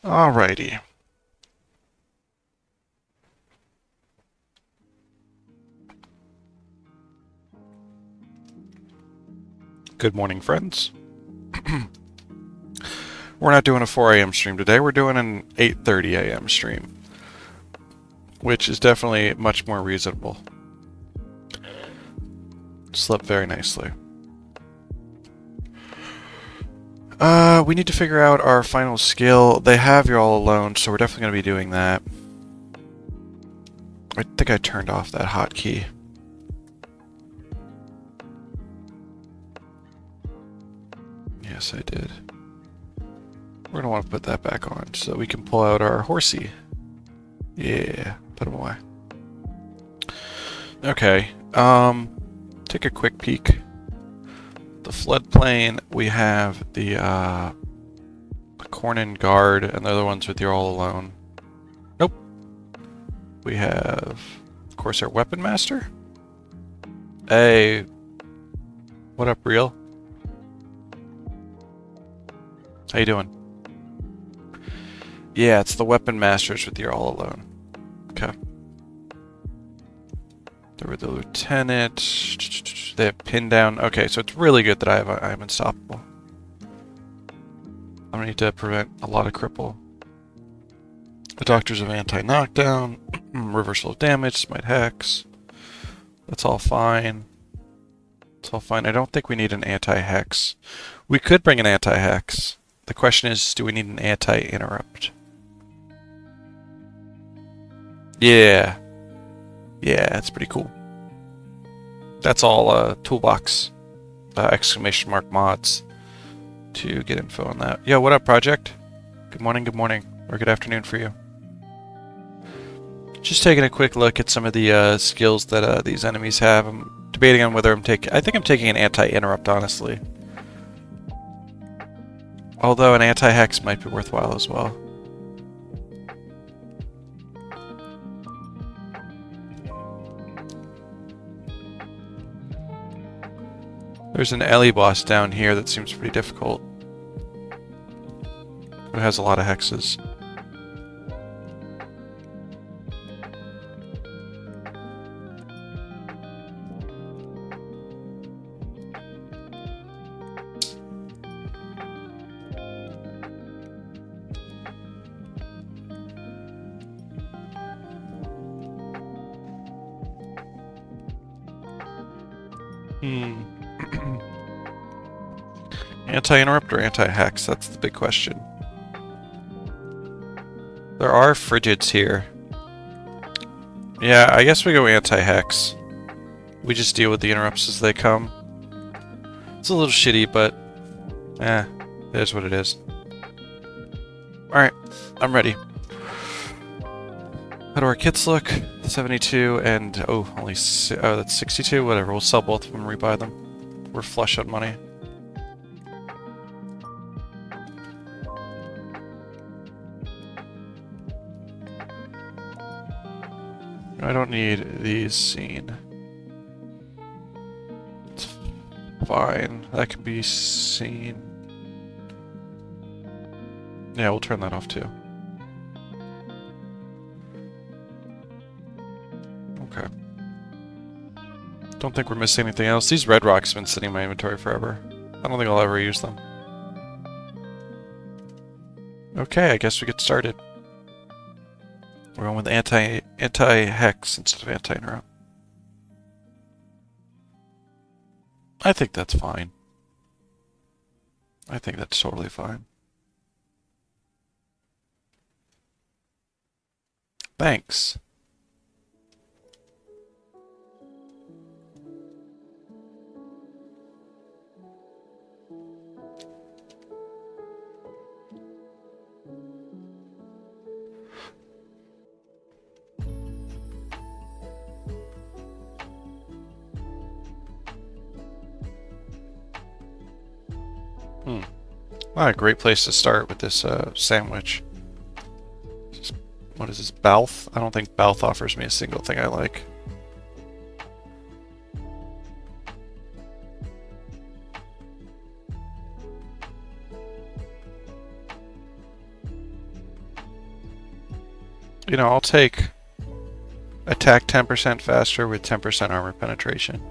Alrighty. Good morning, friends. We're not doing a 4 a.m. stream today. We're doing an 8:30 a.m. stream, which is definitely much more reasonable. Slept very nicely. We need to figure out our final skill. They have You're All Alone, so we're definitely going to be doing that. I think I turned off that hotkey. Yes, I did. We're going to want to put that back on so that we can pull out our horsey. Yeah, put him away. Okay, take a quick peek. The floodplain, we have the Cornin Guard, and they're the ones with You're All Alone. Nope. We have, of course, our Weapon Master. Hey, what up, Real? How you doing? Yeah, it's the Weapon Masters with You're All Alone. Okay. There were the Lieutenant. They have Pin Down. Okay, so it's really good that I'm unstoppable. I'm gonna need to prevent a lot of cripple. The Doctors of Anti-Knockdown, Reversal of Damage, Smite Hex. That's all fine. It's all fine. I don't think we need an anti-hex. We could bring an anti-hex. The question is, do we need an anti-interrupt? Yeah. Yeah, that's pretty cool. That's all toolbox exclamation mark mods to get info on that. Yo, what up, Project? Good morning, or good afternoon for you. Just taking a quick look at some of the skills that these enemies have. I'm debating on whether I think I'm taking an anti-interrupt, honestly. Although an anti-hex might be worthwhile as well. There's an Ellie boss down here that seems pretty difficult. It has a lot of hexes. Anti-interrupt or anti-hex? That's the big question. There are frigids here. Yeah, I guess we go anti-hex. We just deal with the interrupts as they come. It's a little shitty, but it is what it is. Alright, I'm ready. How do our kits look? 72 and only that's 62. Whatever, we'll sell both of them and rebuy them. We're flush on money. I don't need these seen. It's fine. That can be seen. Yeah, we'll turn that off too. Okay. Don't think we're missing anything else. These red rocks have been sitting in my inventory forever. I don't think I'll ever use them. Okay, I guess we get started. We're going with anti-hex instead of anti-interrupt. I think that's fine. I think that's totally fine. Thanks. What a great place to start with this sandwich. What is this, Balth? I don't think Balth offers me a single thing I like. You know, I'll take attack 10% faster with 10% armor penetration.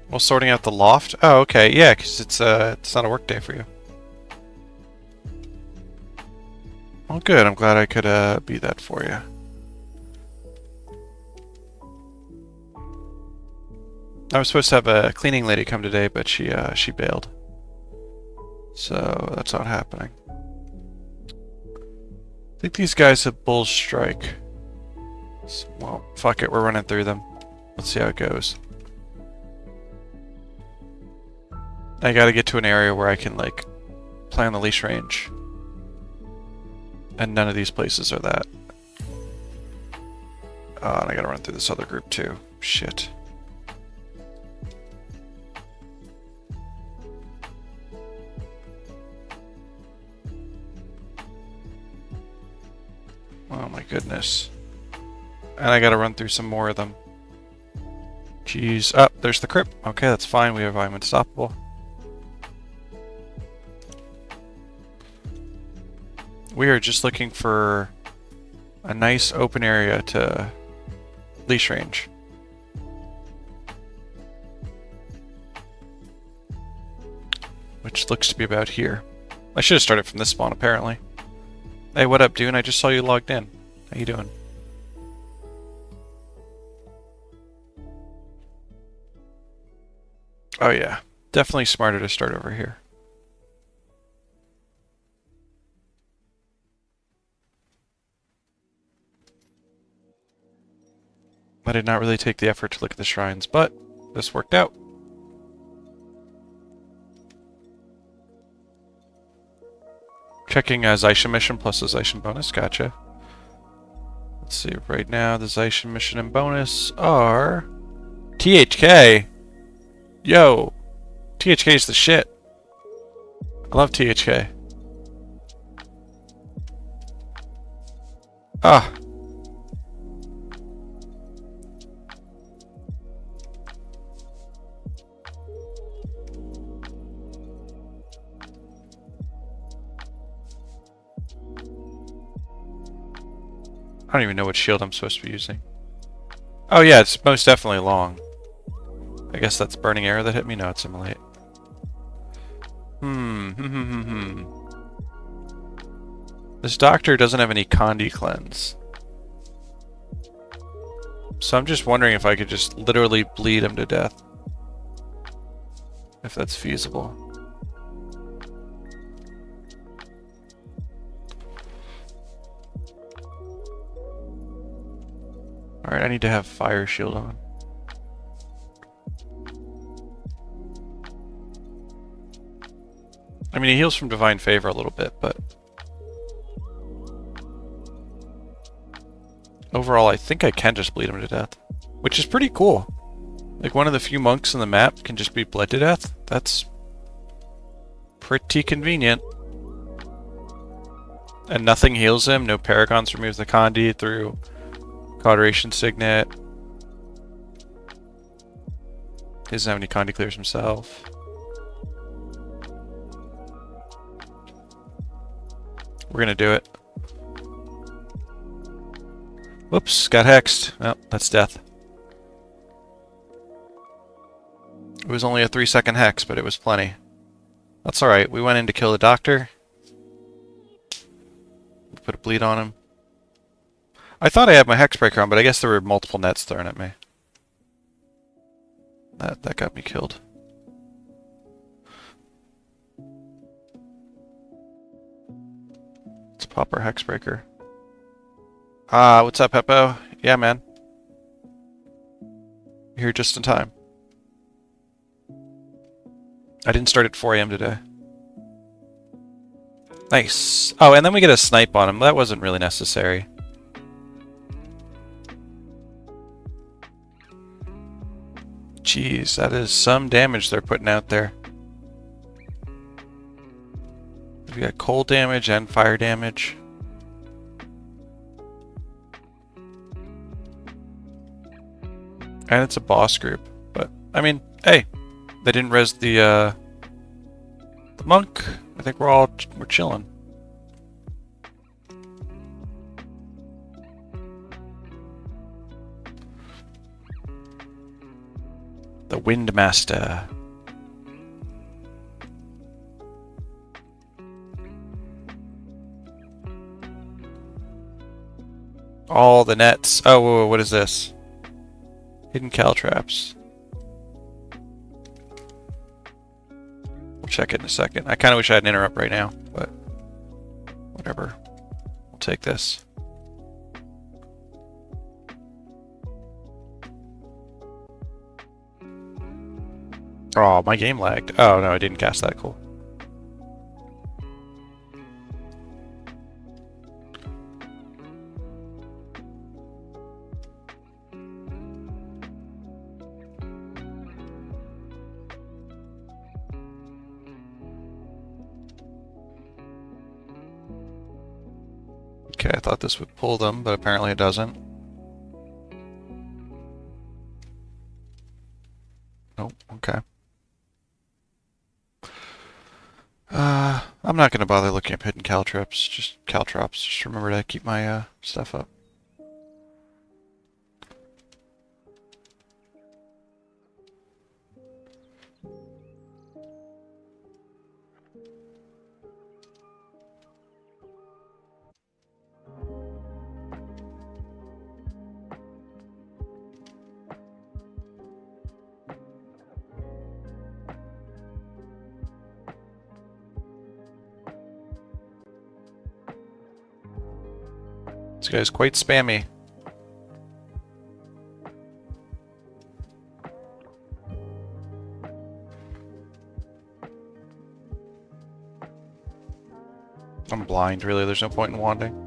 Well, sorting out the loft? Oh, okay, yeah, because it's not a work day for you. Well, good. I'm glad I could be that for you. I was supposed to have a cleaning lady come today, but she bailed. So that's not happening. I think these guys have bull strike. So, well, fuck it. We're running through them. Let's see how it goes. I gotta get to an area where I can, like, play on the leash range. And none of these places are that. And I gotta run through this other group too. Shit. Oh my goodness. And I gotta run through some more of them. Jeez. Oh, there's the crypt. Okay, that's fine. We have I'm unstoppable. We are just looking for a nice open area to leash range. Which looks to be about here. I should have started from this spawn, apparently. Hey, what up, Dune? I just saw you logged in. How you doing? Oh yeah, definitely smarter to start over here. I did not really take the effort to look at the shrines, but this worked out. Checking a Zaishen mission plus a Zaishen bonus, gotcha. Let's see, right now the Zaishen mission and bonus are... THK! Yo! THK is the shit. I love THK. Ah! I don't even know what shield I'm supposed to be using. Oh yeah, it's most definitely long. I guess that's Burning Arrow that hit me? No, it's Immolate. This doctor doesn't have any Condi cleanse. So I'm just wondering if I could just literally bleed him to death. If that's feasible. Alright, I need to have Fire Shield on. I mean, he heals from Divine Favor a little bit, but... overall, I think I can just bleed him to death. Which is pretty cool. Like, one of the few monks in the map can just be bled to death. That's... pretty convenient. And nothing heals him. No Paragons removes the Condi through Cauteration Signet. He doesn't have any Condi clears himself. We're gonna do it. Whoops, got hexed. Oh, that's death. It was only a 3-second hex, but it was plenty. That's alright, we went in to kill the doctor. Put a bleed on him. I thought I had my Hexbreaker on, but I guess there were multiple nets thrown at me. That got me killed. Let's pop our Hexbreaker. What's up, Heppo? Yeah, man. You're here just in time. I didn't start at 4 AM today. Nice. Oh, and then we get a snipe on him. That wasn't really necessary. Jeez, that is some damage they're putting out there. We got cold damage and fire damage. And it's a boss group. But, I mean, hey, they didn't res the monk. I think we're chilling. The Windmaster. All the nets. Oh, whoa, what is this? Hidden caltraps. We'll check it in a second. I kind of wish I had an interrupt right now, but whatever. We'll take this. Oh, my game lagged. Oh, no, I didn't cast that. Cool. Okay, I thought this would pull them, but apparently it doesn't. Nope, okay. I'm not going to bother looking up hidden caltraps, just caltrops. Just remember to keep my stuff up. This guy's quite spammy. I'm blind, really. There's no point in wanding.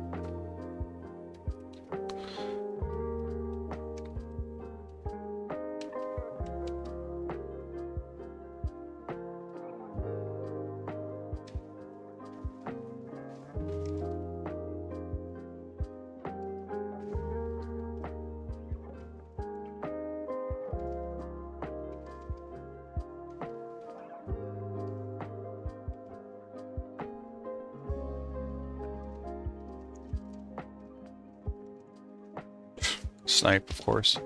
Snipe, of course.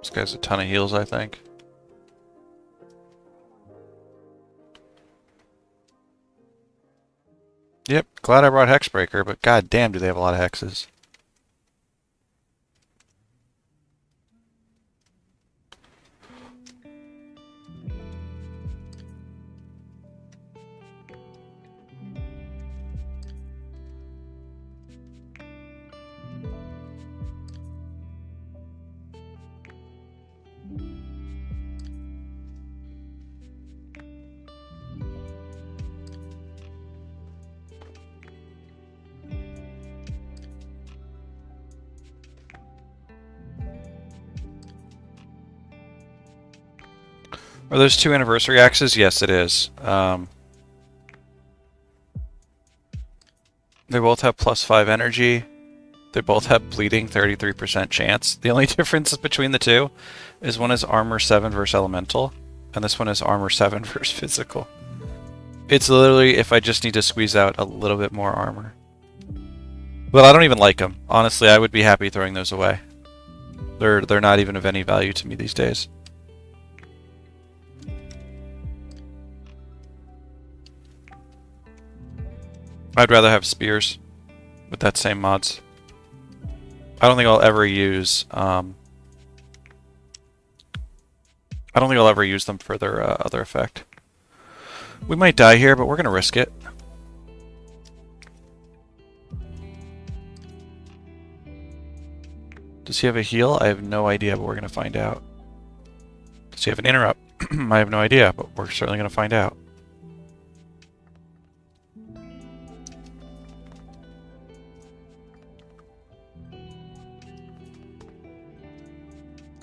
This guy's a ton of heals, I think. Yep, glad I brought Hexbreaker, but god damn do they have a lot of hexes. Are those two anniversary axes? Yes, it is. They both have +5 energy. They both have bleeding 33% chance. The only difference between the two is one is armor 7 versus elemental, and this one is armor 7 versus physical. It's literally if I just need to squeeze out a little bit more armor. But I don't even like them. Honestly, I would be happy throwing those away. They're not even of any value to me these days. I'd rather have spears with that same mods. I don't think I'll ever use I don't think I'll ever use them for their other effect. We might die here, but we're gonna risk it. Does he have a heal? I have no idea, but we're gonna find out. Does he have an interrupt? I have no idea, but we're certainly gonna find out.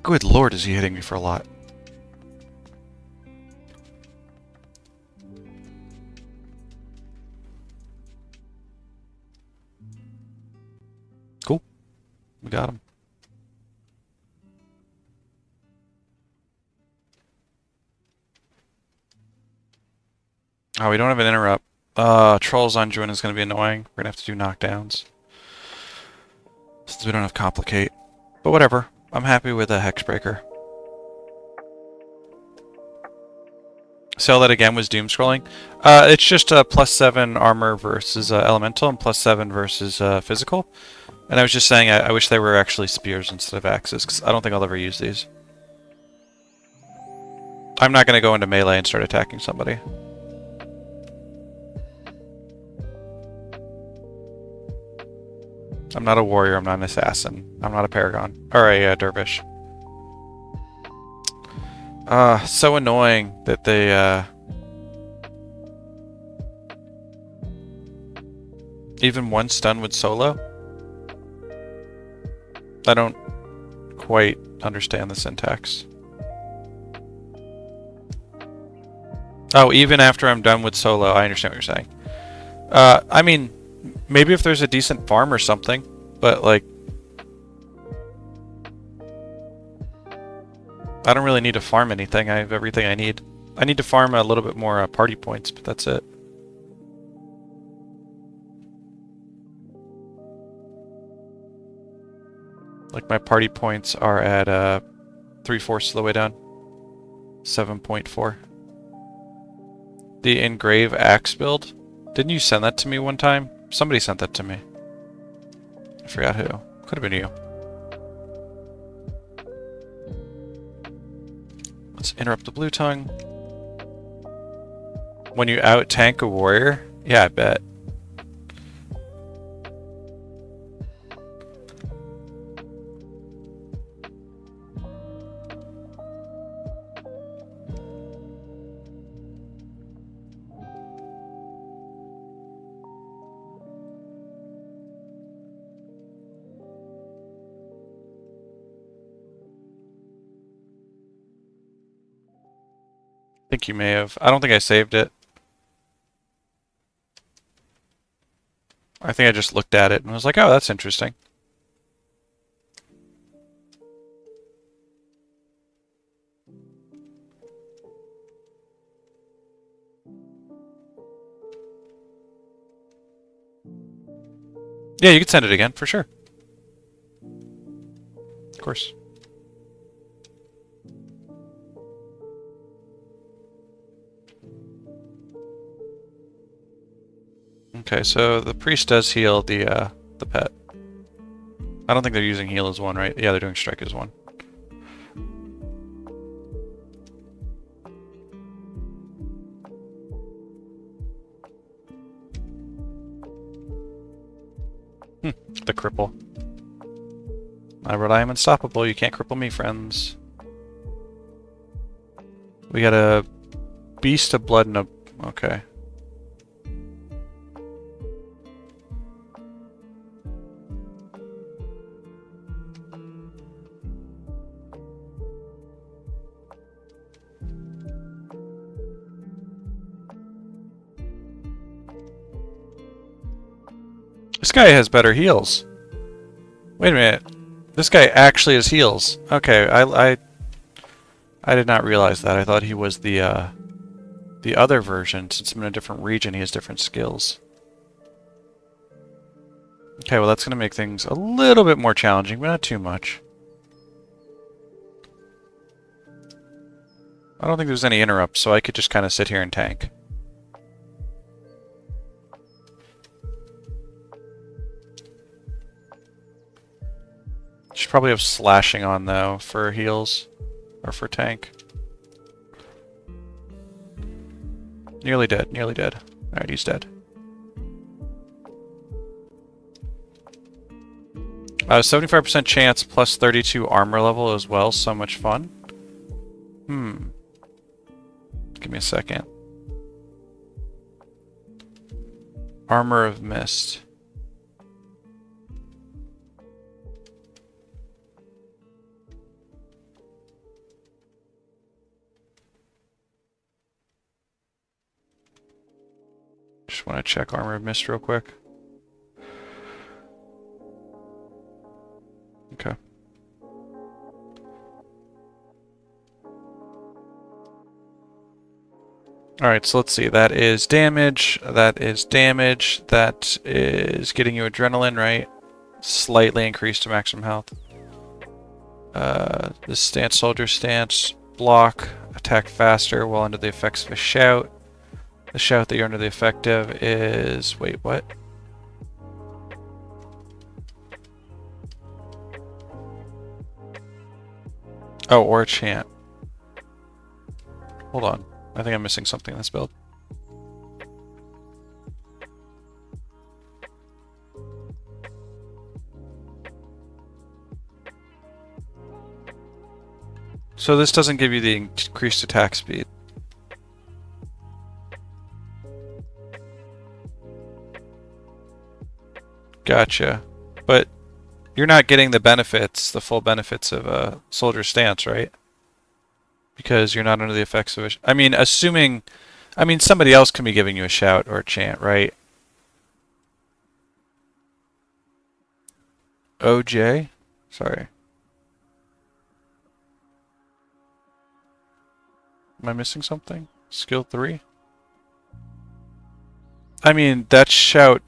Good lord, is he hitting me for a lot. Cool. We got him. Oh, we don't have an interrupt. Trolls on Juin is going to be annoying. We're going to have to do knockdowns. Since we don't have Complicate. But whatever. I'm happy with a Hexbreaker. Sell that again was doom scrolling. It's just +7 armor versus elemental and +7 versus physical. And I was just saying I wish they were actually spears instead of axes, because I don't think I'll ever use these. I'm not going to go into melee and start attacking somebody. I'm not a warrior, I'm not an assassin. I'm not a paragon. Or a dervish. So annoying that they, even one stun would solo? I don't quite understand the syntax. Oh, even after I'm done with solo, I understand what you're saying. I mean, maybe if there's a decent farm or something, but like, I don't really need to farm anything. I have everything I need. I need to farm a little bit more party points, but that's it. Like my party points are at 3/4 of the way down. 7.4. The engrave axe build. Didn't you send that to me one time? Somebody sent that to me. I forgot who. Could have been you. Let's interrupt the blue tongue. When you out tank a warrior? Yeah, I bet. I think you may have. I don't think I saved it. I think I just looked at it and was like, oh, that's interesting. Yeah, you could send it again, for sure. Of course. Okay, so the priest does heal the pet. I don't think they're using heal as one, right? Yeah, they're doing strike as one. The cripple. I am unstoppable. You can't cripple me, friends. We got a beast of blood and a... Okay. This guy has better heals. Wait a minute. This guy actually has heals. Okay, I did not realize that. I thought he was the other version. Since I'm in a different region, he has different skills. Okay, well that's going to make things a little bit more challenging, but not too much. I don't think there's any interrupts, so I could just kind of sit here and tank. Should probably have slashing on though for heals or for tank. Nearly dead, nearly dead. Alright, he's dead. 75% chance plus 32 armor level as well. So much fun. Give me a second. Armor of Mist. Just want to check Armor of Mist real quick. Okay. Alright, so let's see. That is damage. That is damage. That is getting you adrenaline, right? Slightly increased to maximum health. This stance, soldier stance, block, attack faster while under the effects of a shout. The shout that you're under the effect of is... Wait, what? Oh, or a chant. Hold on. I think I'm missing something in this build. So this doesn't give you the increased attack speed. Gotcha. But you're not getting the benefits, the full benefits of a soldier stance, right? Because you're not under the effects of a... I mean, assuming... I mean, somebody else can be giving you a shout or a chant, right? OJ? Sorry. Am I missing something? Skill 3? I mean, that shout...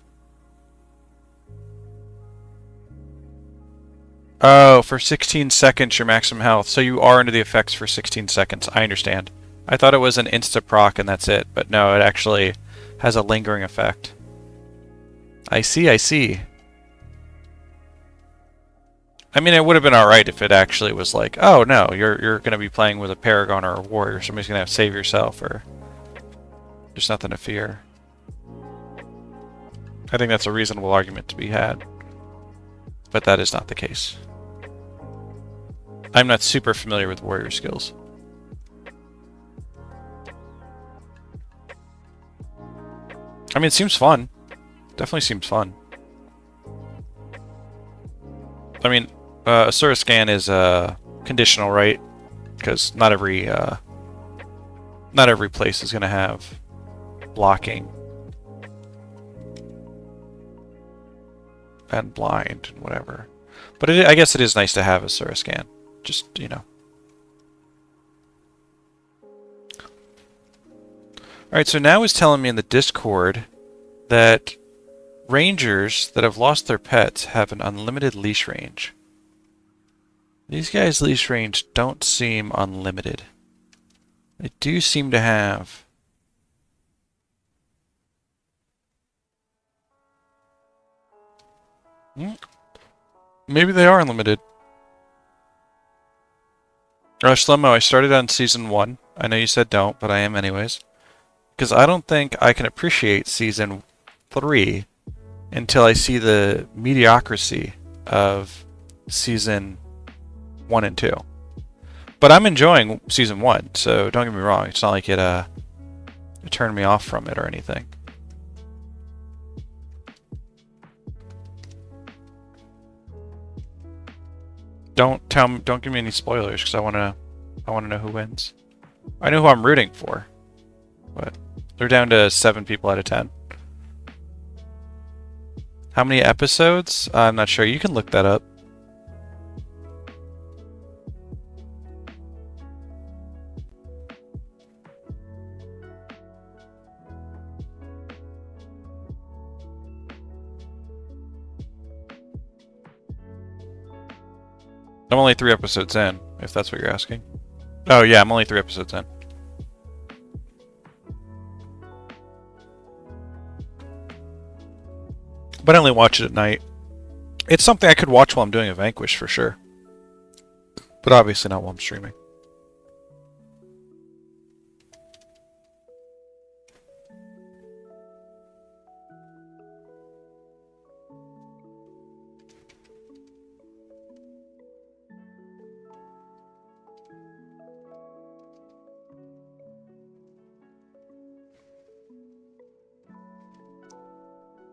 Oh, for 16 seconds your maximum health. So you are under the effects for 16 seconds. I understand. I thought it was an insta-proc and that's it. But no, it actually has a lingering effect. I see, I see. I mean, it would have been alright if it actually was like, oh no, you're going to be playing with a Paragon or a Warrior. Somebody's going to have to save yourself or... There's nothing to fear. I think that's a reasonable argument to be had. But that is not the case. I'm not super familiar with warrior skills. I mean, it seems fun. Definitely seems fun. I mean, Asura Scan is conditional, right? Because not every place is going to have blocking and blind and whatever. But I guess it is nice to have a Asura Scan. Just, you know. Alright, so now it's telling me in the Discord that rangers that have lost their pets have an unlimited leash range. These guys' leash range don't seem unlimited. They do seem to have... Maybe they are unlimited. Shlomo, I started on Season 1. I know you said don't, but I am anyways. Because I don't think I can appreciate Season 3 until I see the mediocrity of Season 1 and 2. But I'm enjoying Season 1, so don't get me wrong. It's not like it turned me off from it or anything. Don't give me any spoilers because I want to know who wins. I know who I'm rooting for, but they're down to 7 people out of 10. How many episodes? I'm not sure. You can look that up. I'm only 3 episodes in, if that's what you're asking. Oh yeah, I'm only 3 episodes in. But I only watch it at night. It's something I could watch while I'm doing a Vanquish for sure. But obviously not while I'm streaming.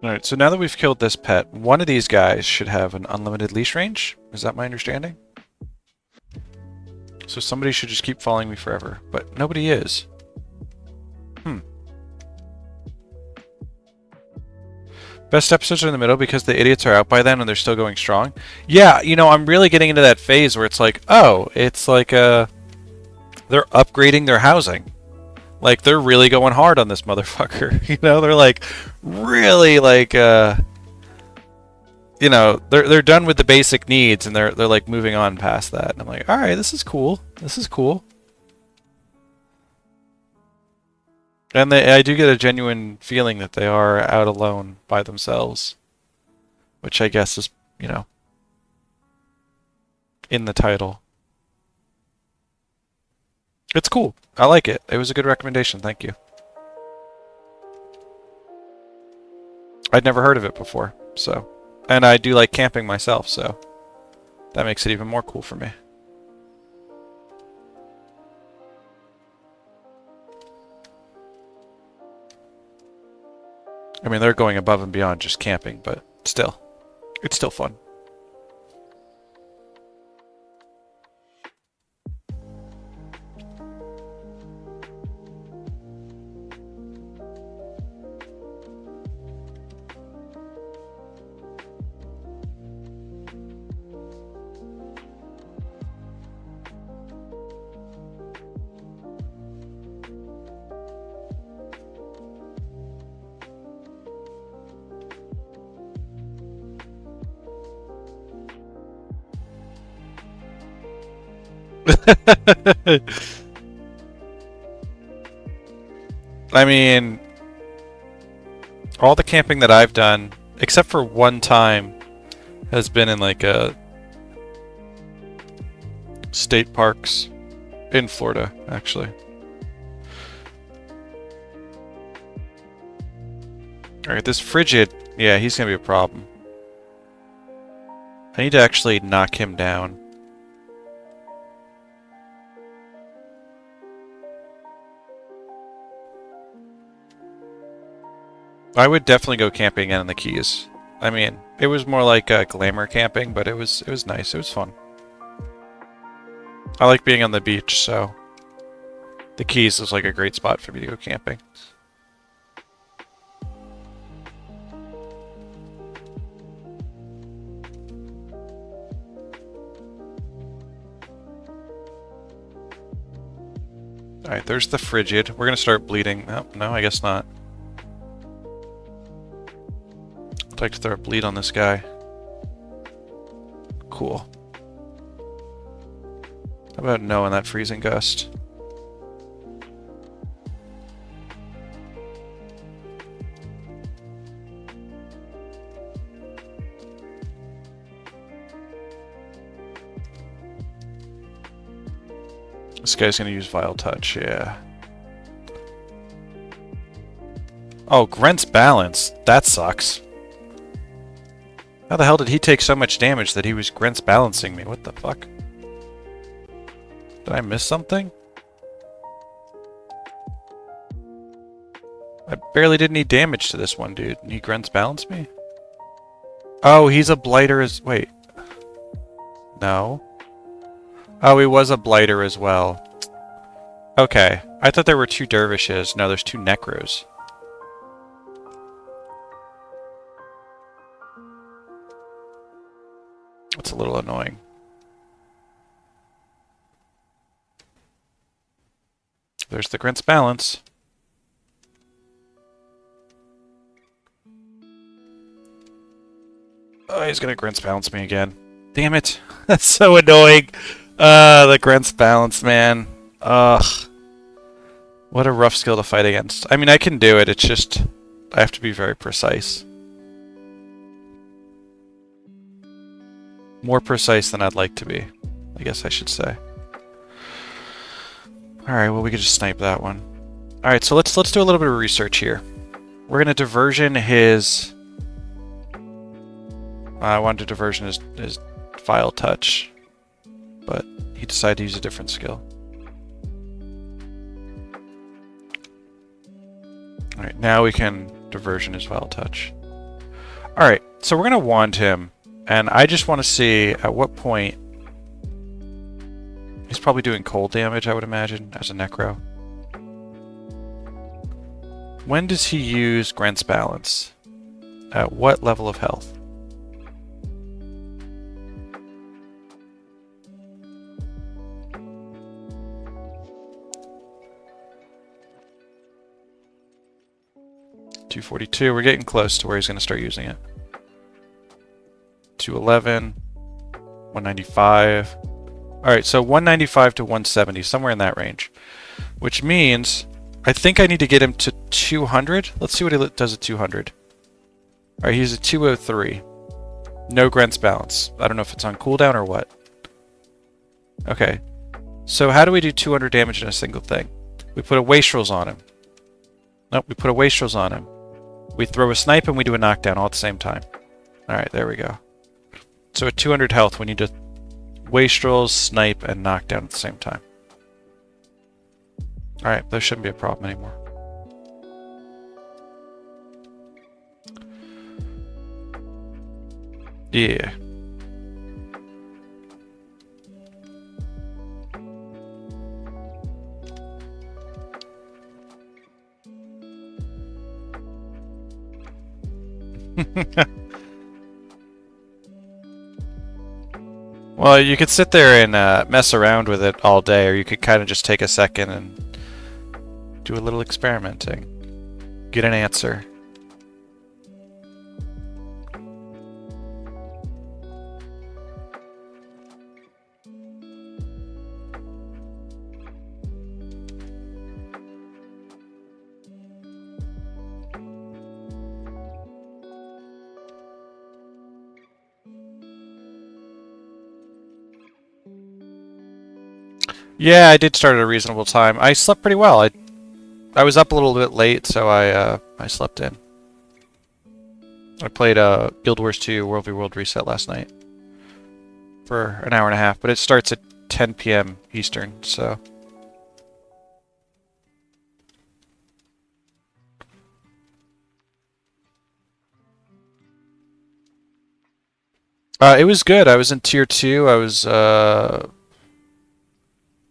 Alright, so now that we've killed this pet, one of these guys should have an unlimited leash range. Is that my understanding? So somebody should just keep following me forever, but nobody is. Best episodes are in the middle because the idiots are out by then and they're still going strong. Yeah, you know, I'm really getting into that phase where it's like, oh, it's like they're upgrading their housing. Like, they're really going hard on this motherfucker. You know, they're like, really like, you know, they're done with the basic needs and they're like moving on past that. And I'm like, all right, this is cool. This is cool. And I do get a genuine feeling that they are out alone by themselves. Which I guess is, you know, in the title. It's cool. I like it. It was a good recommendation. Thank you. I'd never heard of it before, so. And I do like camping myself, so that makes it even more cool for me. I mean, they're going above and beyond just camping, but still, it's still fun. I mean, all the camping that I've done, except for one time, has been in like state parks in Florida, actually. Alright, this frigid, yeah, he's gonna be a problem. I need to actually knock him down. I would definitely go camping again in the Keys. I mean, it was more like glamour camping, but it was nice. It was fun. I like being on the beach, so the Keys is like a great spot for me to go camping. Alright, there's the frigid. We're gonna start bleeding. Oh, no, I guess not. I'd like to throw a bleed on this guy. Cool. How about no on that freezing gust? This guy's gonna use Vile Touch, yeah. Oh, Grent's Balance. That sucks. How the hell did he take so much damage that he was Grent's balancing me? What the fuck? Did I miss something? I barely did any damage to this one, dude. And he Grent's balanced me? Oh, he's a blighter as... Wait. No. Oh, he was a blighter as well. Okay. I thought there were two dervishes. No, there's two necros. That's a little annoying. There's the Grent's Balance. Oh, he's gonna Grent's Balance me again. Damn it. That's so annoying. The Grent's Balance, man. Ugh. What a rough skill to fight against. I mean, I can do it, it's just... I have to be very precise. More precise than I'd like to be, I guess I should say. Alright, well we could just snipe that one. Alright, so let's do a little bit of research here. We're gonna diversion his... I wanted to diversion his Vile Touch, but he decided to use a different skill. Alright, now we can diversion his Vile Touch. Alright, so we're going to wand him, and I just want to see at what point... He's probably doing cold damage, I would imagine, as a Necro. When does he use Grant's Balance? At what level of health? $242. We're getting close to where he's going to start using it. 211. 195. Alright, so 195 to 170, somewhere in that range. Which means, I think I need to get him to 200. Let's see what he does at 200. Alright, he's at 203. No Grant's Balance. I don't know if it's on cooldown or what. Okay. So how do we do 200 damage in a single thing? We put a Wastrels on him. Nope, we put a Wastrels on him. We throw a snipe and we do a knockdown all at the same time. Alright, there we go. So at 200 health, we need to Wastrels, snipe, and knockdown at the same time. Alright, there shouldn't be a problem anymore. Yeah. Well, you could sit there and mess around with it all day, or you could kind of just take a second and do a little experimenting. Get an answer. Yeah, I did start at a reasonable time. I slept pretty well. I was up a little bit late, so I slept in. I played Guild Wars 2 World v World Reset last night for an hour and a half, but it starts at 10 p.m. Eastern, so... it was good. I was in Tier 2. I was, I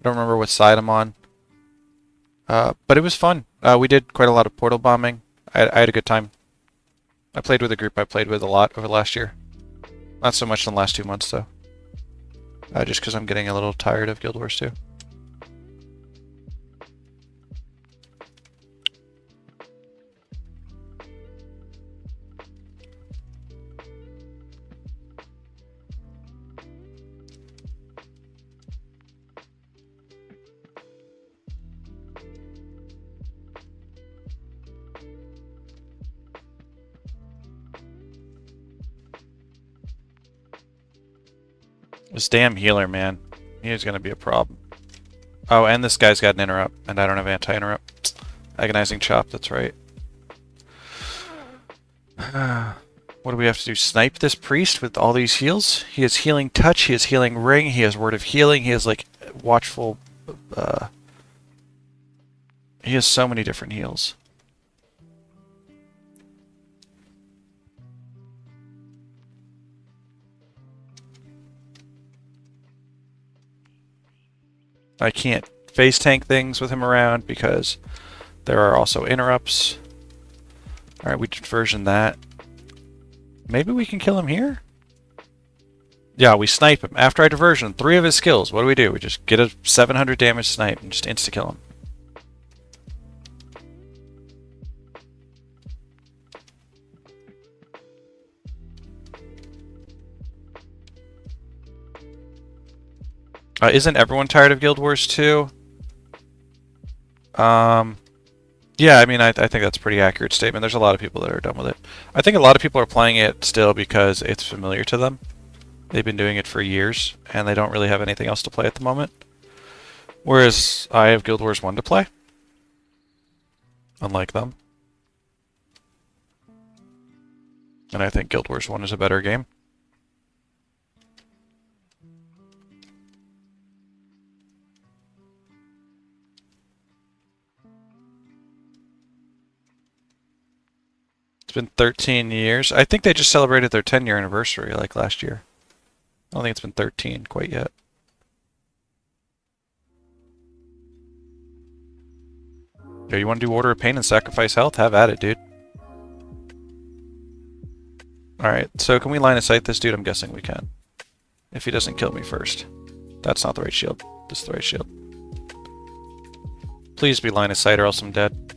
don't remember what side I'm on. But it was fun. We did quite a lot of portal bombing. I had a good time. I played with a group I played with a lot over the last year. Not so much in the last 2 months, though. Just because I'm getting a little tired of Guild Wars 2. This damn healer, man. He is going to be a problem. Oh, and this guy's got an interrupt, and I don't have anti-interrupt. Agonizing chop, that's right. What do we have to do? Snipe this priest with all these heals? He has healing touch, he has healing ring, he has word of healing, he has like watchful... he has so many different heals. I can't face tank things with him around because there are also interrupts. Alright, we diversion that. Maybe we can kill him here? Yeah, we snipe him. After I diversion 3 of his skills, what do? We just get a 700 damage snipe and just insta-kill him. Isn't everyone tired of Guild Wars 2? Yeah, I mean, I think that's a pretty accurate statement. There's a lot of people that are done with it. I think a lot of people are playing it still because it's familiar to them. They've been doing it for years, and they don't really have anything else to play at the moment. Whereas I have Guild Wars 1 to play. Unlike them. And I think Guild Wars 1 is a better game. It's been 13 years. I think they just celebrated their 10-year anniversary like last year. I don't think it's been 13 quite yet. Yo, you want to do Order of Pain and sacrifice health? Have at it, dude. Alright, so can we line of sight this dude? I'm guessing we can. If he doesn't kill me first. That's not the right shield. This is the right shield. Please be line of sight or else I'm dead.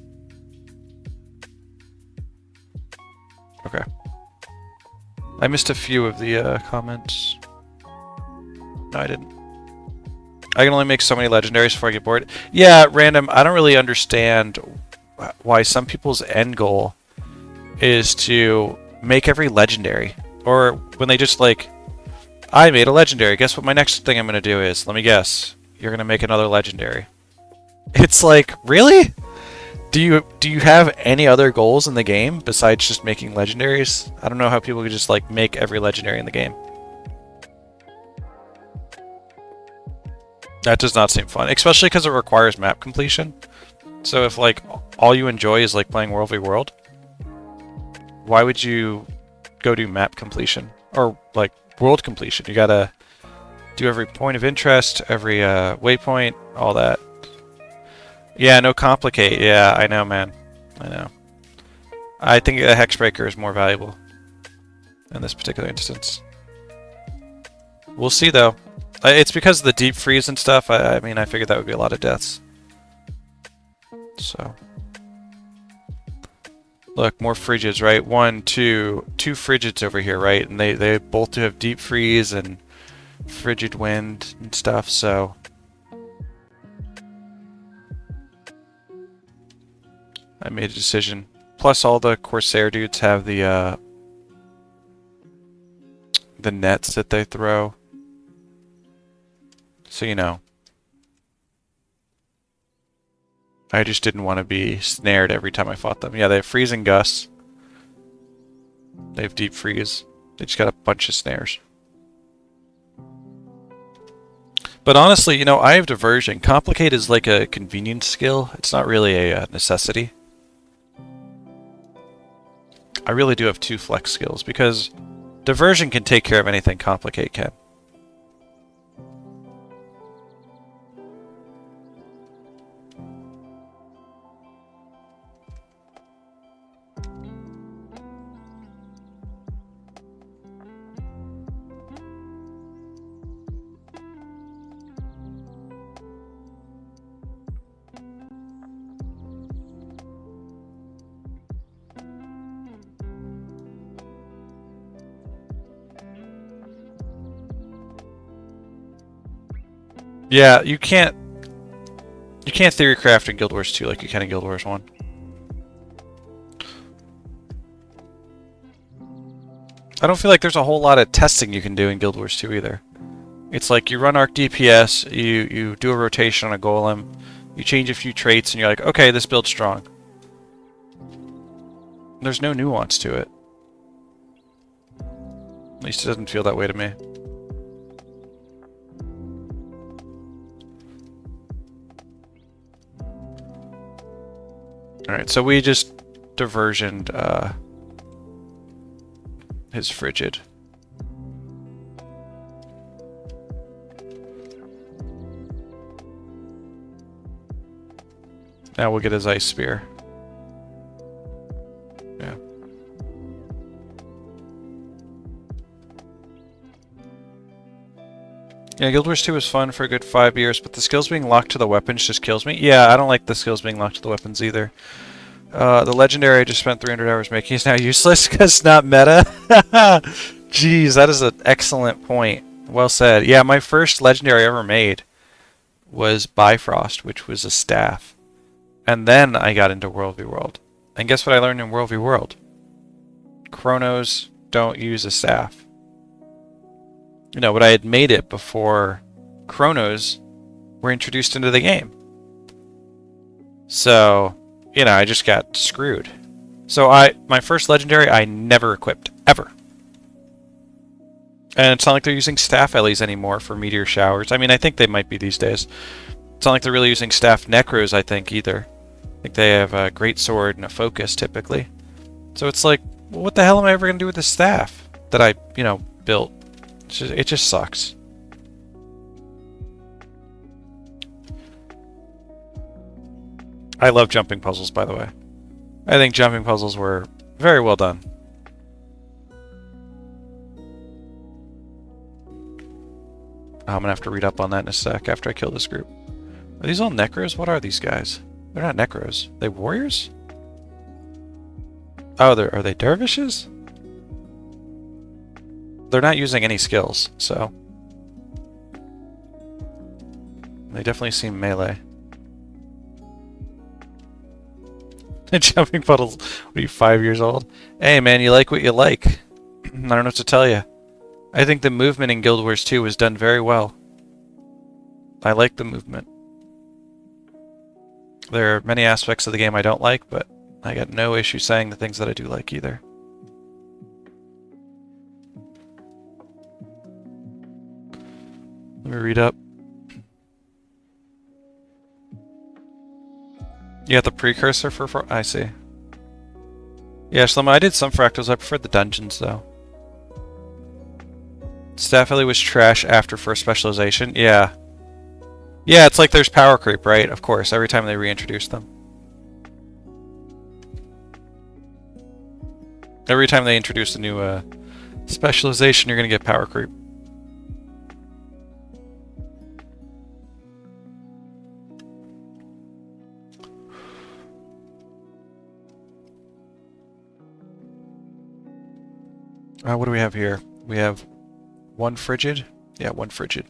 Okay. I missed a few of the comments. No, I didn't. I can only make so many legendaries before I get bored. Yeah, random. I don't really understand why some people's end goal is to make every legendary. Or when they just like, I made a legendary. Guess what my next thing I'm going to do is? Let me guess. You're going to make another legendary. It's like, really? Do you have any other goals in the game besides just making legendaries? I don't know how people could just like make every legendary in the game. That does not seem fun, especially because it requires map completion. So if like all you enjoy is like playing World v World, why would you go do map completion or like world completion? You gotta do every point of interest, every waypoint, all that. Yeah, no complicate. Yeah, I know, man. I know. I think a Hexbreaker is more valuable in this particular instance. We'll see, though. It's because of the deep freeze and stuff. I mean, I figured that would be a lot of deaths. So. Look, more frigids, right? Two frigids over here, right? And they both do have deep freeze and frigid wind and stuff, so... I made a decision. Plus, all the Corsair dudes have the nets that they throw. So, you know. I just didn't want to be snared every time I fought them. Yeah, they have freezing gusts. They have deep freeze. They just got a bunch of snares. But honestly, you know, I have diversion. Complicate is like a convenience skill. It's not really a necessity. I really do have 2 flex skills because diversion can take care of anything complicate can. Yeah, you can't theory craft in Guild Wars 2 like you can in Guild Wars 1. I don't feel like there's a whole lot of testing you can do in Guild Wars 2 either. It's like you run arc DPS, you do a rotation on a golem, you change a few traits, and you're like, okay, this build's strong. There's no nuance to it. At least it doesn't feel that way to me. Alright, so we just diversioned his frigid. Now we'll get his ice spear. Yeah. Yeah, Guild Wars 2 was fun for a good 5 years, but the skills being locked to the weapons just kills me. Yeah, I don't like the skills being locked to the weapons either. The legendary I just spent 300 hours making is now useless because it's not meta. Jeez, that is an excellent point. Well said. Yeah, my first legendary I ever made was Bifrost, which was a staff. And then I got into World v World. And guess what I learned in World v World? Chronos don't use a staff. You know, but I had made it before Chronos were introduced into the game. So, you know, I just got screwed. So my first legendary I never equipped, ever. And it's not like they're using staff Ellies anymore for meteor showers. I mean, I think they might be these days. It's not like they're really using staff Necros, I think, either. I think they have a great sword and a focus, typically. So it's like, well, what the hell am I ever going to do with this staff that I, built? It just sucks. I love jumping puzzles, by the way. I think jumping puzzles were very well done. I'm gonna have to read up on that in a sec after I kill this group. Are these all Necros? What are these guys? They're not Necros. Are they warriors? Oh, are they dervishes? They're not using any skills, so... They definitely seem melee. Jumping puddles. What are you, 5 years old? Hey man, you like what you like. I don't know what to tell you. I think the movement in Guild Wars 2 was done very well. I like the movement. There are many aspects of the game I don't like, but I got no issue saying the things that I do like either. Let me read up. You got the precursor for I see. Yeah, Shlomo, I did some fractals. I preferred the dungeons, though. Staff Ellie was trash after first specialization. Yeah. Yeah, it's like there's power creep, right? Of course, every time they reintroduce them. Every time they introduce a new specialization, you're going to get power creep. What do we have here? We have one frigid. Yeah, one frigid.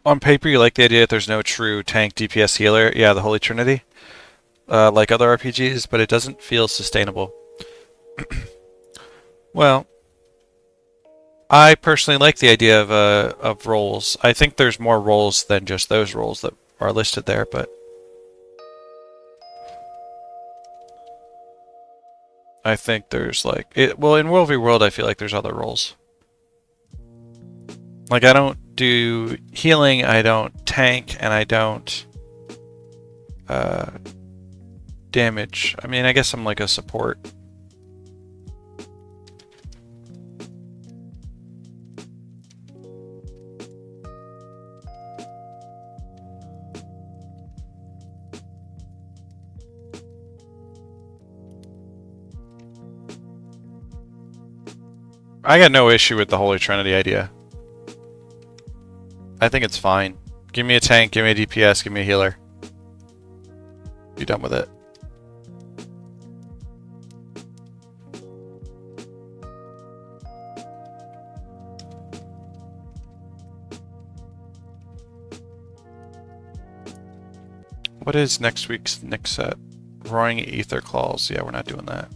On paper, you like the idea that there's no true tank DPS healer. Yeah, the Holy Trinity. Like other RPGs, but it doesn't feel sustainable. Well, I personally like the idea of roles. I think there's more roles than just those roles that are listed there, but I think there's like well, in World v World I feel like there's other roles. Like I don't do healing, I don't tank, and I don't damage. I mean, I guess I'm like a support. I got no issue with the Holy Trinity idea. I think it's fine. Give me a tank, give me a DPS, give me a healer. Be done with it. What is next week's next set? Roaring Ether Claws. Yeah, we're not doing that.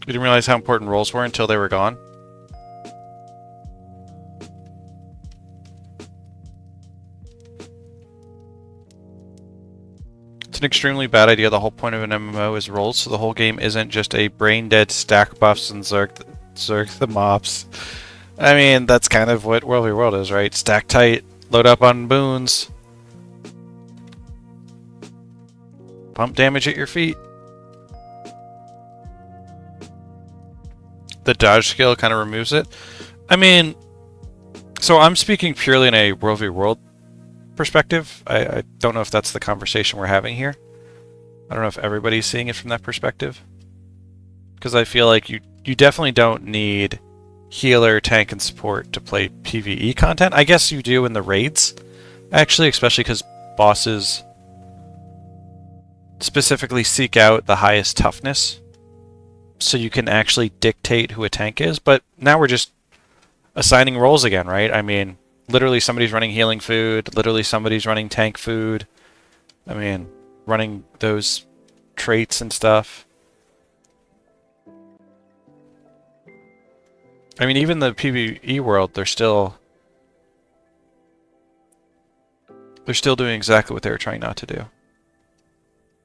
You didn't realize how important rolls were until they were gone? It's an extremely bad idea. The whole point of an MMO is rolls, so the whole game isn't just a brain-dead stack buffs and zerg the mobs. I mean, that's kind of what World v World is, right? Stack tight, load up on boons. Pump damage at your feet. The dodge skill kind of removes it. I mean, so I'm speaking purely in a World v World perspective. I don't know if that's the conversation we're having here. I don't know if everybody's seeing it from that perspective. Because I feel like you definitely don't need healer, tank, and support to play PvE content. I guess you do in the raids, actually, especially because bosses specifically seek out the highest toughness. So you can actually dictate who a tank is, but now we're just assigning roles again, right? I mean, literally somebody's running healing food, literally somebody's running tank food. I mean, running those traits and stuff. I mean, even the PvE world, they're still doing exactly what they were trying not to do.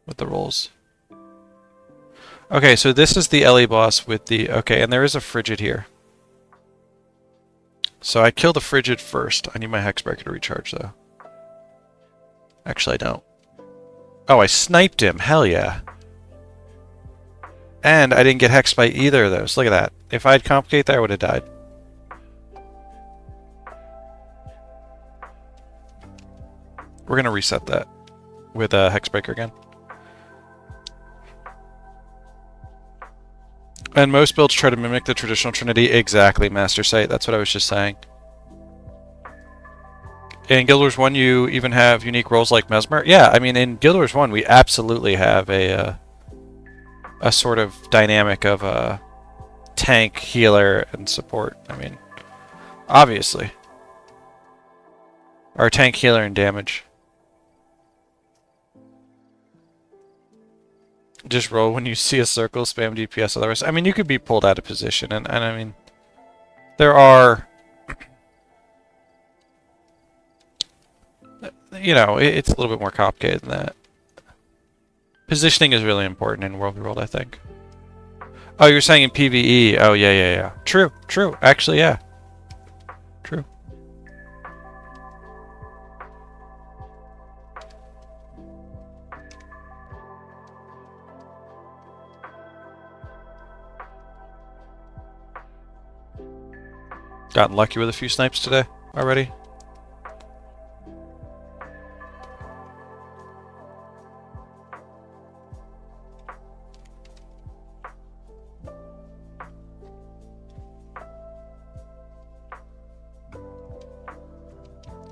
with the rolls. Okay, so this is the Ellie boss with the... Okay, and there is a Frigid here. So I kill the Frigid first. I need my Hexbreaker to recharge, though. Actually, I don't. Oh, I sniped him. Hell yeah. And I didn't get hexed by either of those. Look at that. If I had Complicate there, I would have died. We're going to reset that with a Hexbreaker again. And most builds try to mimic the traditional Trinity. Exactly, Master Sight. That's what I was just saying. In Guild Wars 1, you even have unique roles like Mesmer. Yeah, I mean, in Guild Wars 1, we absolutely have a sort of dynamic of a tank, healer, and support. I mean, obviously. Our tank, healer, and damage. Just roll when you see a circle, spam DPS, otherwise. I mean, you could be pulled out of position, and I mean, there are... You know, it's a little bit more complicated than that. Positioning is really important in World v. World, I think. Oh, you're saying in PvE. Oh, yeah. True. Actually, yeah. True. Gotten lucky with a few snipes today already.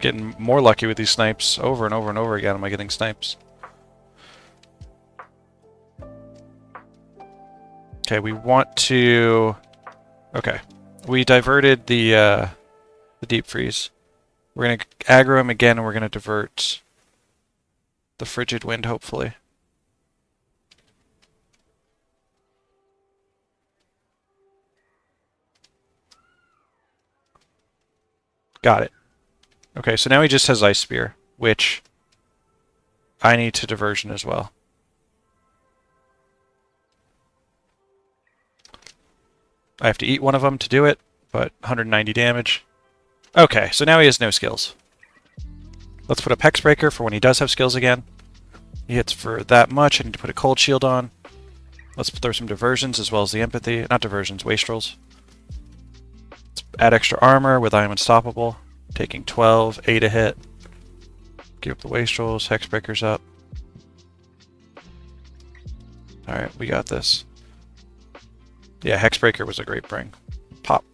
Getting more lucky with these snipes over and over and over again. Am I getting snipes? Okay, we want to... Okay. We diverted the deep freeze. We're going to aggro him again, and we're going to divert the frigid wind, hopefully. Got it. Okay, so now he just has Ice Spear, which I need to diversion as well. I have to eat one of them to do it, but 190 damage. Okay, so now he has no skills. Let's put up Hexbreaker for when he does have skills again. He hits for that much. I need to put a Cold Shield on. Let's throw some diversions as well as the Empathy. Not diversions, Wastrels. Let's add extra armor with I Am Unstoppable. Taking 12, 8 a hit. Give up the Wastrels, Hexbreaker's up. Alright, we got this. Yeah, Hexbreaker was a great bring. Pop.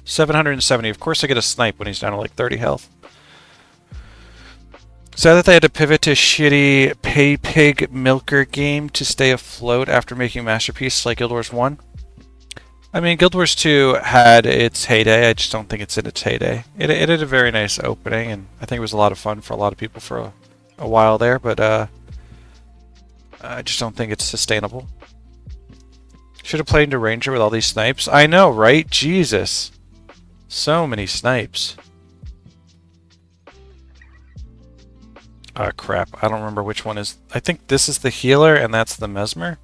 770. Of course I get a snipe when he's down to like 30 health. Sad that they had to pivot to shitty pay pig milker game to stay afloat after making Masterpiece like Guild Wars 1. I mean, Guild Wars 2 had its heyday. I just don't think it's in its heyday. It had a very nice opening, and I think it was a lot of fun for a lot of people for a while there, but I just don't think it's sustainable. Should have played into Ranger with all these snipes. I know, right? Jesus. So many snipes. Ah, crap. I don't remember which one is... I think this is the healer, and that's the Mesmer.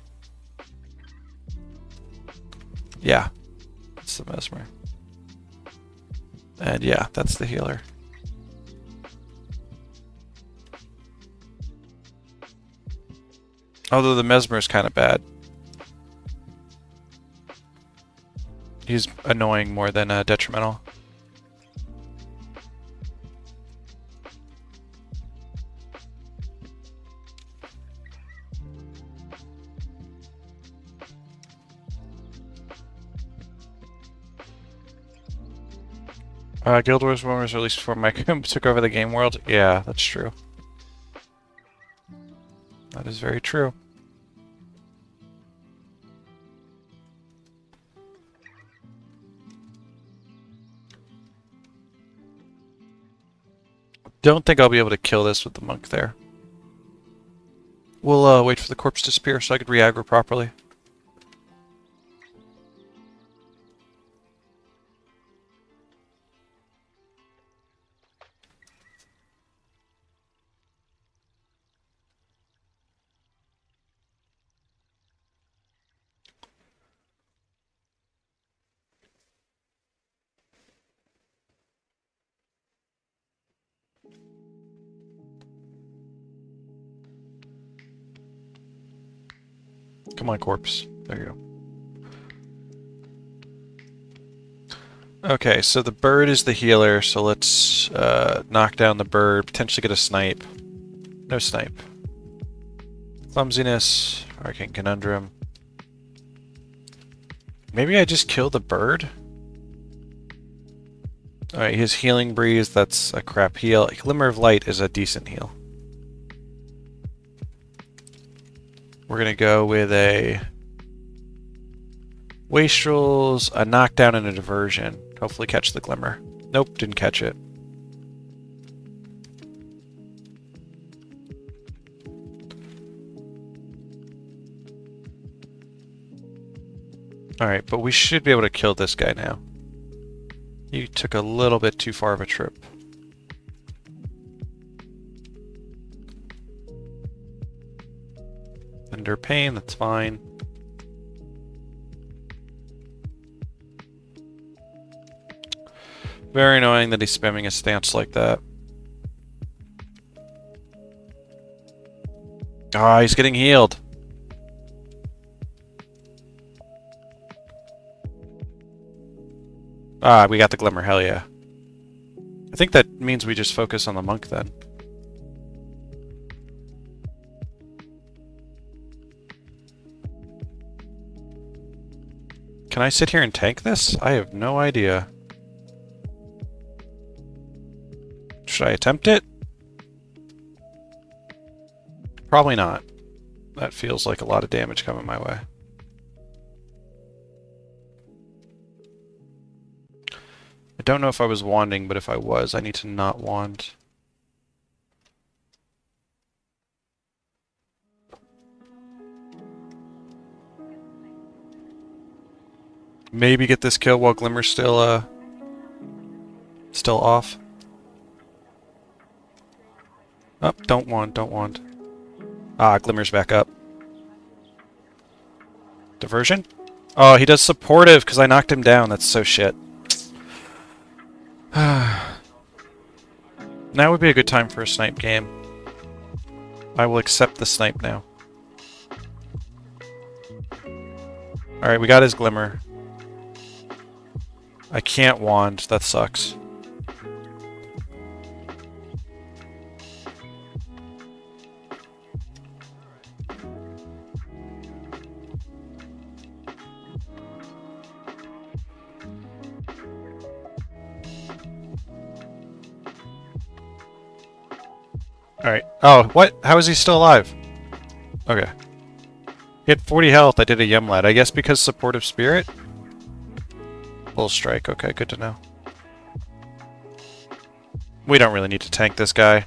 Yeah. It's the Mesmer. And yeah, that's the healer. Although the Mesmer is kind of bad. He's annoying more than detrimental. Guild Wars 1 was released before Mike took over the game world. Yeah, that's true. That is very true. Don't think I'll be able to kill this with the monk there. We'll wait for the corpse to disappear so I could re-aggro properly. Come on, corpse. There you go. Okay, so the bird is the healer, so let's knock down the bird, potentially get a snipe. No snipe. Clumsiness, Arcane Conundrum. Maybe I just kill the bird? Alright, his Healing Breeze, that's a crap heal. Glimmer of Light is a decent heal. We're gonna go with a Wastrels, a knockdown, and a diversion. Hopefully catch the glimmer. Nope, didn't catch it. Alright, but we should be able to kill this guy now. You took a little bit too far of a trip. Under pain, that's fine. Very annoying that he's spamming a stance like that. Ah, he's getting healed. Ah, we got the glimmer, hell yeah. I think that means we just focus on the monk then. Can I sit here and tank this? I have no idea. Should I attempt it? Probably not. That feels like a lot of damage coming my way. I don't know if I was wanding, but if I was, I need to not wand. Maybe get this kill while Glimmer's still off. Oh, don't wand, don't wand. Ah, Glimmer's back up. Diversion? Oh, he does supportive because I knocked him down. That's so shit. Now would be a good time for a snipe game. I will accept the snipe now. Alright, we got his Glimmer. I can't wand. That sucks. Alright. Oh, what? How is he still alive? Okay. He had 40 health. I did a Yemlad. I guess because supportive spirit? Full strike. Okay, good to know. We don't really need to tank this guy.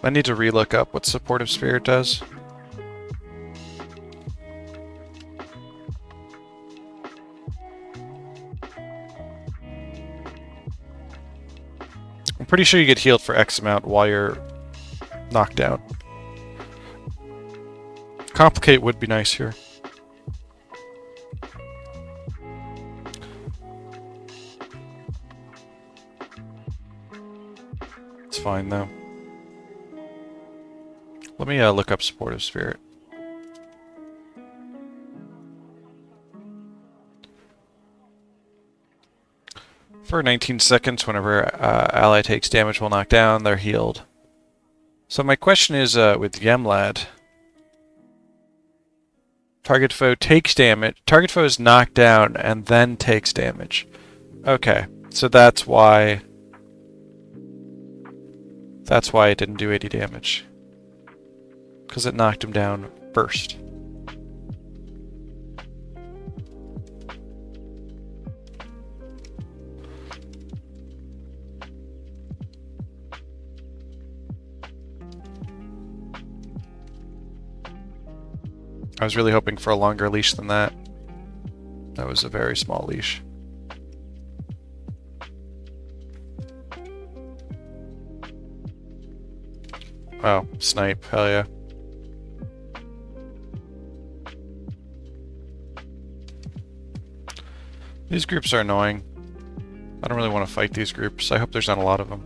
I need to relook up what supportive spirit does. I'm pretty sure you get healed for X amount while you're knocked down. Complicate would be nice here. It's fine though. Let me look up supportive spirit. For 19 seconds, whenever ally takes damage while knocked down, they're healed. So my question is, with Yemlad, target foe takes damage. Target foe is knocked down and then takes damage. Okay, so that's why. That's why it didn't do 80 damage. Because it knocked him down first. I was really hoping for a longer leash than that. That was a very small leash. Oh, snipe, hell yeah. These groups are annoying. I don't really want to fight these groups. I hope there's not a lot of them.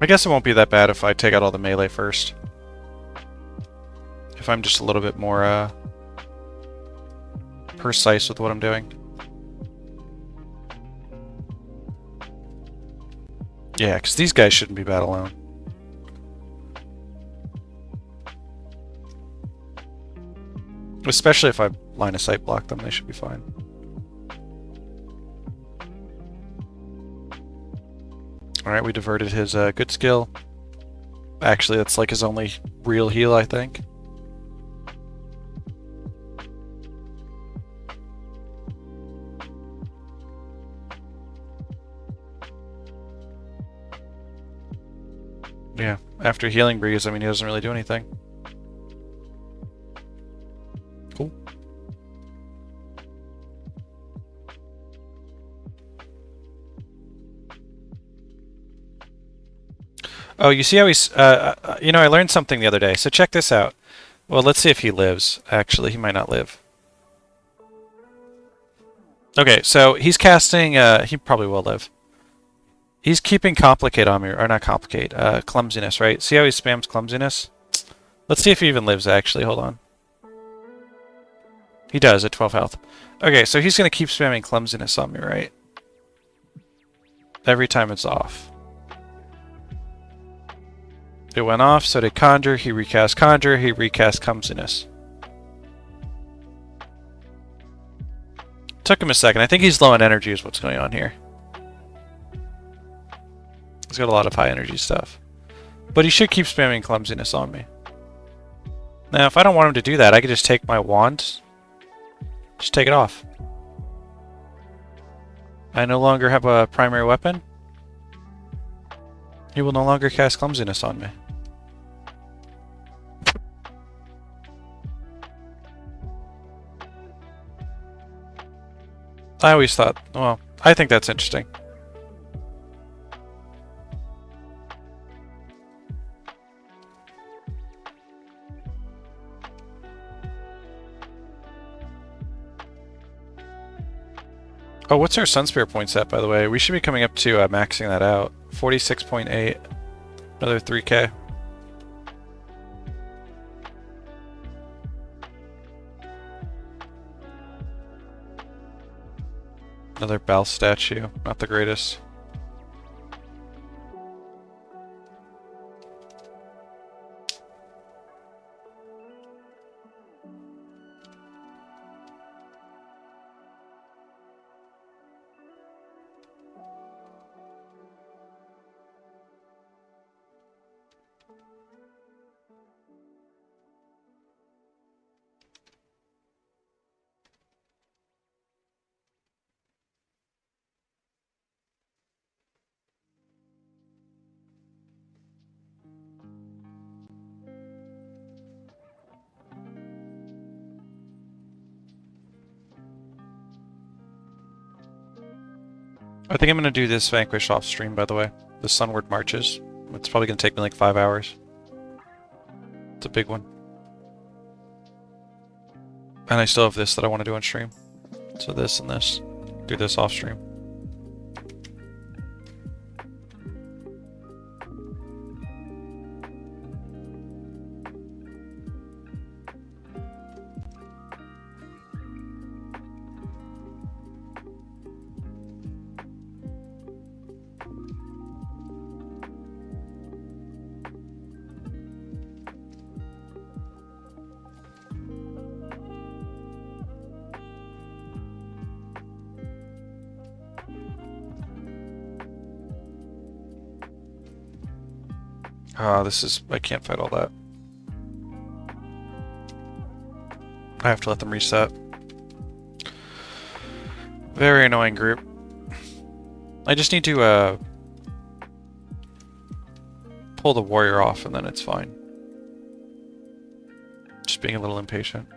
I guess it won't be that bad if I take out all the melee first. If I'm just a little bit more precise with what I'm doing. Yeah, because these guys shouldn't be bad alone. Especially if I line of sight block them, they should be fine. Alright, we diverted his good skill. Actually, that's like his only real heal, I think. Yeah, after healing Breeze, I mean, he doesn't really do anything. Cool. Oh, you see how he's... you know, I learned something the other day, so check this out. Well, let's see if he lives. Actually, he might not live. Okay, so he's casting... he probably will live. He's keeping Complicate on me, or not Complicate, Clumsiness, right? See how he spams Clumsiness? Let's see if he even lives, actually. Hold on. He does, at 12 health. Okay, so he's going to keep spamming Clumsiness on me, right? Every time it's off. It went off, so did Conjure, he recast Conjure, he recast Clumsiness. Took him a second. I think he's low on energy is what's going on here. He's got a lot of high energy stuff. But he should keep spamming Clumsiness on me. Now, if I don't want him to do that, I could just take my wand. Just take it off. I no longer have a primary weapon. He will no longer cast Clumsiness on me. I always thought, well, I think that's interesting. Oh, what's our Sun Spirit points at, by the way? We should be coming up to maxing that out. 46.8. Another 3k. Another Bal statue. Not the greatest. I think I'm going to do this Vanquish off stream, by the way. The Sunward Marches. It's probably going to take me like 5 hours. It's a big one. And I still have this that I want to do on stream. So this and this. Do this off stream. Ah, this is... I can't fight all that. I have to let them reset. Very annoying group. I just need to, pull the warrior off and then it's fine. Just being a little impatient.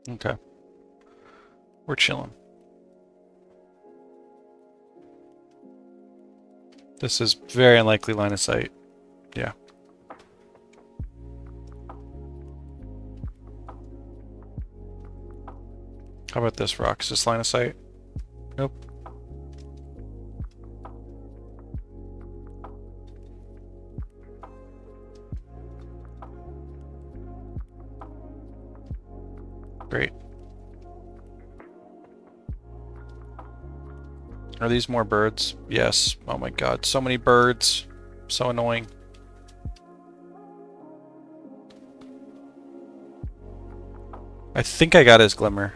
Okay. We're chilling. This is very unlikely line of sight. Yeah. How about this rock? Is this line of sight? Nope. Great. Are these more birds? Yes. Oh my god, so many birds. So annoying. I think I got his glimmer.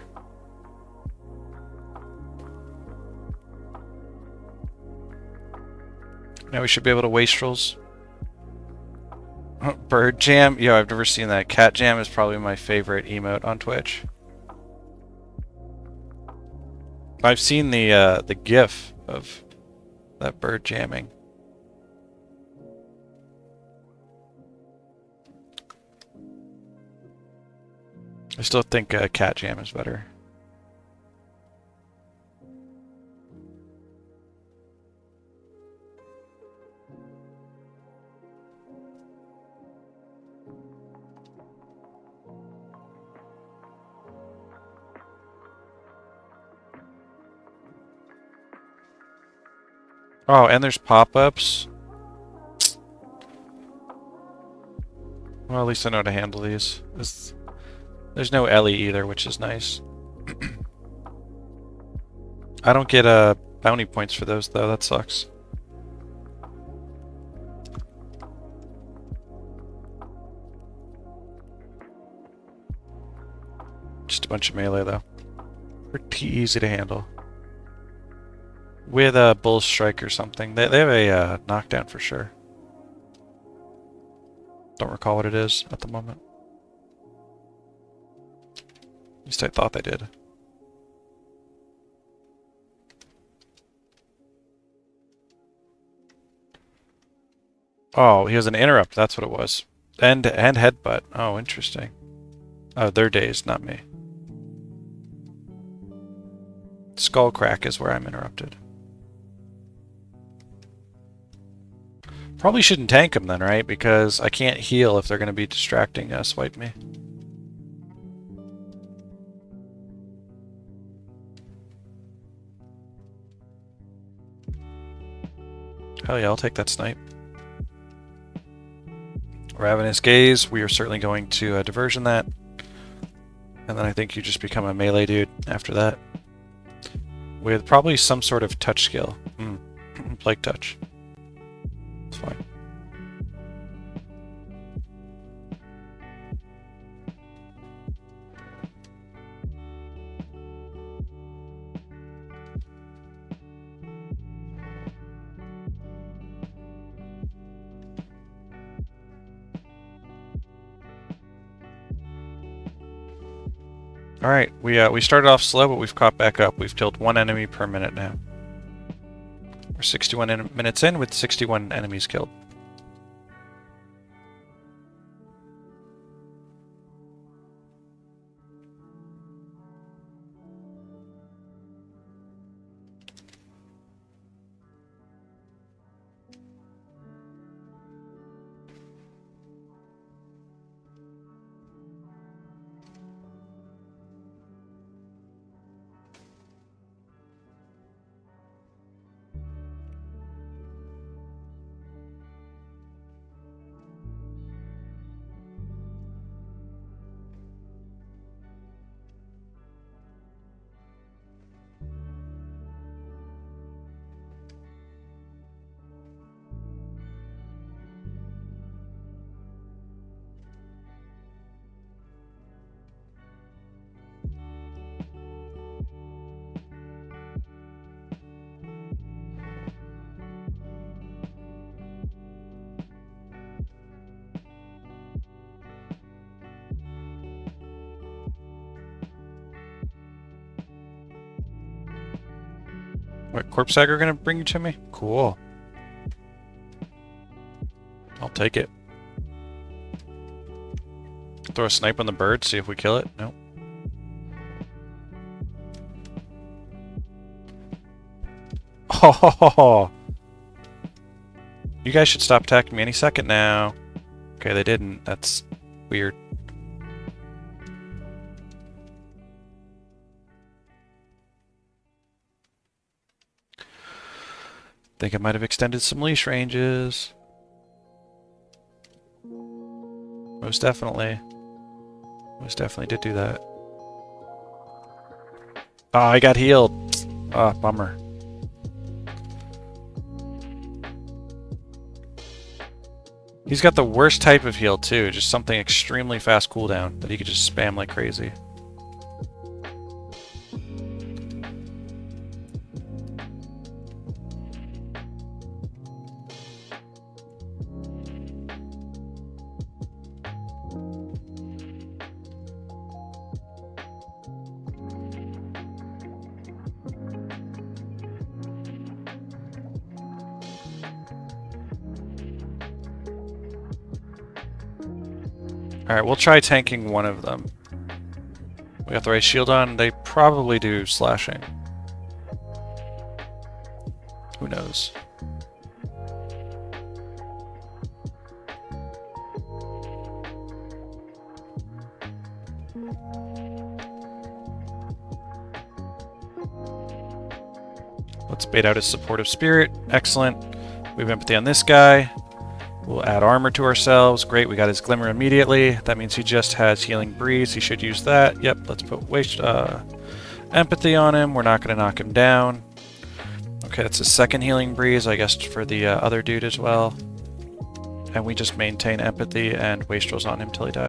Now we should be able to wastrels. Bird jam? Yo, I've never seen that. Cat jam is probably my favorite emote on Twitch. I've seen the GIF of that bird jamming. I still think cat jam is better. Oh, and there's pop-ups. Well, at least I know how to handle these. There's no Ellie either, which is nice. I don't get bounty points for those, though. That sucks. Just a bunch of melee, though. Pretty easy to handle. With a bull strike or something. They have a knockdown for sure. Don't recall what it is at the moment. At least I thought they did. Oh, he has an interrupt. That's what it was. And headbutt. Oh, interesting. Oh, their days, not me. Skull crack is where I'm interrupted. Probably shouldn't tank him then, right? Because I can't heal if they're going to be distracting swipe me. Hell yeah, I'll take that snipe. Ravenous Gaze, we are certainly going to diversion that. And then I think you just become a melee dude after that. With probably some sort of touch skill. Plague touch. It's fine. Alright, we started off slow, but we've caught back up. We've killed 1 enemy per minute now. We're 61 minutes in with 61 enemies killed. What, Corpse Sagger gonna bring you to me? Cool. I'll take it. Throw a snipe on the bird, see if we kill it. Nope. Oh, you guys should stop attacking me any second now. Okay, they didn't. That's weird. Think I might have extended some leash ranges. Most definitely. Most definitely did do that. Oh, I got healed. Ah, oh, bummer. He's got the worst type of heal too, just something extremely fast cooldown that he could just spam like crazy. Alright, we'll try tanking one of them. We got the right shield on. They probably do slashing. Who knows? Let's bait out his supportive spirit. Excellent. We have empathy on this guy. We'll add armor to ourselves. Great, we got his glimmer immediately. That means he just has healing breeze. He should use that. Yep, let's put empathy on him. We're not going to knock him down. Okay, that's his second healing breeze, I guess, for the other dude as well. And we just maintain empathy and wastrels on him till he dies.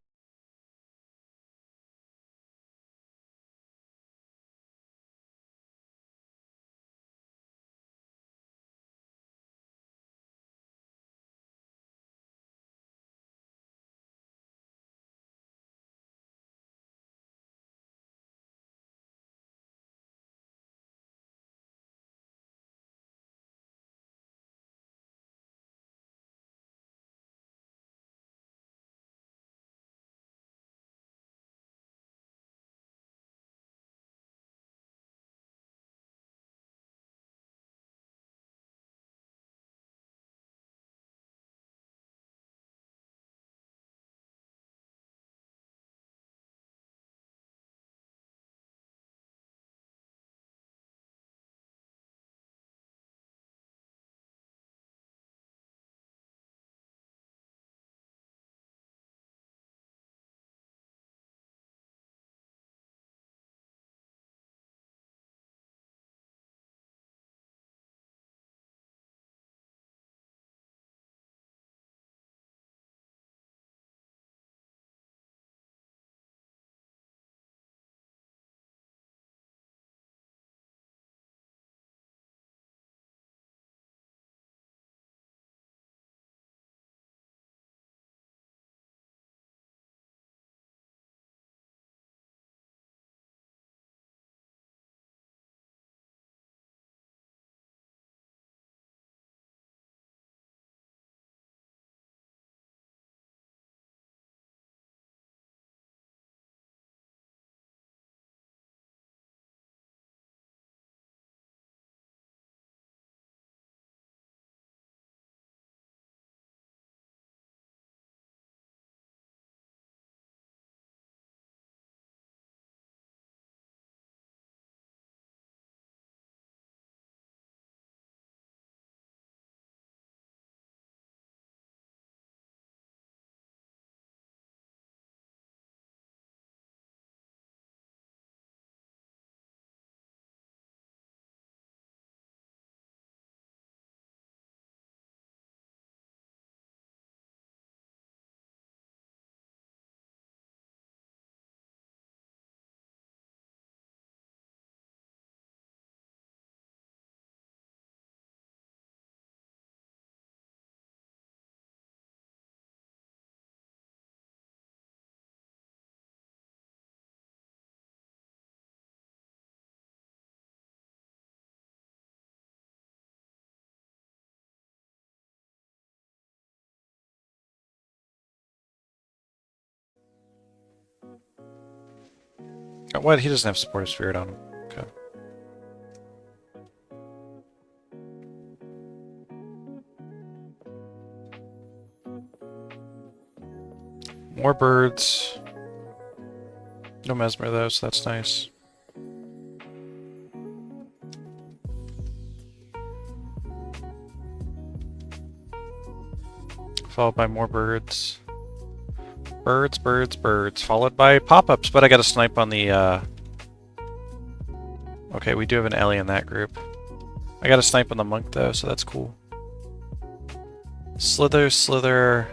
What? He doesn't have supportive spirit on him. Okay. More birds. No mesmer though, so that's nice. Followed by more birds. Birds, birds, birds. Followed by pop-ups, but I got a snipe on the, Okay, we do have an Ellie in that group. I got a snipe on the monk though, so that's cool. Slither, slither.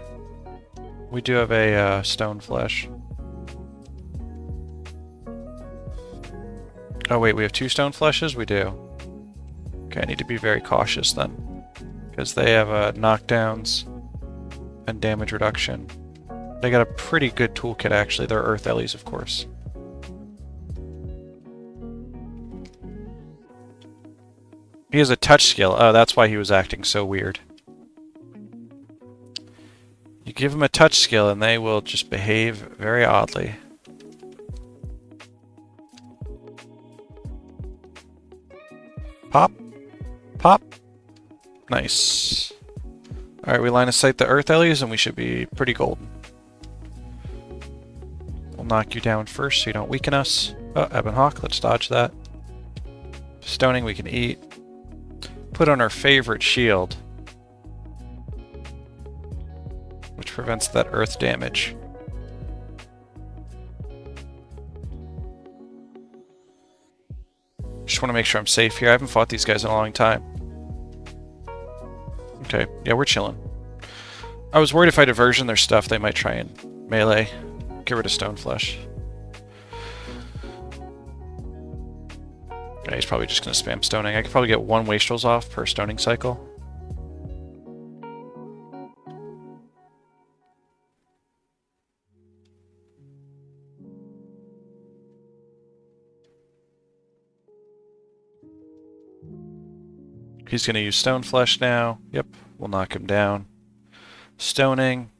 We do have a, stone flesh. Oh wait, we have 2 stone fleshes? We do. Okay, I need to be very cautious then. Because they have, knockdowns and damage reduction. They got a pretty good toolkit actually. They're Earth Ellies, of course. He has a touch skill. Oh, that's why he was acting so weird. You give them a touch skill and they will just behave very oddly. Pop. Pop. Nice. Alright, we line of sight the Earth Ellies and we should be pretty golden. We'll knock you down first so you don't weaken us. Oh, Ebon Hawk, let's dodge that. Stoning we can eat. Put on our favorite shield, which prevents that earth damage. Just want to make sure I'm safe here. I haven't fought these guys in a long time. Okay, yeah, we're chilling. I was worried if I diversion their stuff, they might try and melee. Get rid of Stone Flesh. Yeah, he's probably just going to spam stoning. I could probably get 1 wastrels off per stoning cycle. He's going to use Stone Flesh now. Yep, we'll knock him down. Stoning.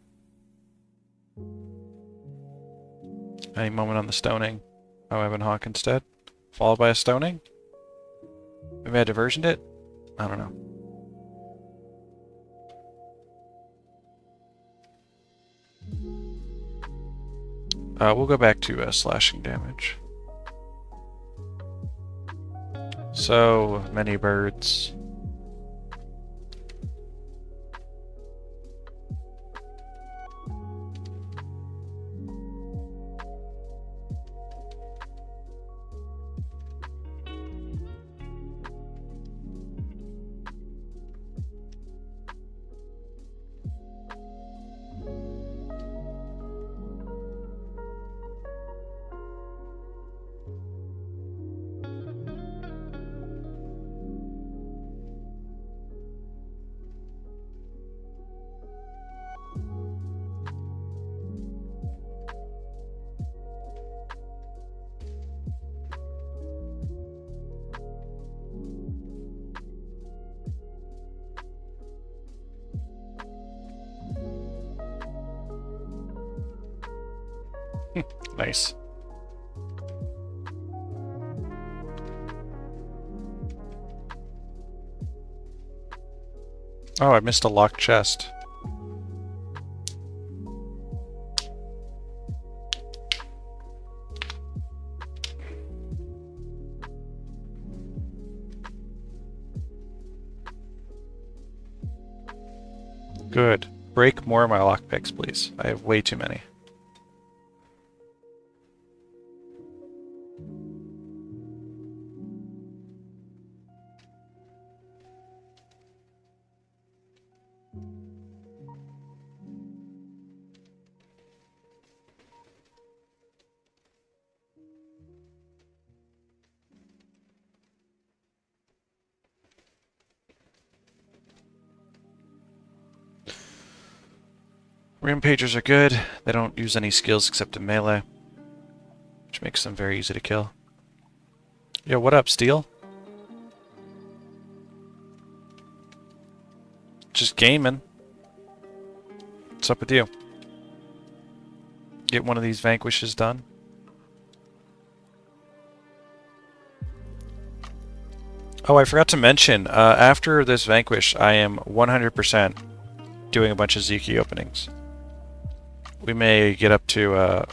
Any moment on the stoning. Oh, Ebon Hawk instead. Followed by a stoning? Maybe I diversioned it? I don't know. We'll go back to slashing damage. So many birds. Nice. Oh, I missed a locked chest. Good. Break more of my lockpicks, please. I have way too many. Rampagers are good. They don't use any skills except in melee, which makes them very easy to kill. Yo, what up, Steel? Just gaming. What's up with you? Get one of these Vanquishes done. Oh, I forgot to mention, after this Vanquish, I am 100% doing a bunch of Z key openings. We may get up to,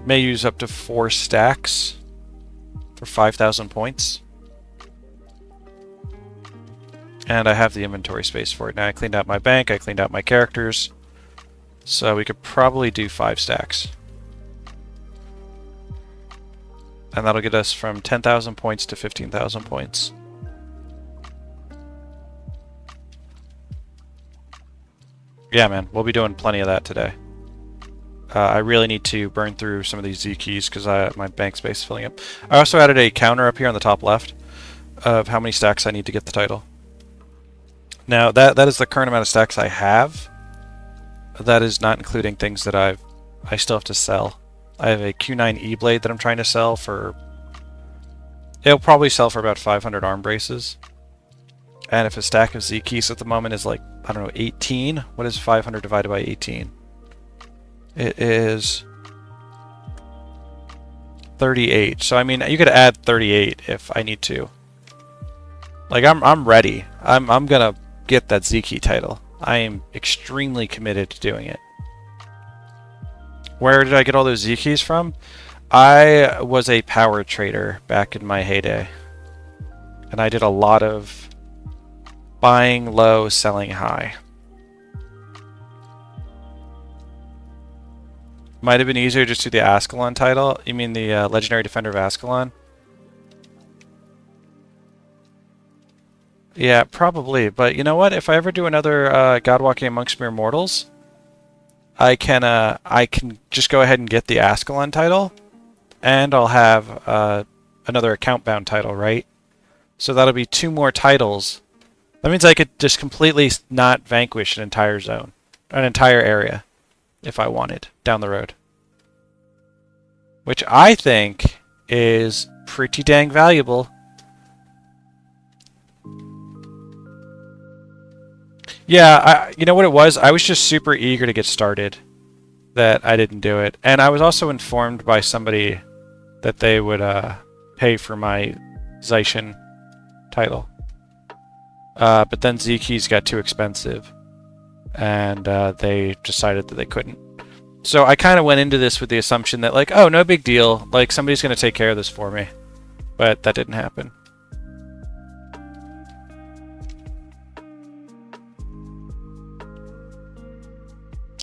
may use up to 4 stacks for 5,000 points. And I have the inventory space for it. Now I cleaned out my bank, I cleaned out my characters. So we could probably do 5 stacks. And that'll get us from 10,000 points to 15,000 points. Yeah, man, we'll be doing plenty of that today. I really need to burn through some of these Z keys because my bank space is filling up. I also added a counter up here on the top left of how many stacks I need to get the title. Now, that is the current amount of stacks I have. That is not including things that I still have to sell. I have a Q9 E-Blade that I'm trying to sell for... It'll probably sell for about 500 arm braces. And if a stack of Z keys at the moment is like, I don't know, 18? What is 500 divided by 18? It is 38. So I mean, you could add 38 if I need to. Like I'm ready. I'm gonna get that Z key title. I am extremely committed to doing it. Where did I get all those Z keys from? I was a power trader back in my heyday. And I did a lot of buying low, selling high. Might have been easier just to do the Ascalon title. You mean the Legendary Defender of Ascalon? Yeah, probably. But you know what? If I ever do another God Walking Amongst Mere Mortals, I can just go ahead and get the Ascalon title, and I'll have another account-bound title, right? So that'll be 2 more titles. That means I could just completely not vanquish an entire zone, an entire area, if I wanted, down the road. Which I think is pretty dang valuable. Yeah, you know what it was? I was just super eager to get started that I didn't do it. And I was also informed by somebody that they would pay for my Zaishen title. But then Z keys got too expensive. And they decided that they couldn't. So I kind of went into this with the assumption that, like, oh, no big deal. Like, somebody's going to take care of this for me. But that didn't happen.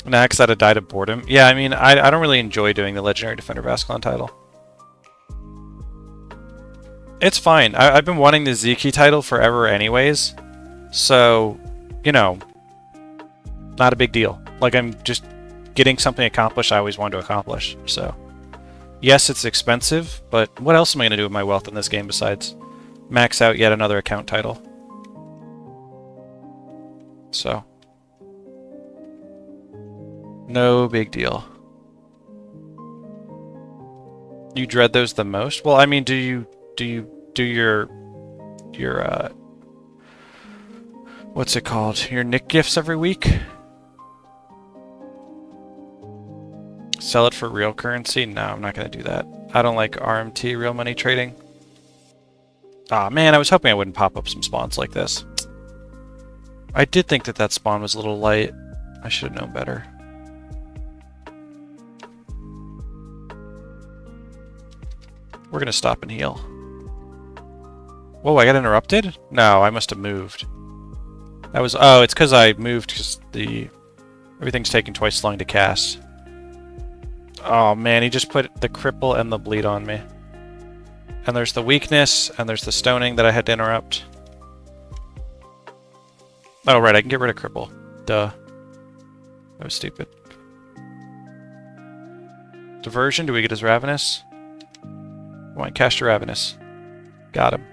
Nax out of died of boredom. Yeah, I mean, I don't really enjoy doing the Legendary Defender of Ascalon title. It's fine. I've been wanting the Z key title forever anyways. So, you know, not a big deal. Like, I'm just getting something accomplished I always wanted to accomplish. So, yes, it's expensive, but what else am I going to do with my wealth in this game besides max out yet another account title? So, no big deal. You dread those the most? Well, I mean, do you do your what's it called? Your Nick gifts every week? Sell it for real currency? No, I'm not going to do that. I don't like RMT, real money trading. Aw, man, I was hoping I wouldn't pop up some spawns like this. I did think that that spawn was a little light. I should have known better. We're going to stop and heal. Whoa, I got interrupted? No, I must have moved. That was... Oh, it's because I moved because everything's taking twice as long to cast. Oh man, he just put the cripple and the bleed on me. And there's the weakness, and there's the stoning that I had to interrupt. Oh right, I can get rid of cripple. Duh. That was stupid. Diversion, do we get his Ravenous? Come on, cast your Ravenous. Got him.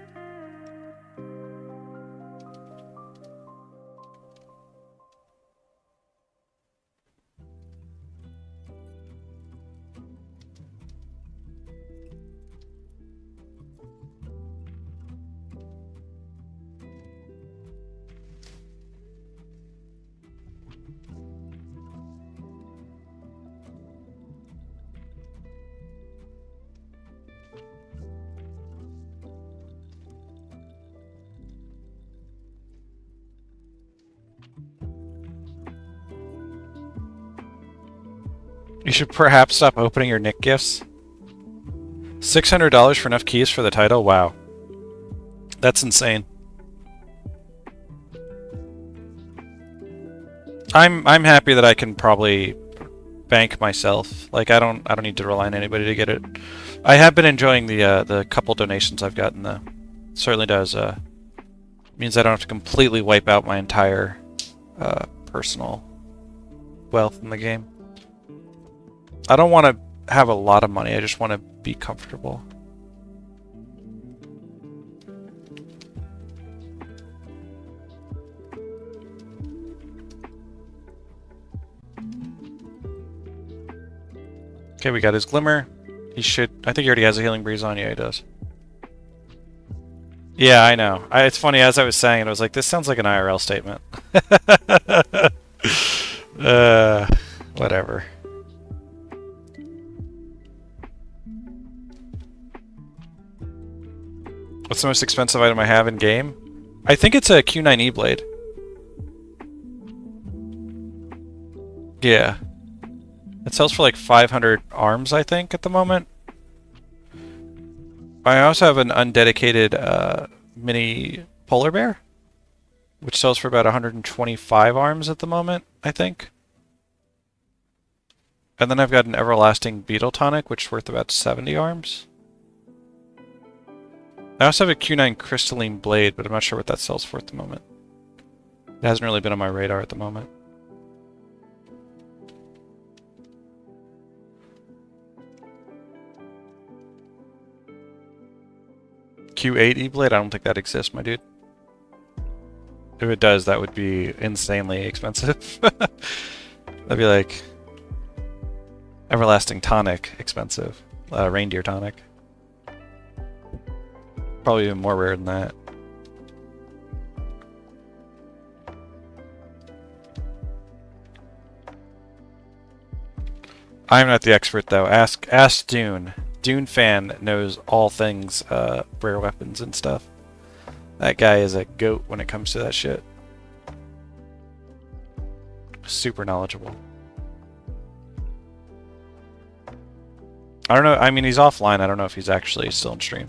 You should perhaps stop opening your Nick gifts. $600 for enough keys for the title? Wow. That's insane. I'm happy that I can probably bank myself. Like I don't need to rely on anybody to get it. I have been enjoying the couple donations I've gotten though. It certainly does means I don't have to completely wipe out my entire personal wealth in the game. I don't want to have a lot of money, I just want to be comfortable. Okay, we got his Glimmer. He should... I think he already has a Healing Breeze on. Yeah, he does. Yeah, I know. It's funny, as I was saying it, I was like, this sounds like an IRL statement. Whatever. What's the most expensive item I have in game? I think it's a Q9E blade. Yeah. It sells for like 500 arms, I think, at the moment. I also have an undedicated mini polar bear, which sells for about 125 arms at the moment, I think. And then I've got an everlasting beetle tonic, which is worth about 70 arms. I also have a Q9 crystalline blade, but I'm not sure what that sells for at the moment. It hasn't really been on my radar at the moment. Q8 E-Blade? I don't think that exists, my dude. If it does, that would be insanely expensive. That'd be like... Everlasting Tonic expensive. Reindeer Tonic. Probably even more rare than that. I'm not the expert, though. Ask Dune. Dune fan knows all things rare weapons and stuff. That guy is a goat when it comes to that shit. Super knowledgeable. I don't know, I mean, he's offline. I don't know if he's actually still in stream.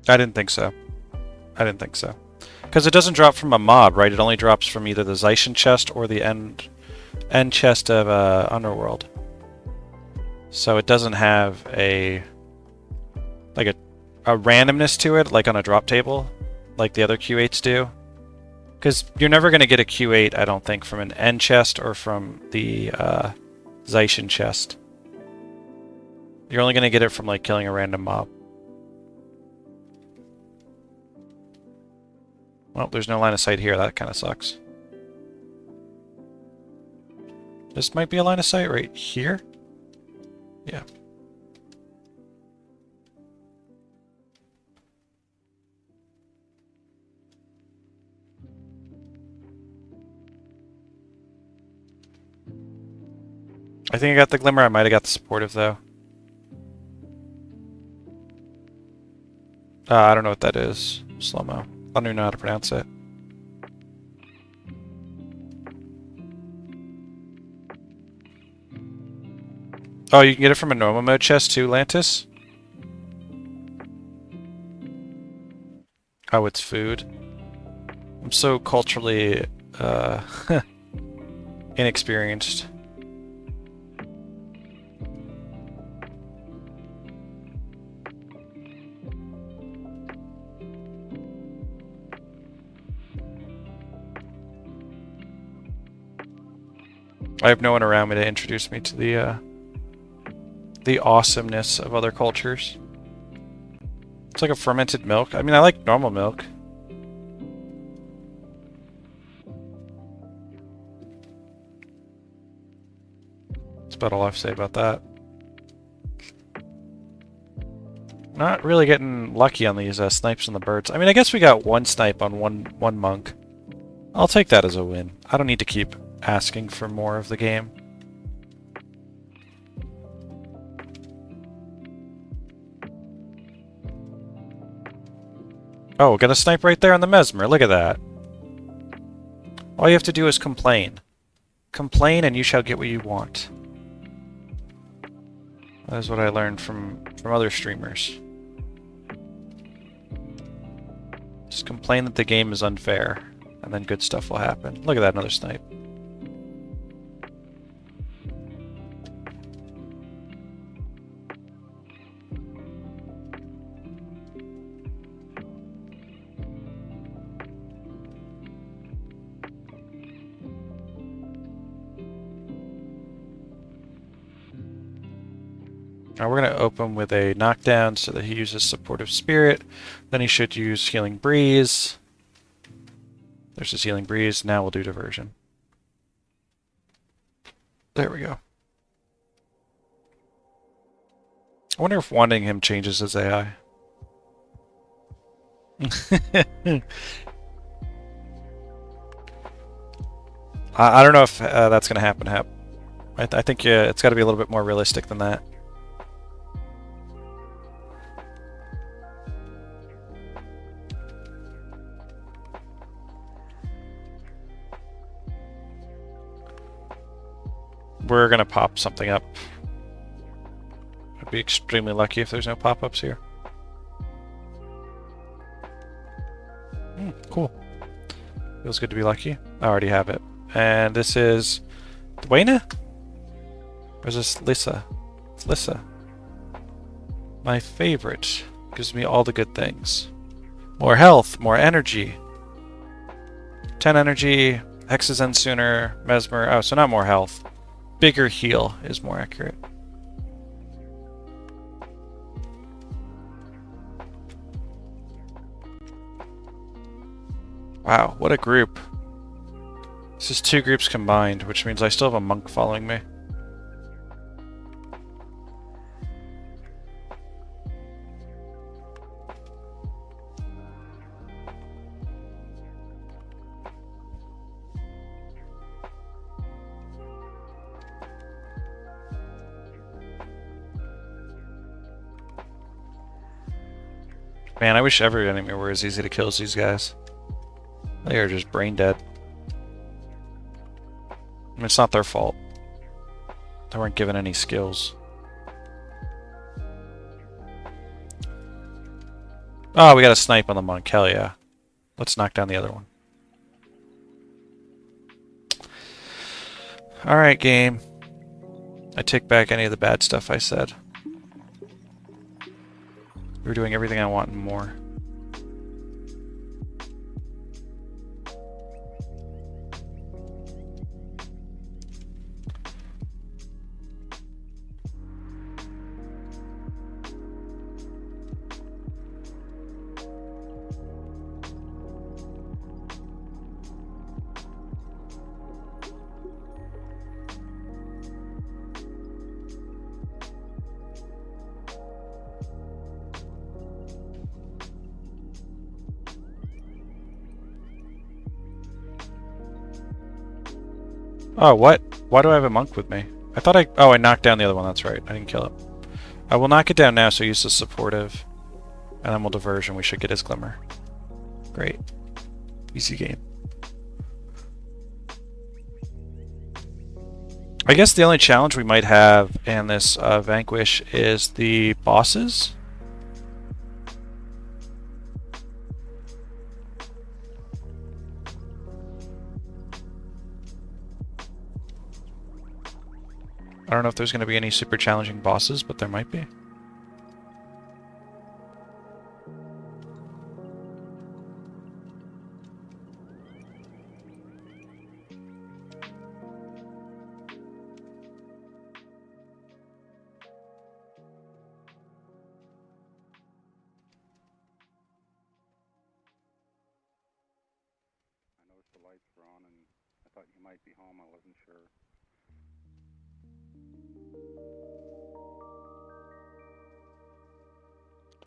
I didn't think so. I didn't think so. Because it doesn't drop from a mob, right? It only drops from either the Zaishen chest or the end chest of Underworld. So it doesn't have a randomness to it, like on a drop table, like the other Q8s do. Because you're never going to get a Q8, I don't think, from an end chest or from the Zaishen chest. You're only going to get it from like killing a random mob. Well, there's no line of sight here. That kind of sucks. This might be a line of sight right here. Yeah. I think I got the Glimmer. I might have got the Supportive, though. I don't know what that is. Slow-mo. I don't even know how to pronounce it. Oh, you can get it from a normal mode chest too, Lantis? Oh, it's food. I'm so culturally inexperienced. I have no one around me to introduce me to the awesomeness of other cultures. It's like a fermented milk. I mean, I like normal milk. about all I have to say about that. Not really getting lucky on these snipes and the birds. I mean, I guess we got one snipe on one monk. I'll take that as a win. I don't need to keep asking for more of the game. Oh, got a snipe right there on the Mesmer. Look at that. All you have to do is complain. Complain and you shall get what you want. That is what I learned from other streamers. Just complain that the game is unfair, and then good stuff will happen. Look at that, another snipe. Now we're going to open with a knockdown so that he uses Supportive Spirit. Then he should use Healing Breeze. There's his Healing Breeze. Now we'll do Diversion. There we go. I wonder if wanting him changes his AI. I don't know if that's going to happen. I think it's got to be a little bit more realistic than that. We're going to pop something up. I'd be extremely lucky if there's no pop-ups here. Cool. Feels good to be lucky. I already have it. And this is Dwayne? Or is this Lissa? It's Lissa. My favorite. Gives me all the good things. More health, more energy. 10 energy, hexes end sooner, mesmer. Oh, so not more health. Bigger heal is more accurate. Wow, what a group. This is 2 groups combined, which means I still have a monk following me. Man, I wish every enemy were as easy to kill as these guys. They are just brain dead. I mean, it's not their fault. They weren't given any skills. Oh, we got a snipe on the monk. Hell yeah. Let's knock down the other one. Alright, game. I take back any of the bad stuff I said. We're doing everything I want and more. Oh, what? Why do I have a monk with me? I thought I... Oh, I knocked down the other one. That's right. I didn't kill it. I will knock it down now, so use the supportive. And then we'll diversion. We should get his glimmer. Great. Easy game. I guess the only challenge we might have in this Vanquish is the bosses. I don't know if there's going to be any super challenging bosses, but there might be. I noticed the lights were on and I thought you might be home. I wasn't sure.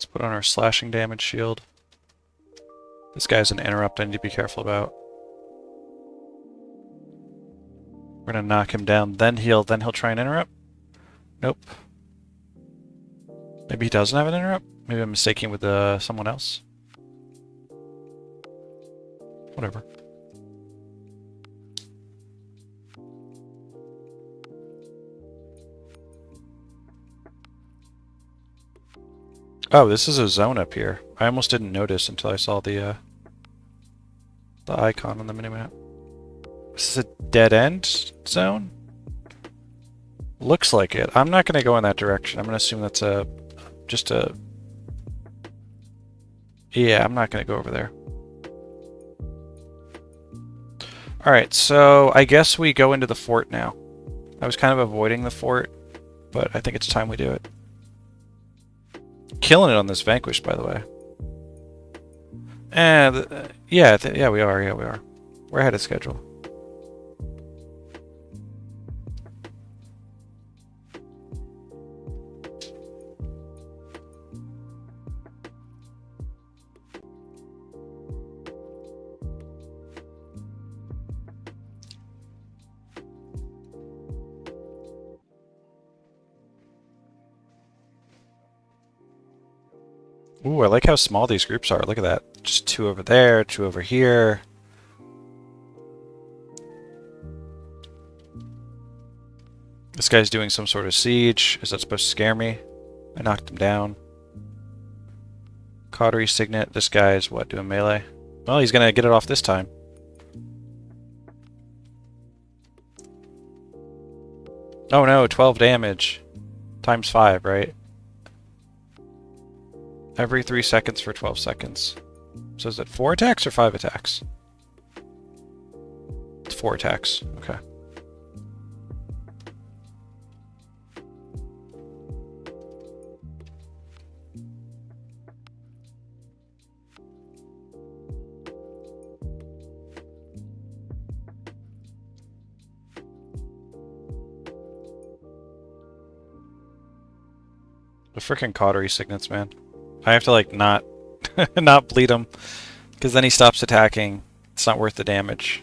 Let's put on our slashing damage shield. This guy's an interrupt I need to be careful about. We're gonna knock him down, then heal, then he'll try and interrupt. Nope. Maybe he doesn't have an interrupt? Maybe I'm mistaken with someone else? Whatever. Oh, this is a zone up here. I almost didn't notice until I saw the icon on the minimap. This is a dead-end zone? Looks like it. I'm not going to go in that direction. I'm going to assume that's just a... Yeah, I'm not going to go over there. Alright, so I guess we go into the fort now. I was kind of avoiding the fort, but I think it's time we do it. Killing it on this Vanquish, by the way. And yeah, we are. Yeah, we are. We're ahead of schedule. Ooh, I like how small these groups are. Look at that. Just 2 over there, 2 over here. This guy's doing some sort of siege. Is that supposed to scare me? I knocked him down. Cautery Signet. This guy's, what, doing melee? Well, he's gonna get it off this time. Oh no, 12 damage. Times 5, right? Every 3 seconds for 12 seconds. So is it 4 attacks or 5 attacks? It's 4 attacks. Okay. The frickin' Cautery Signets, man. I have to, like, not not bleed him, because then he stops attacking. It's not worth the damage.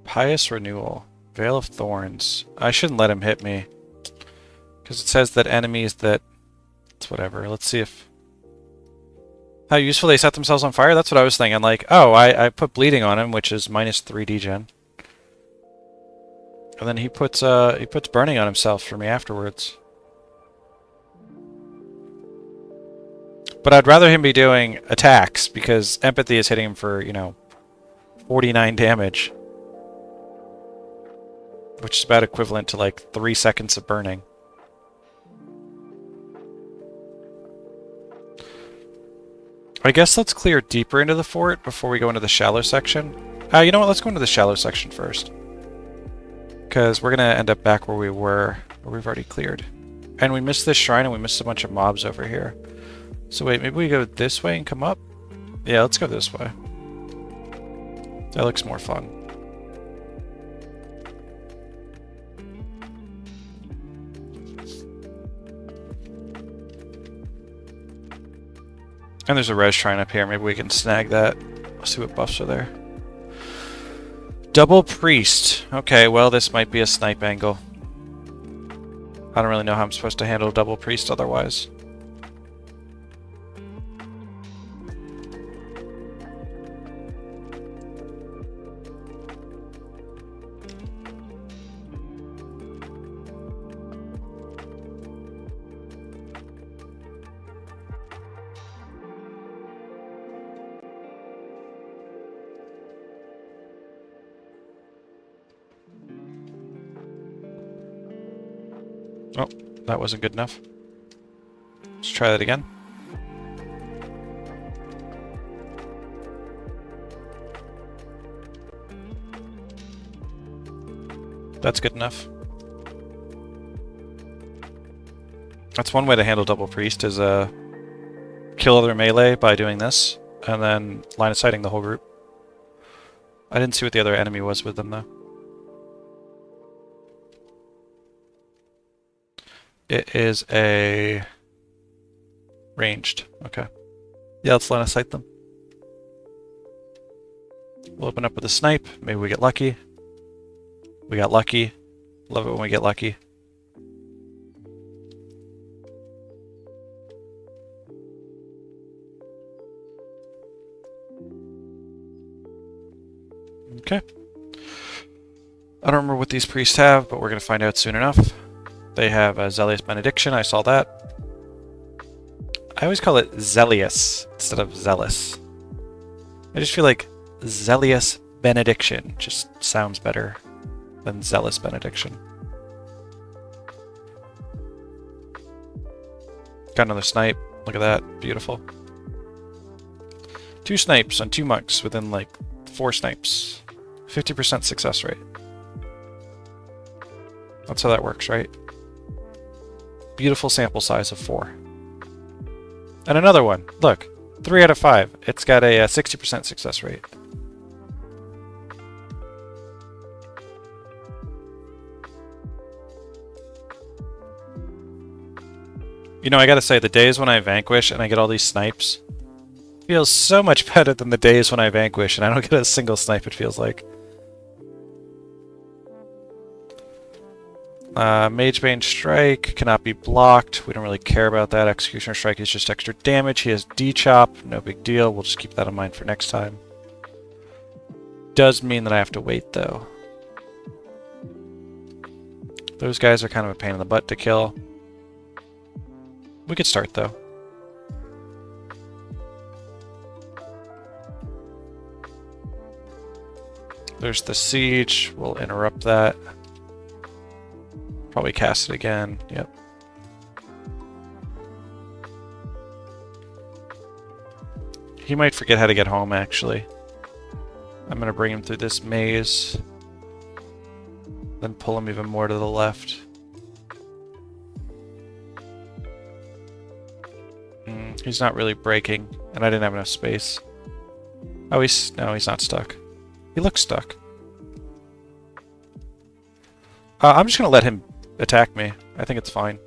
Pious Renewal. Veil of Thorns. I shouldn't let him hit me, because it says that enemies that... It's whatever. Let's see if... How useful they set themselves on fire? That's what I was thinking. Like, oh, I put bleeding on him, which is minus 3 degen. And then he puts burning on himself for me afterwards. But I'd rather him be doing attacks, because Empathy is hitting him for, you know, 49 damage. Which is about equivalent to like 3 seconds of burning. I guess let's clear deeper into the fort before we go into the shallow section. You know what, let's go into the shallow section first. Because we're going to end up back where we were, where we've already cleared. And we missed this shrine and we missed a bunch of mobs over here. So wait, maybe we go this way and come up? Yeah, let's go this way. That looks more fun. And there's a res shrine up here. Maybe we can snag that. Let's see what buffs are there. Double Priest. Okay, well, this might be a snipe angle. I don't really know how I'm supposed to handle Double Priest otherwise. Oh, that wasn't good enough. Let's try that again. That's good enough. That's one way to handle Double Priest, is kill other melee by doing this, and then line of sighting the whole group. I didn't see what the other enemy was with them, though. It is a... ranged. Okay. Yeah, let's line of sight them. We'll open up with a snipe. Maybe we get lucky. We got lucky. Love it when we get lucky. Okay. I don't remember what these priests have, but we're going to find out soon enough. They have a Zealous Benediction. I saw that. I always call it Zealous instead of Zealous. I just feel like Zealous Benediction just sounds better than Zealous Benediction. Got another snipe. Look at that. Beautiful. 2 snipes on 2 monks within like 4 snipes. 50% success rate. That's how that works, right? Beautiful sample size of 4. And another one. Look. 3 out of 5. It's got a 60% success rate. You know, I gotta say, the days when I Vanquish and I get all these snipes feels so much better than the days when I Vanquish and I don't get a single snipe, it feels like. Magebane Strike cannot be blocked. We don't really care about that. Executioner Strike is just extra damage. He has D-Chop. No big deal. We'll just keep that in mind for next time. Does mean that I have to wait, though. Those guys are kind of a pain in the butt to kill. We could start, though. There's the siege. We'll interrupt that. Probably cast it again. Yep. He might forget how to get home, actually. I'm going to bring him through this maze. Then pull him even more to the left. He's not really breaking, and I didn't have enough space. Oh, no, he's not stuck. He looks stuck. I'm just going to let him attack me. I think it's fine.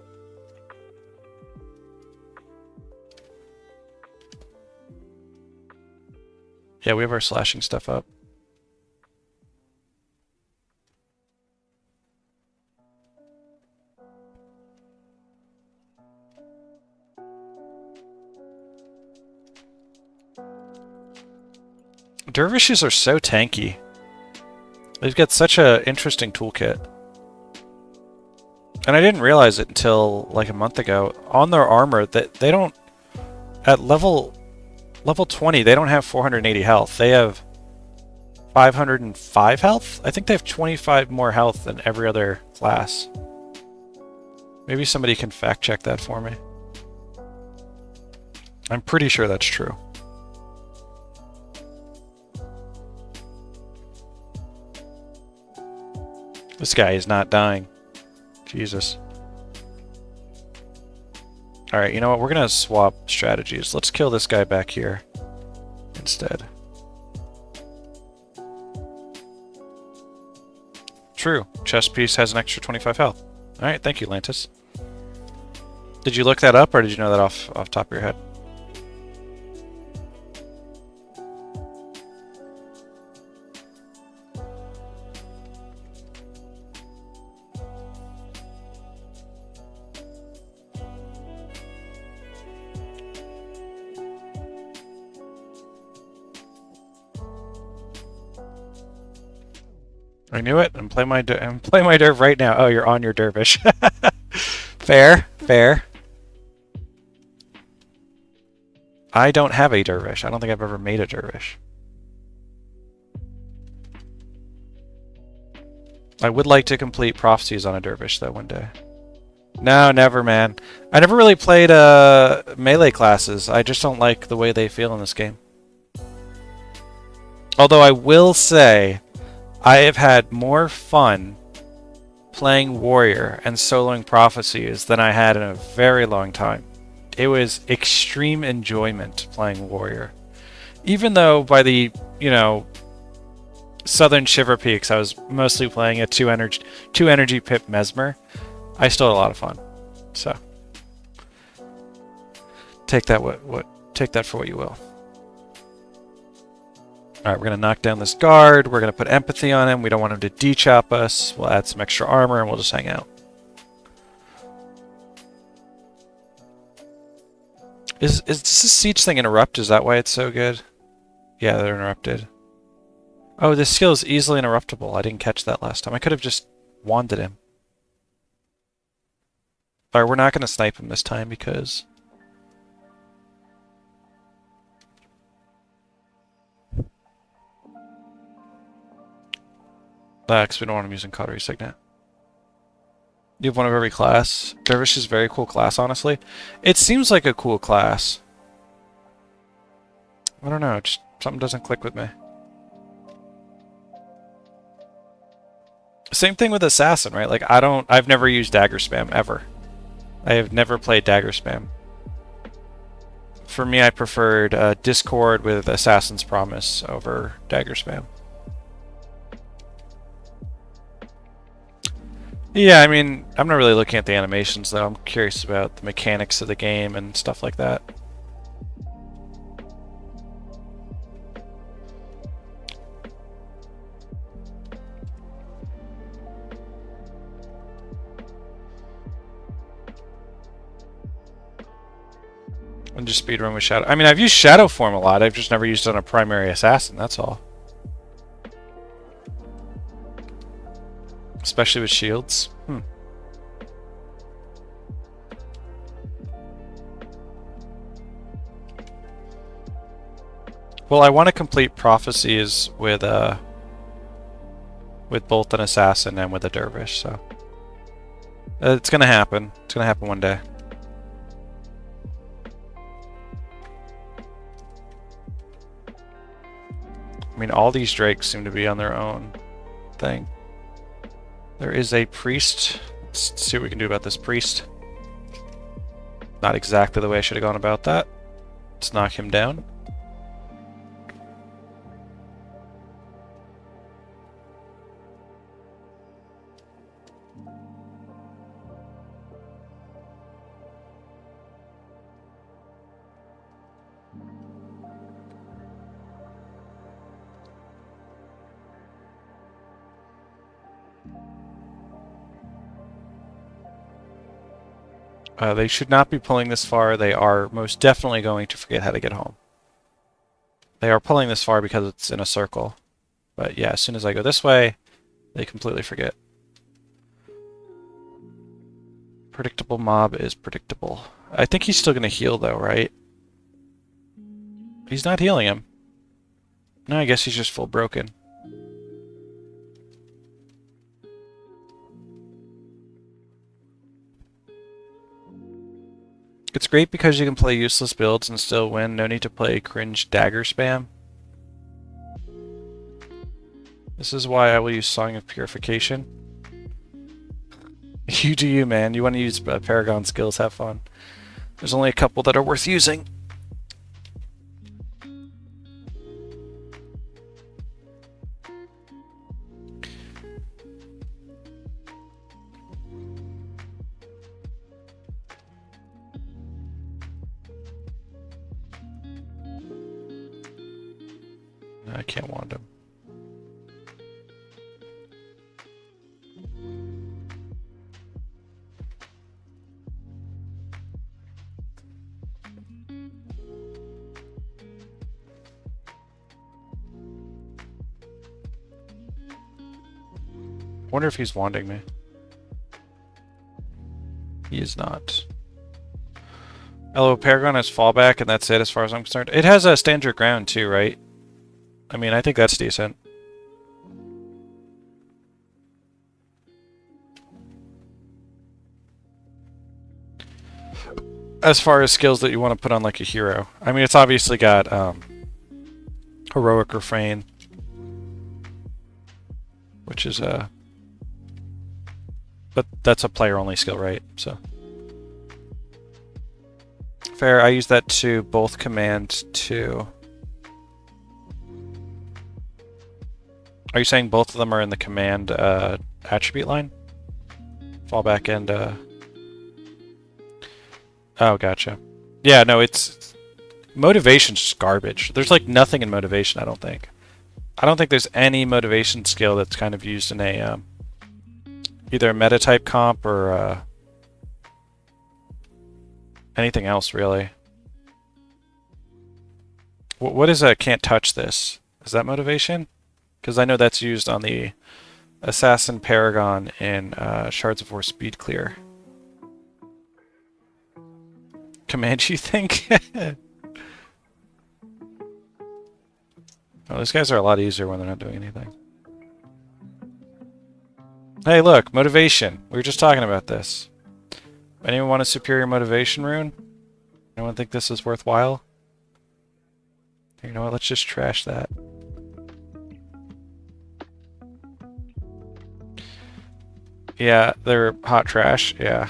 Yeah, we have our slashing stuff up. Dervishes are so tanky. They've got such an interesting toolkit. And I didn't realize it until like a month ago. On their armor, that they don't... At level 20, they don't have 480 health. They have 505 health? I think they have 25 more health than every other class. Maybe somebody can fact check that for me. I'm pretty sure that's true. This guy is not dying. Jesus. Alright, you know what? We're going to swap strategies. Let's kill this guy back here instead. True. Chest piece has an extra 25 health. Alright, thank you, Lantis. Did you look that up, or did you know that off top of your head? I knew it. I'm playing my derv right now. Oh, you're on your dervish. Fair, fair. I don't have a dervish. I don't think I've ever made a dervish. I would like to complete prophecies on a dervish though one day. No, never, man. I never really played melee classes. I just don't like the way they feel in this game. Although I will say, I have had more fun playing Warrior and soloing Prophecies than I had in a very long time. It was extreme enjoyment playing Warrior. Even though by the, Southern Shiver Peaks, I was mostly playing a two energy pip Mesmer. I still had a lot of fun. So take that take that for what you will. Alright, we're gonna knock down this guard, we're gonna put empathy on him, we don't want him to de-chop us, we'll add some extra armor and we'll just hang out. Is this siege thing interrupt? Is that why it's so good? Yeah, they're interrupted. Oh, this skill is easily interruptible. I didn't catch that last time. I could have just wanded him. Alright, we're not going to snipe him this time because... because we don't want him using Cautery Signet. You have one of every class. Dervish is a very cool class, honestly. It seems like a cool class. I don't know, just something doesn't click with me. Same thing with Assassin, right? Like, I've never used Dagger Spam, ever. I have never played Dagger Spam. For me, I preferred Discord with Assassin's Promise over Dagger Spam. Yeah, I mean, I'm not really looking at the animations, though. I'm curious about the mechanics of the game and stuff like that. And just speedrun with Shadow. I mean, I've used Shadow Form a lot. I've just never used it on a primary assassin, that's all. Especially with shields. Well, I want to complete prophecies with both an assassin and with a dervish, so it's gonna happen. It's gonna happen one day. I mean, all these drakes seem to be on their own thing. There is a priest. Let's see what we can do about this priest. Not exactly the way I should have gone about that. Let's knock him down. They should not be pulling this far. They are most definitely going to forget how to get home. They are pulling this far because it's in a circle. But yeah, as soon as I go this way, they completely forget. Predictable mob is predictable. I think he's still going to heal though, right? He's not healing him. No, I guess he's just full broken. It's great because you can play useless builds and still win. No need to play cringe dagger spam. This is why I will use Song of Purification. You do you, man. You want to use Paragon skills, have fun. There's only a couple that are worth using. I can't wand him. Wonder if he's wanding me. He is not. LO Paragon has fallback and that's it as far as I'm concerned. It has a stand your ground too, right? I mean, I think that's decent. As far as skills that you want to put on like a hero. I mean, it's obviously got Heroic Refrain, which is a... but that's a player-only skill, right? So fair. I use that to both command to... Are you saying both of them are in the command attribute line? Fallback and... Oh, gotcha. Yeah, no, it's... Motivation's just garbage. There's like nothing in motivation, I don't think. I don't think there's any motivation skill that's kind of used in a... either a meta-type comp or anything else, really. What is a can't touch this? Is that motivation? Because I know that's used on the Assassin Paragon in Shards of War Speed Clear. Command, you think? Well, these guys are a lot easier when they're not doing anything. Hey, look, motivation. We were just talking about this. Anyone want a superior motivation rune? Anyone think this is worthwhile? You know what, let's just trash that. Yeah, they're hot trash, yeah.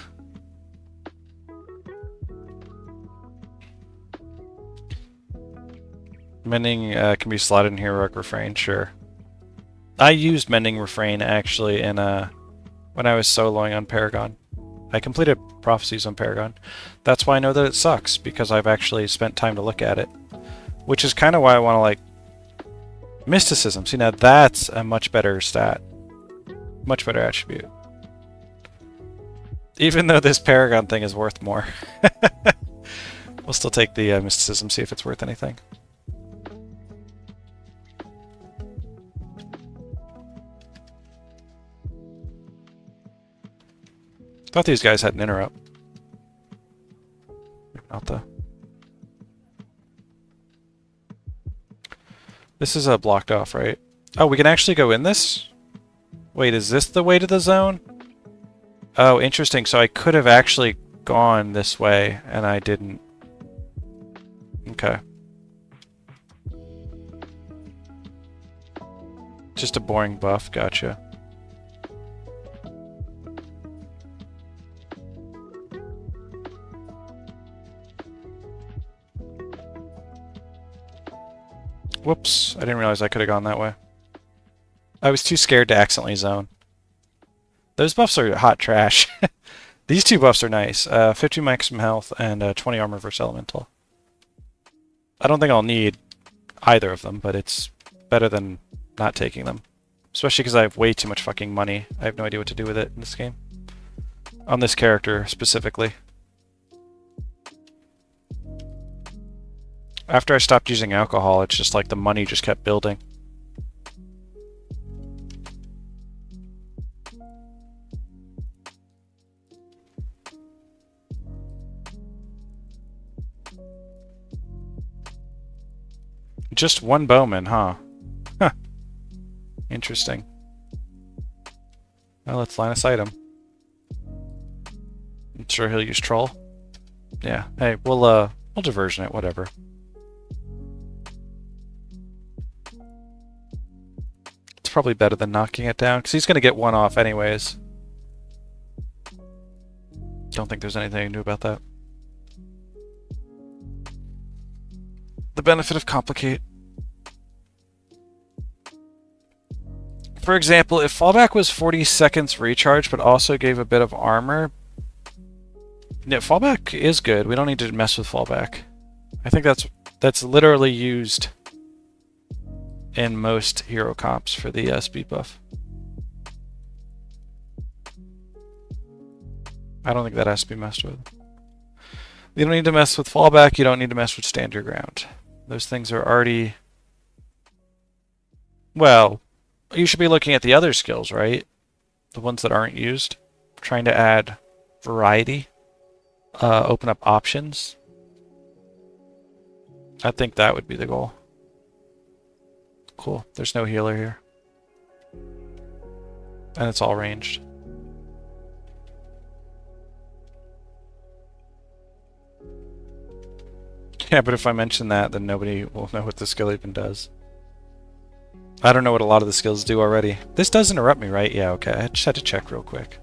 Mending can be slotted in Heroic Refrain, sure. I used Mending Refrain, actually, in when I was soloing on Paragon. I completed Prophecies on Paragon. That's why I know that it sucks, because I've actually spent time to look at it. Which is kind of why I want to, like... Mysticism. See, now that's a much better stat. Much better attribute. Even though this Paragon thing is worth more. We'll still take the Mysticism, see if it's worth anything. Thought these guys had an interrupt. Not though. This is blocked off, right? Oh, we can actually go in this? Wait, is this the way to the zone? Oh, interesting. So I could have actually gone this way, and I didn't. Okay. Just a boring buff, gotcha. Whoops, I didn't realize I could have gone that way. I was too scared to accidentally zone. Those buffs are hot trash. These two buffs are nice. 50 maximum health and 20 armor versus elemental. I don't think I'll need either of them, but it's better than not taking them. Especially because I have way too much fucking money. I have no idea what to do with it in this game. On this character, specifically. After I stopped using alcohol, it's just like the money just kept building. Just one bowman, huh? Huh. Interesting. Well, let's line of sight him. I'm sure he'll use troll. Yeah. Hey, we'll diversion it, whatever. It's probably better than knocking it down, because he's going to get one off anyways. Don't think there's anything I can do about that. The benefit of complicate. For example, if fallback was 40 seconds recharge, but also gave a bit of armor... Yeah, fallback is good. We don't need to mess with fallback. I think that's literally used in most hero comps for the speed buff. I don't think that has to be messed with. You don't need to mess with fallback, you don't need to mess with stand your ground. Those things are already... Well, you should be looking at the other skills, right? The ones that aren't used. Trying to add variety. Open up options. I think that would be the goal. Cool. There's no healer here. And it's all ranged. Yeah, but if I mention that, then nobody will know what the skill even does. I don't know what a lot of the skills do already. This does interrupt me, right? Yeah, okay. I just had to check real quick.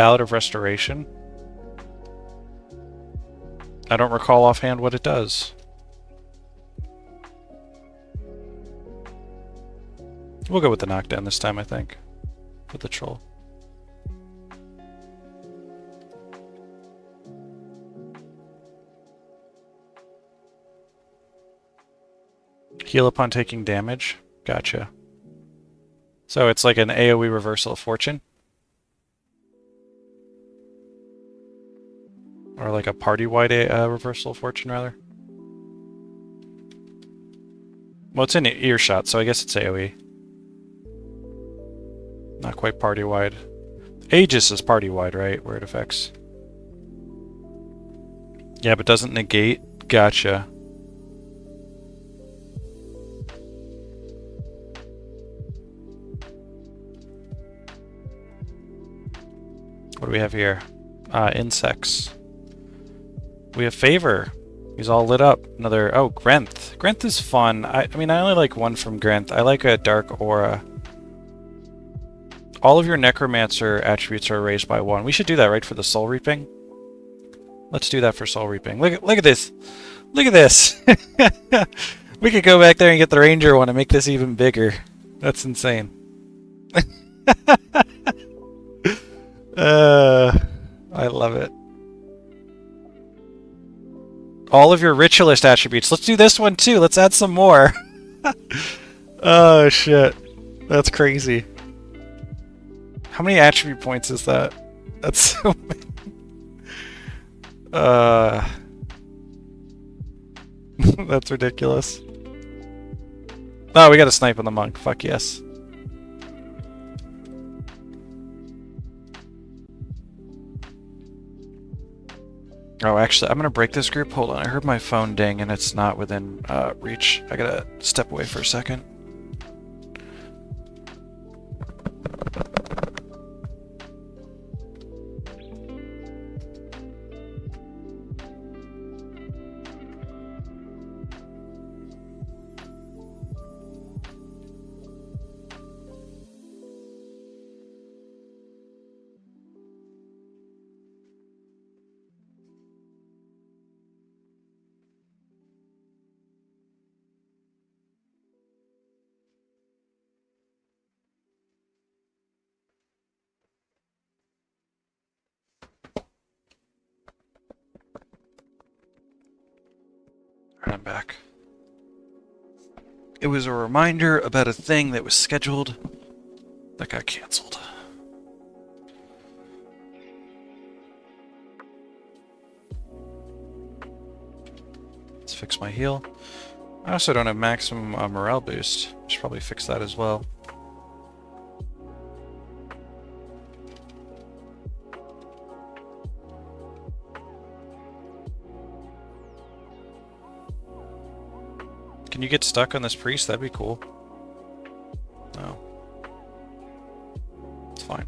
Ballad of Restoration. I don't recall offhand what it does. We'll go with the knockdown this time, I think. With the troll. Heal upon taking damage. Gotcha. So it's like an AoE reversal of fortune? Or like a party-wide reversal of fortune, rather? Well, it's in earshot, so I guess it's AoE. Not quite party-wide. Aegis is party-wide, right? Where it affects. Yeah, but doesn't negate. Gotcha. What do we have here? Insects. We have Favor. He's all lit up. Another... Oh, Grenth. Grenth is fun. I mean, I only like one from Grenth. I like a Dark Aura. All of your Necromancer attributes are raised by 1. We should do that, right, for the Soul Reaping? Let's do that for Soul Reaping. Look at this! Look at this! We could go back there and get the Ranger one and make this even bigger. That's insane. I love it. All of your Ritualist attributes. Let's do this one too. Let's add some more. Oh, shit. That's crazy. How many attribute points is that? That's so many. That's ridiculous. Oh, we got a snipe on the monk. Fuck yes. Oh, actually, I'm gonna break this group. Hold on, I heard my phone ding and it's not within reach. I gotta step away for a second. I'm back. It was a reminder about a thing that was scheduled that got canceled. Let's fix my heal. I also don't have maximum morale boost. Should probably fix that as well. Can you get stuck on this priest? That'd be cool. No. It's fine.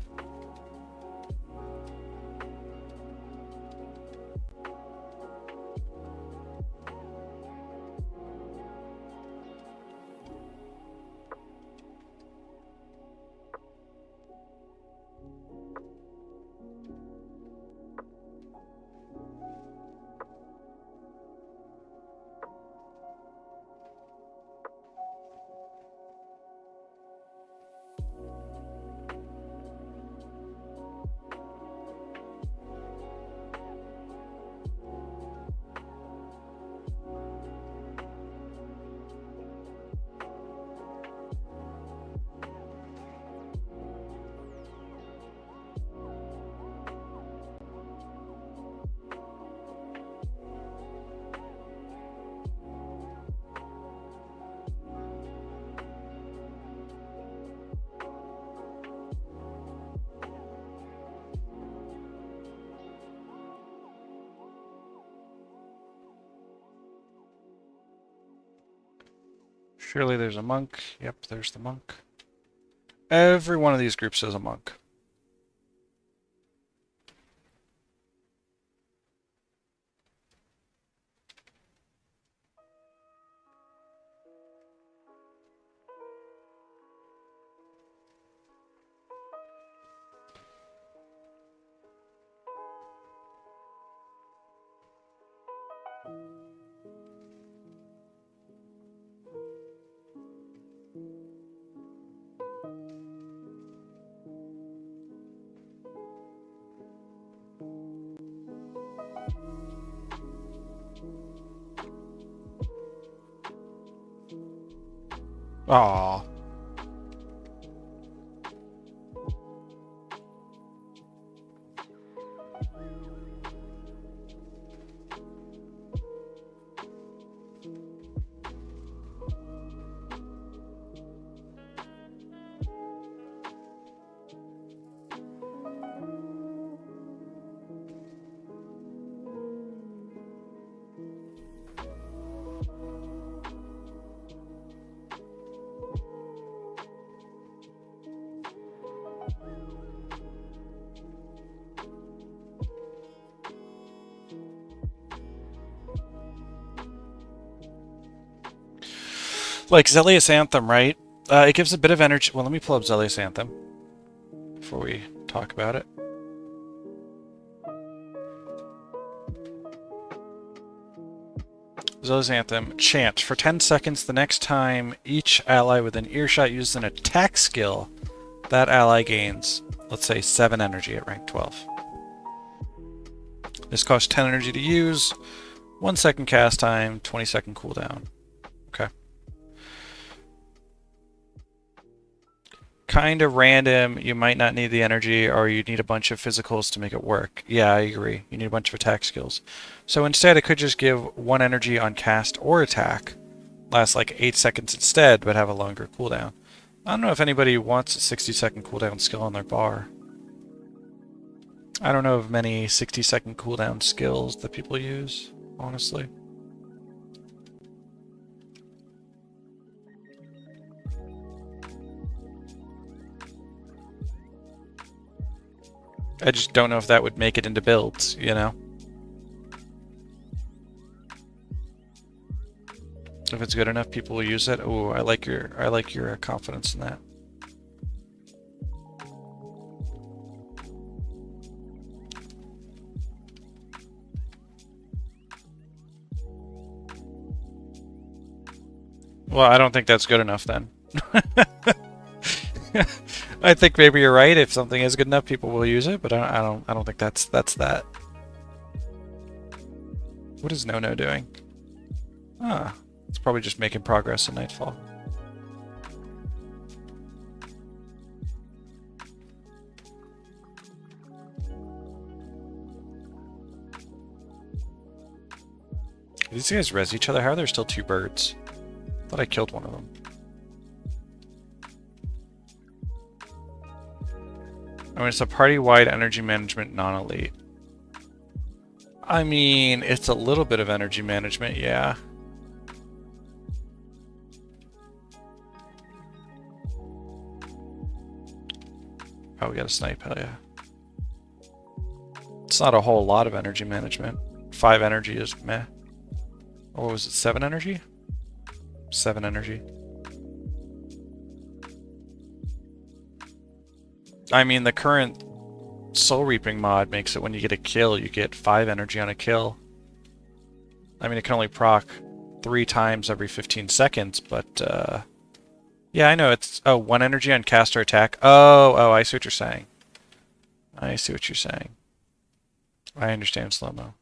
Surely there's a monk. Yep, there's the monk. Every one of these groups is a monk. Aw. Like Zelius Anthem, right? It gives a bit of energy. Well, let me pull up Zelius Anthem before we talk about it. Zelius Anthem. Chant. For 10 seconds the next time each ally within earshot uses an attack skill, that ally gains, let's say, 7 energy at rank 12. This costs 10 energy to use, 1 second cast time, 20-second cooldown. Okay. Kind of random. You might not need the energy, or you need a bunch of physicals to make it work. Yeah, I agree. You need a bunch of attack skills. So instead, it could just give 1 energy on cast or attack, last like 8 seconds instead, but have a longer cooldown. I don't know if anybody wants a 60-second cooldown skill on their bar. I don't know of many 60-second cooldown skills that people use, honestly. I just don't know if that would make it into builds, you know? If it's good enough, people will use it. Oh, I like your confidence in that. Well, I don't think that's good enough then. I think maybe you're right. If something is good enough, people will use it, but I don't think that's that. What is No doing? Ah, it's probably just making progress in Nightfall. Do these guys res each other? How are there still 2 birds? I thought I killed one of them. I mean, it's a party-wide energy management non-elite. I mean, it's a little bit of energy management, yeah. Oh, we got a snipe, hell yeah. It's not a whole lot of energy management. 5 energy is meh. Or was it 7 energy? 7 energy. I mean, the current Soul Reaping mod makes it when you get a kill, you get 5 energy on a kill. I mean, it can only proc 3 times every 15 seconds, but, yeah, I know it's... Oh, 1 energy on cast or attack. Oh, I see what you're saying. I see what you're saying. I understand slow-mo.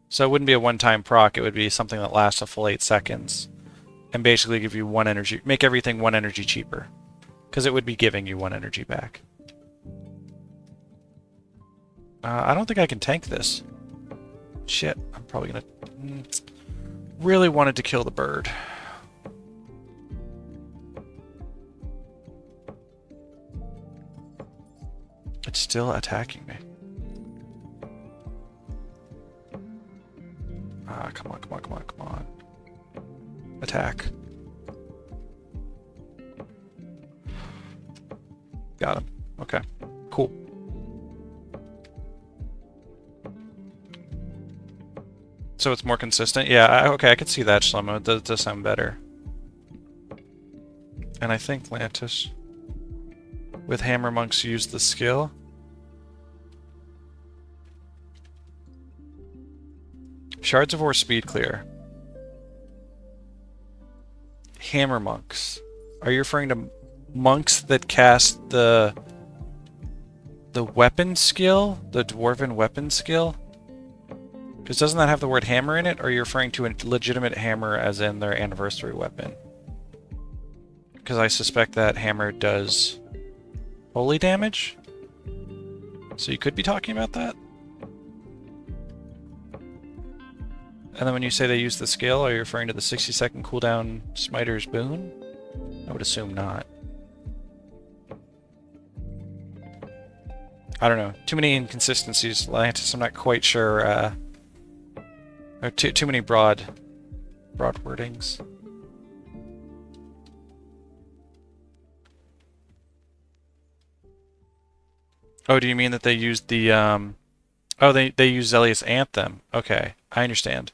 So it wouldn't be a one-time proc, it would be something that lasts a full 8 seconds. And basically give you 1 energy... Make everything 1 energy cheaper. Because it would be giving you 1 energy back. I don't think I can tank this. Shit, I'm probably gonna... Really wanted to kill the bird. It's still attacking me. Ah, come on. Attack. Got him. Okay, cool. So it's more consistent? Yeah, okay, I can see that, Shlomo. It does sound better. And I think Lantis, with Hammer Monks, used the skill. Shards of Ore speed clear. Hammer Monks. Are you referring to monks that cast the weapon skill? The Dwarven weapon skill? Because doesn't that have the word hammer in it? Or are you referring to a legitimate hammer as in their anniversary weapon? because I suspect that hammer does holy damage. So you could be talking about that. And then when you say they use the skill, are you referring to the 60-second cooldown Smiter's Boon? I would assume not. I don't know. Too many inconsistencies, Atlantis. I'm not quite sure. Or too many broad wordings. Oh, do you mean that they used the Oh, they use Zelius Anthem. Okay, I understand.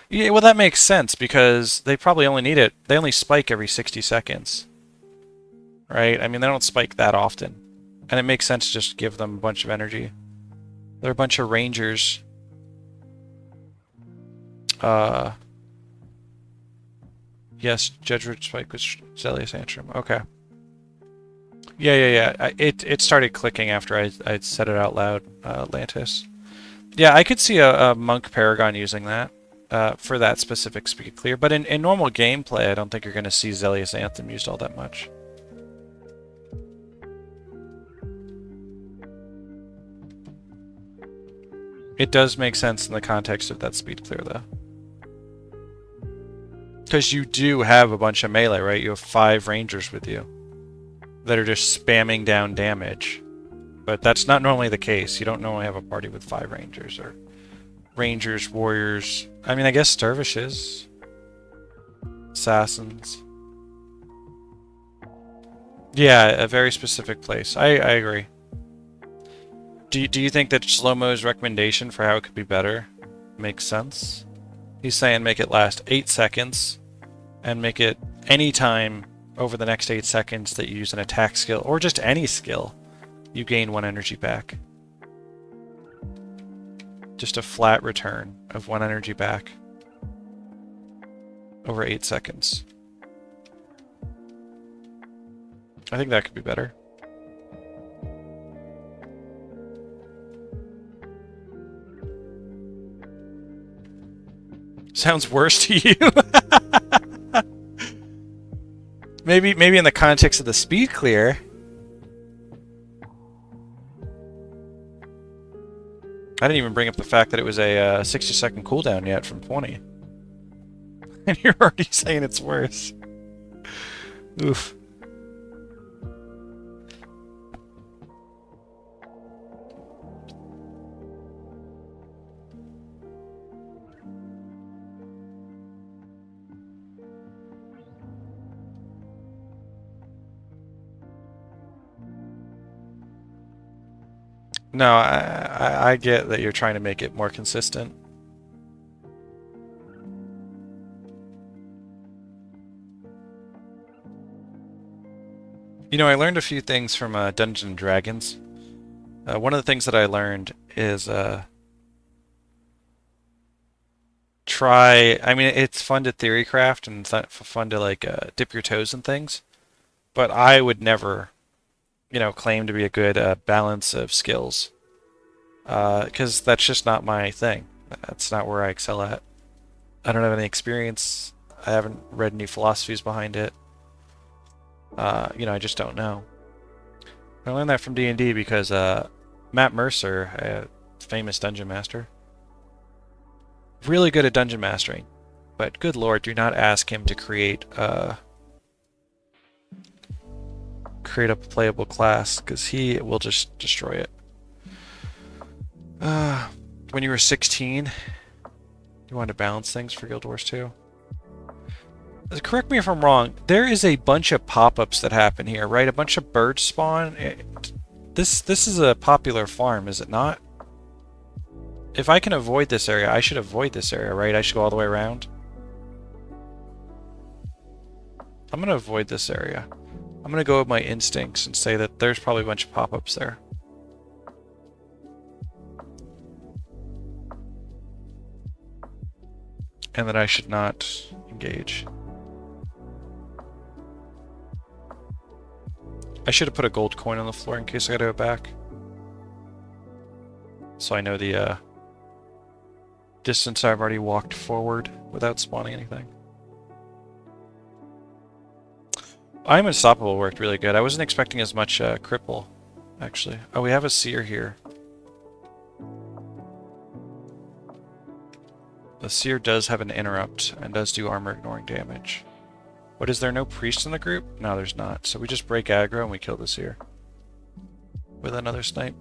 Yeah, well that makes sense because they probably only need it. They only spike every 60 seconds. Right? I mean, they don't spike that often. And it makes sense to just give them a bunch of energy. They're a bunch of rangers. Yes, Judge Rich Spike was Zelius Antrim. Okay. Yeah. It started clicking after I said it out loud, Atlantis. Yeah, I could see a Monk Paragon using that for that specific speed clear. But in normal gameplay, I don't think you're going to see Zelius Anthem used all that much. It does make sense in the context of that speed clear, though. Because you do have a bunch of melee, right? You have 5 rangers with you that are just spamming down damage. But that's not normally the case. You don't normally have a party with 5 rangers or rangers, warriors. I mean, I guess dervishes, assassins. Yeah, a very specific place. I agree. Do you think that Shlomo's recommendation for how it could be better makes sense? He's saying make it last 8 seconds and make it any time over the next 8 seconds that you use an attack skill or just any skill, you gain 1 energy back. Just a flat return of 1 energy back over 8 seconds. I think that could be better. Sounds worse to you? Maybe in the context of the speed clear. I didn't even bring up the fact that it was a 60-second cooldown yet from 20. And you're already saying it's worse. Oof. No, I get that you're trying to make it more consistent. You know, I learned a few things from Dungeons & Dragons. One of the things that I learned is I mean, it's fun to theory craft and it's fun to like dip your toes in things, but I would never, you know, claim to be a good balance of skills, because that's just not my thing. That's not where I excel at. I don't have any experience. I haven't read any philosophies behind it. You know, I just don't know. I learned that from D&D because Matt Mercer, a famous dungeon master, really good at dungeon mastering, but good lord, do not ask him to create a playable class, because he will just destroy it. When you were 16, you wanted to balance things for Guild Wars 2? Correct me if I'm wrong, there is a bunch of pop-ups that happen here, right? A bunch of birds spawn. This is a popular farm, is it not? If I can avoid this area, I should avoid this area, right? I should go all the way around. I'm going to avoid this area. I'm going to go with my instincts and say that there's probably a bunch of pop-ups there. And that I should not engage. I should have put a gold coin on the floor in case I gotta go back. So I know the distance I've already walked forward without spawning anything. I'm Unstoppable worked really good. I wasn't expecting as much cripple, actually. Oh, we have a seer here. The seer does have an interrupt and does do armor ignoring damage. But is there no priest in the group? No, there's not. So we just break aggro and we kill the seer. With another snipe.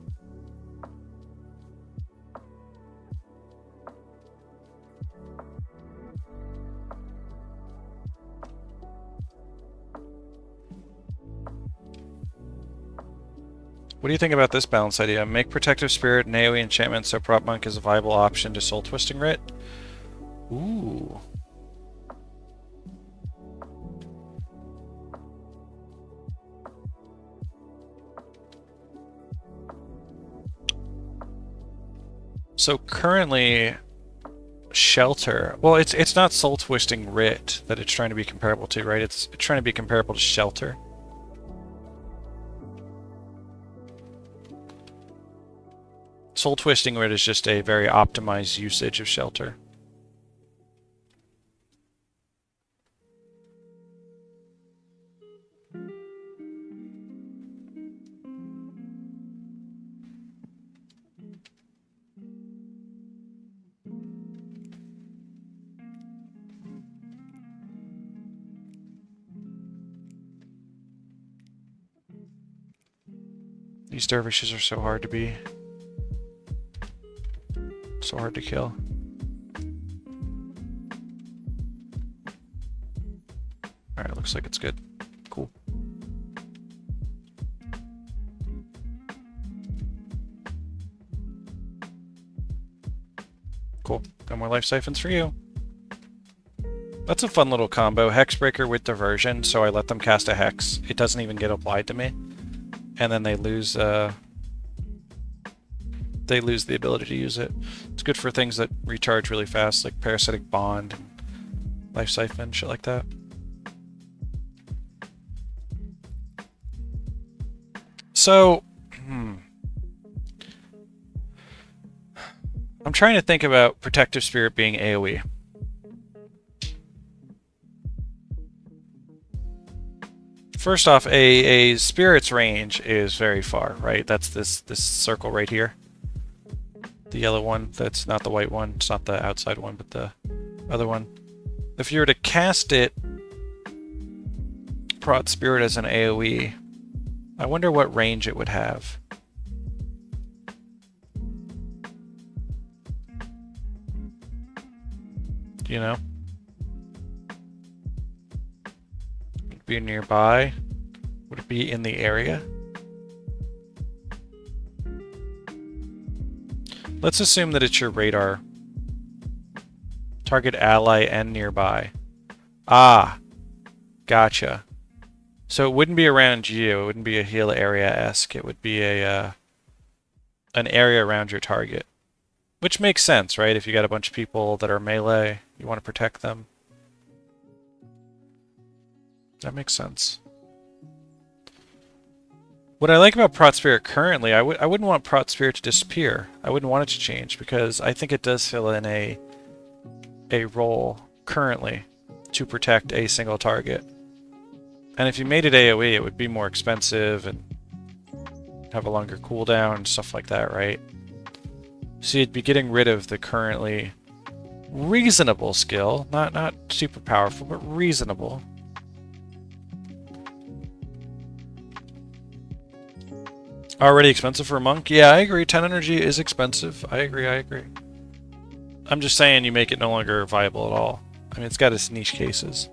What do you think about this balance idea? Make Protective Spirit and AoE enchantment so Prop Monk is a viable option to Soul Twisting Writ? Ooh. So currently, Shelter. Well, it's not Soul Twisting Writ that it's trying to be comparable to, right? It's trying to be comparable to Shelter. Soul Twisting Writ is just a very optimized usage of Shelter. These dervishes are so hard to be. So hard to kill. Alright, looks like it's good. Cool. Cool. No more life siphons for you. That's a fun little combo. Hexbreaker with diversion, so I let them cast a hex. It doesn't even get applied to me. And then they lose the ability to use it. It's good for things that recharge really fast, like Parasitic Bond, Life Siphon, shit like that. So, I'm trying to think about Protective Spirit being AoE. First off, a spirit's range is very far, right? That's this circle right here. The yellow one, that's not the white one. It's not the outside one, but the other one. If you were to cast it, Prot Spirit as an AoE, I wonder what range it would have. Do you know? Would it be nearby? Would it be in the area? Let's assume that it's your radar. Target ally and nearby. Ah, gotcha. So it wouldn't be around you. It wouldn't be a heal area-esque. It would be a an area around your target. Which makes sense, right? If you got a bunch of people that are melee, you want to protect them. That makes sense. What I like about Prot Spirit currently, I wouldn't want Prot Spirit to disappear. I wouldn't want it to change because I think it does fill in a role currently to protect a single target. And if you made it AoE, it would be more expensive and have a longer cooldown and stuff like that, right? So you'd be getting rid of the currently reasonable skill, not super powerful, but reasonable. Already expensive for a monk? Yeah, I agree. 10 energy is expensive. I agree. I'm just saying you make it no longer viable at all. I mean, it's got its niche cases.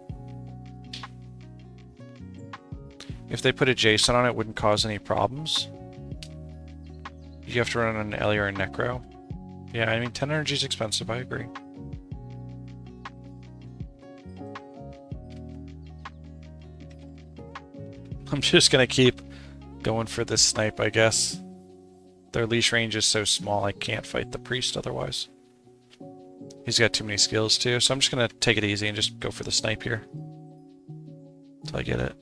If they put a Jason on it, it wouldn't cause any problems. You have to run an Ellie or a Necro. Yeah, I mean, 10 energy is expensive. I agree. I'm just gonna keep going for this snipe, I guess. Their leash range is so small I can't fight the priest otherwise. He's got too many skills too, so I'm just gonna take it easy and just go for the snipe here. Until I get it.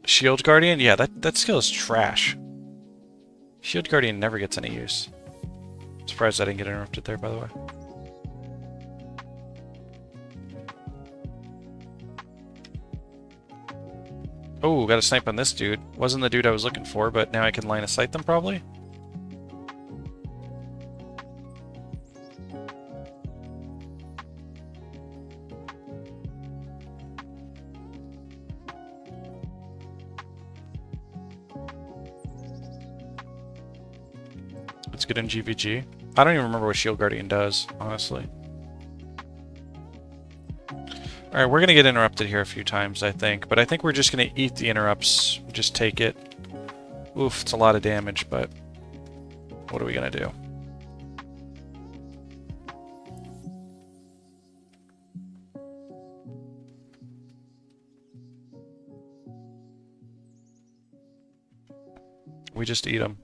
Shield Guardian? Yeah, that skill is trash. Shield Guardian never gets any use. Surprised I didn't get interrupted there, by the way. Oh, got a snipe on this dude. Wasn't the dude I was looking for, but now I can line of sight them probably. Let's get in GVG. I don't even remember what Shield Guardian does, honestly. Alright, we're going to get interrupted here a few times, I think. But I think we're just going to eat the interrupts. Just take it. Oof, it's a lot of damage, but what are we going to do? We just eat them.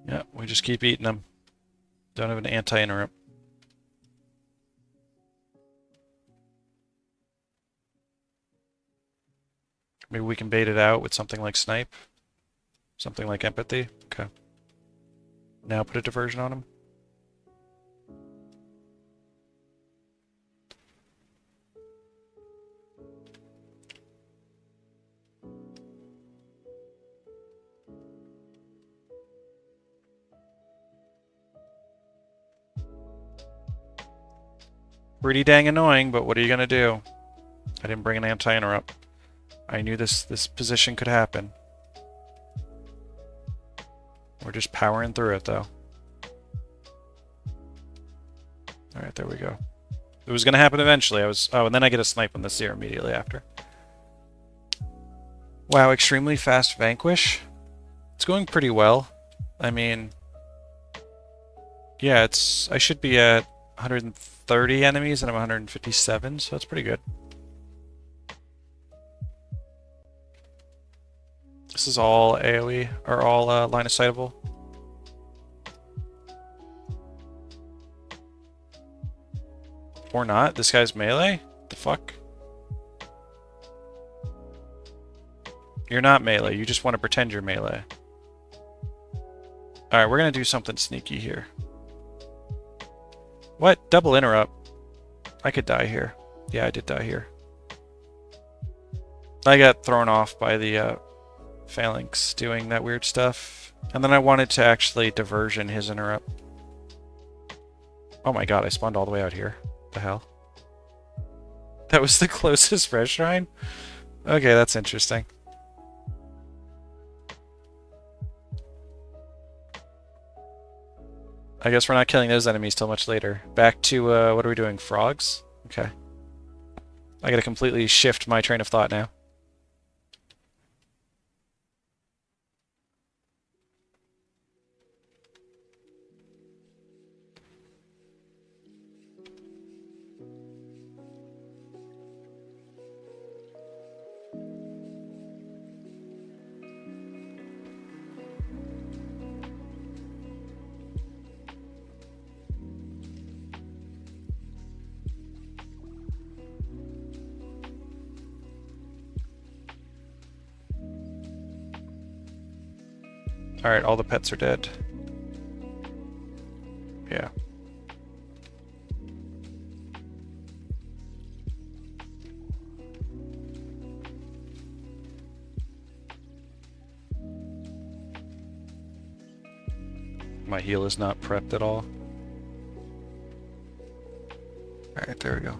Yeah, we just keep eating them. Don't have an anti-interrupt. Maybe we can bait it out with something like Snipe. Something like Empathy. Okay. Now put a diversion on him. Pretty dang annoying, but what are you gonna do? I didn't bring an anti-interrupt. I knew this position could happen. We're just powering through it, though. Alright, there we go. It was gonna happen eventually. Oh, and then I get a snipe on the Seer immediately after. Wow, extremely fast Vanquish. It's going pretty well. I mean... Yeah, I should be at 130 enemies and I'm 157, so that's pretty good. This is all AoE, or all line of sightable. Or not. This guy's melee? What the fuck? You're not melee, you just want to pretend you're melee. Alright, we're gonna do something sneaky here. What? Double interrupt. I could die here. Yeah, I did die here. I got thrown off by the Phalanx doing that weird stuff. And then I wanted to actually diversion his interrupt. Oh my god, I spawned all the way out here. What the hell? That was the closest res shrine? Okay, that's interesting. I guess we're not killing those enemies till much later. Back to, what are we doing? Frogs? Okay. I gotta completely shift my train of thought now. Alright, all the pets are dead. Yeah. My heal is not prepped at all. Alright, there we go.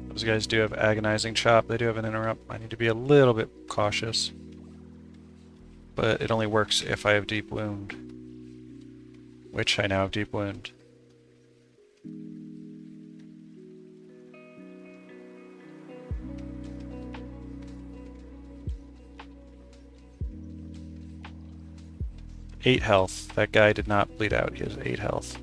Those guys do have agonizing chop. They do have an interrupt. I need to be a little bit cautious. But it only works if I have deep wound. Which I now have deep wound. Eight health. That guy did not bleed out. He has 8 health.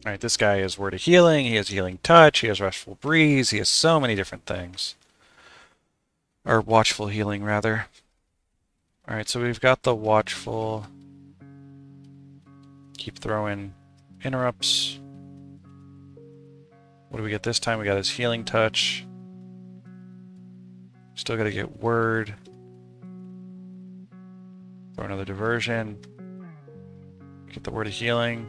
Alright, this guy has Word of Healing, he has Healing Touch, he has Restful Breeze, he has so many different things. Or Watchful Healing, rather. Alright, so we've got the Watchful. Keep throwing interrupts. What do we get this time? We got his Healing Touch. Still gotta get Word. Throw another Diversion. Get the Word of Healing.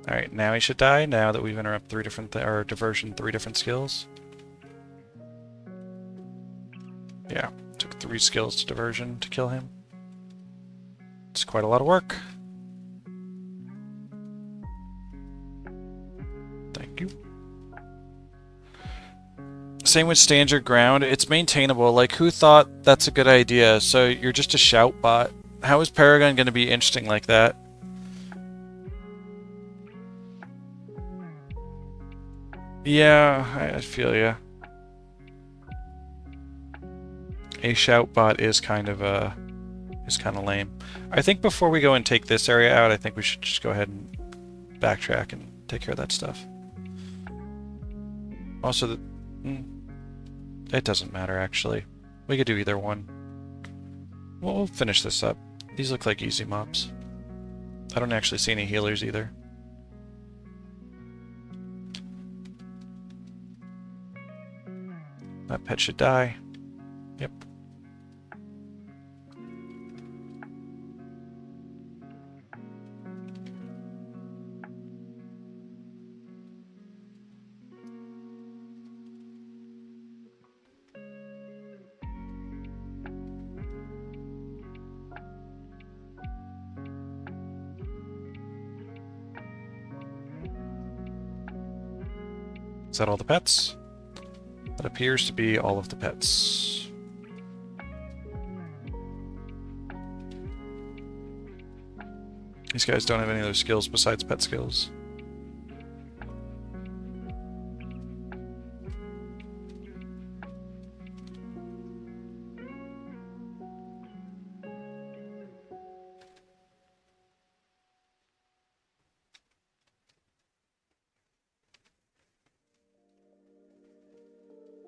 Alright, now he should die, now that we've interrupted 3 different or Diversion 3 different skills. Yeah, took 3 skills to Diversion to kill him. It's quite a lot of work. Thank you. Same with Stand Your Ground. It's maintainable. Like, who thought that's a good idea? So you're just a shout bot. How is Paragon going to be interesting like that? Yeah, I feel ya. A shout bot is kind of lame. I think before we go and take this area out, I think we should just go ahead and backtrack and take care of that stuff. Also, it doesn't matter actually. We could do either one. We'll finish this up. These look like easy mobs. I don't actually see any healers either. That pet should die. Yep. Is that all the pets? That appears to be all of the pets. These guys don't have any other skills besides pet skills.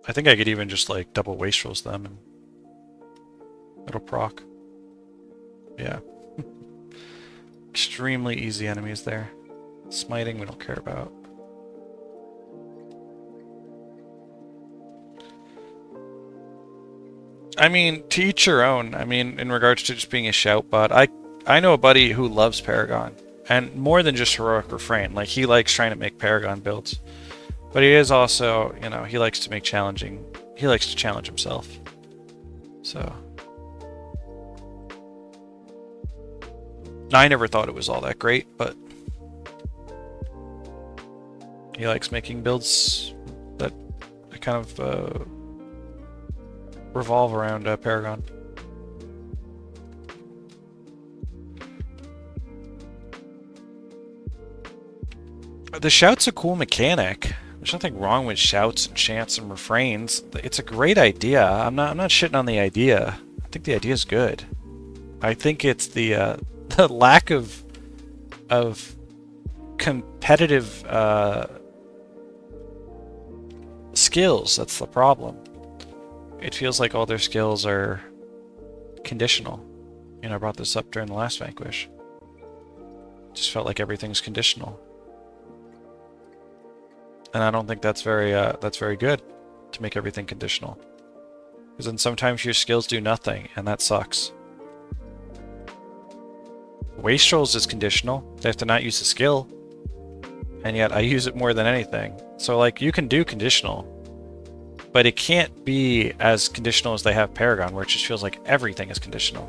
I think I could even just like double wastrels them and it'll proc. Yeah. Extremely easy enemies there. Smiting we don't care about. I mean, to each your own. I mean, in regards to just being a shout bot, I know a buddy who loves Paragon. And more than just Heroic Refrain. Like, he likes trying to make Paragon builds. But he is also, you know, he likes to make challenging... He likes to challenge himself. So... I never thought it was all that great, but... He likes making builds that kind of revolve around Paragon. The shout's a cool mechanic. There's nothing wrong with shouts and chants and refrains. It's a great idea. I'm not shitting on the idea. I think the idea is good. I think it's the lack of competitive skills that's the problem. It feels like all their skills are conditional. You know, I brought this up during the last Vanquish. Just felt like everything's conditional. And I don't think that's very good to make everything conditional. Because then sometimes your skills do nothing, and that sucks. Wastrels is conditional. They have to not use a skill. And yet I use it more than anything. So like, you can do conditional. But it can't be as conditional as they have Paragon, where it just feels like everything is conditional.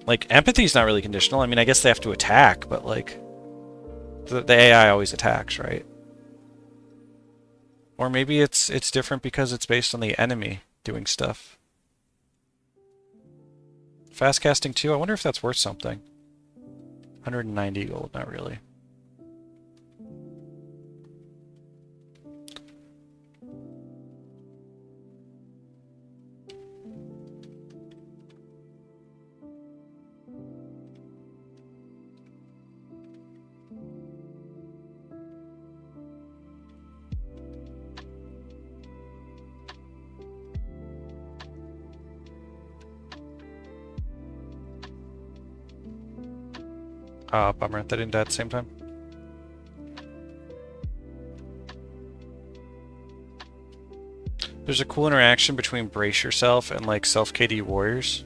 Like, empathy's not really conditional. I mean, I guess they have to attack, but like... The AI always attacks, right? Or maybe it's different because it's based on the enemy doing stuff. Fast casting 2, I wonder if that's worth something. 190 gold, not really. Ah, bummer. They didn't die at the same time. There's a cool interaction between Brace Yourself and like self-KD warriors.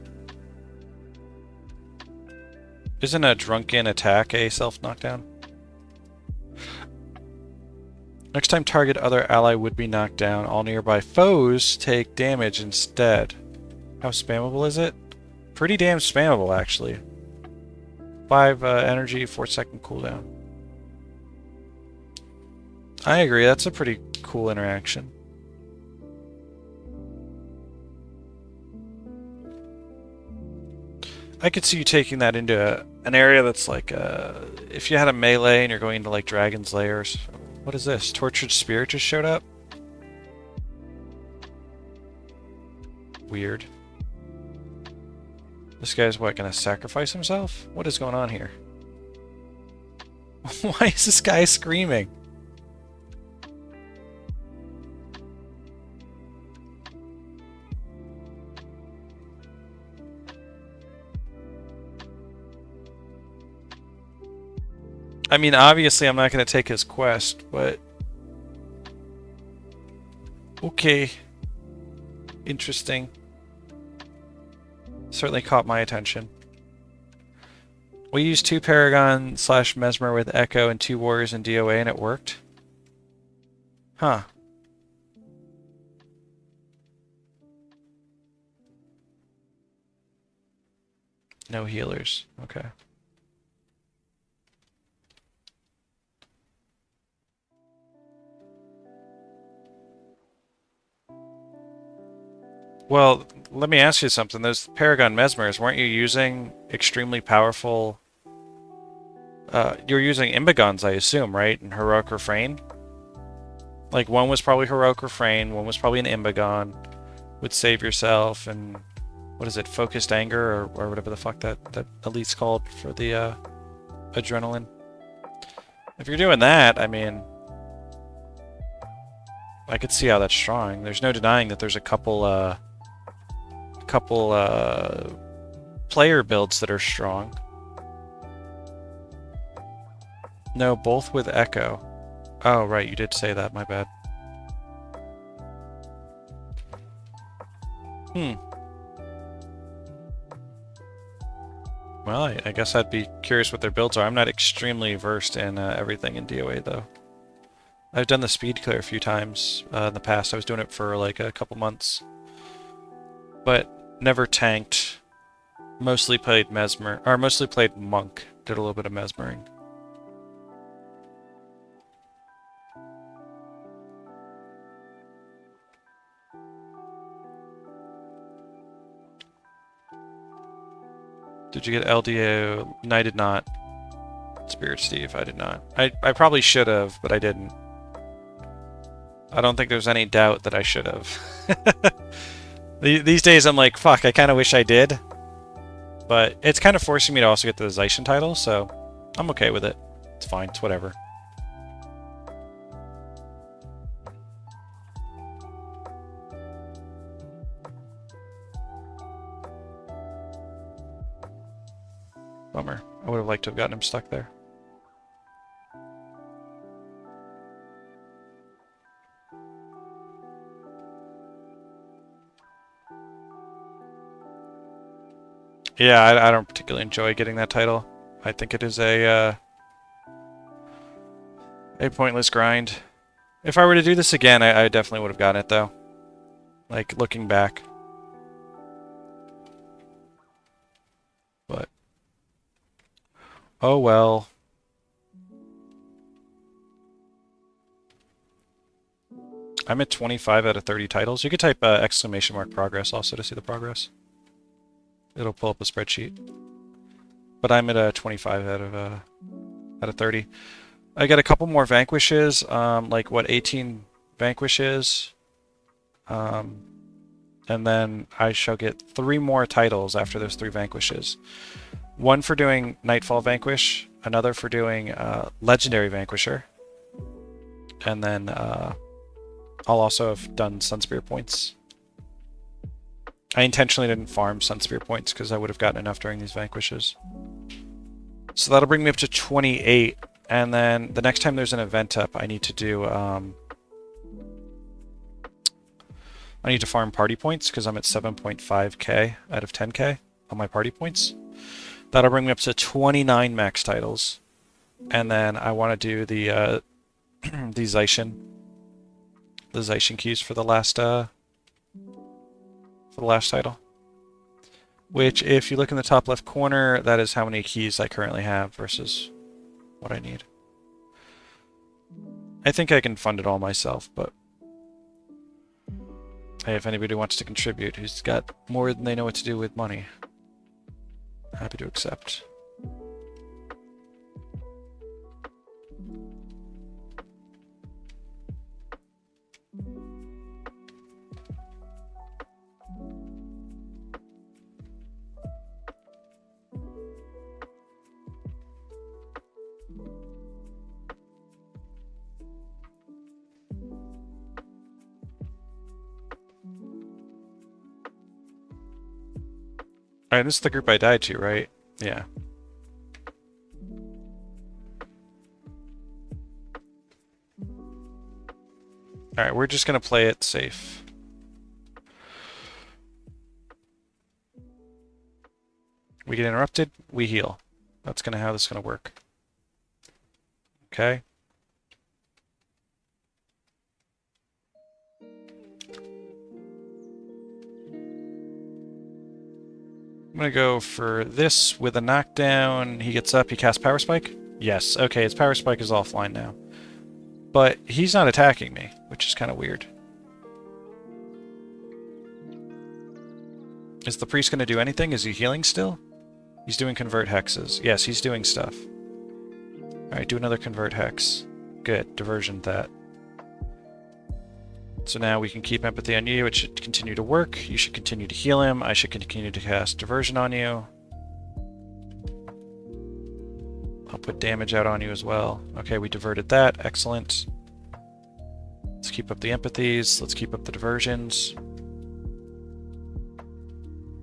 Isn't a drunken attack a self-knockdown? Next time target other ally would be knocked down. All nearby foes take damage instead. How spammable is it? Pretty damn spammable, actually. 5 energy, 4-second cooldown. I agree, that's a pretty cool interaction. I could see you taking that into an area that's like, if you had a melee and you're going into like Dragon's Lairs. What is this? Tortured Spirit just showed up? Weird. This guy's what, gonna sacrifice himself? What is going on here? Why is this guy screaming? I mean, obviously I'm not going to take his quest, but... Okay. Interesting. Certainly caught my attention. We used 2 Paragon / Mesmer with Echo and 2 Warriors in DOA and it worked? Huh. No healers. Okay. Well, let me ask you something. Those Paragon Mesmers, weren't you using extremely powerful... you were using Imbigons, I assume, right? In Heroic Refrain? Like, one was probably Heroic Refrain, one was probably an Imbigon. Would save yourself, and... What is it? Focused Anger, or whatever the fuck that elite's called for the, Adrenaline. If you're doing that, I mean... I could see how that's strong. There's no denying that there's a couple player builds that are strong. No, both with Echo. Oh, right, you did say that, my bad. Well, I guess I'd be curious what their builds are. I'm not extremely versed in everything in DOA, though. I've done the speed clear a few times in the past. I was doing it for like a couple months. But never tanked. Mostly played Mesmer, or mostly played Monk. Did a little bit of Mesmering. Did you get LDO? No, I did not. Spirit Steve, I did not. I probably should have, but I didn't. I don't think there's any doubt that I should have. These days I'm like, fuck, I kind of wish I did. But it's kind of forcing me to also get the Zaishen title, so I'm okay with it. It's fine, it's whatever. Bummer. I would have liked to have gotten him stuck there. Yeah, I don't particularly enjoy getting that title. I think it is a pointless grind. If I were to do this again, I definitely would have gotten it, though. Like, looking back. But... oh well. I'm at 25 out of 30 titles. You could type ! progress also to see the progress. It'll pull up a spreadsheet. But I'm at 25 out of 30. I got a couple more Vanquishes, like what 18 Vanquishes. And then I shall get 3 more titles after those 3 Vanquishes. One for doing Nightfall Vanquish, another for doing Legendary Vanquisher. And then I'll also have done Sunspear points. I intentionally didn't farm Sunspear points because I would have gotten enough during these Vanquishes. So that'll bring me up to 28, and then the next time there's an event up, I need to do, I need to farm party points because I'm at 7.5k out of 10k on my party points. That'll bring me up to 29 max titles, and then I want to do the the Zaishen keys for the last title. Which, if you look in the top left corner, that is how many keys I currently have versus what I need. I think I can fund it all myself, but hey, if anybody wants to contribute who's got more than they know what to do with money, happy to accept. Alright, this is the group I died to, right? Yeah. Alright, we're just gonna play it safe. We get interrupted, we heal. That's how this is gonna work. Okay. I'm gonna go for this with a knockdown. He gets up, he casts Power Spike? Yes, okay, his Power Spike is offline now. But he's not attacking me, which is kind of weird. Is the priest gonna do anything? Is he healing still? He's doing convert hexes. Yes, he's doing stuff. Alright, do another convert hex. Good, diversion that. So now we can keep empathy on you. It should continue to work. You should continue to heal him. I should continue to cast diversion on you. I'll put damage out on you as well. Okay, we diverted that. Excellent. Let's keep up the empathies. Let's keep up the diversions.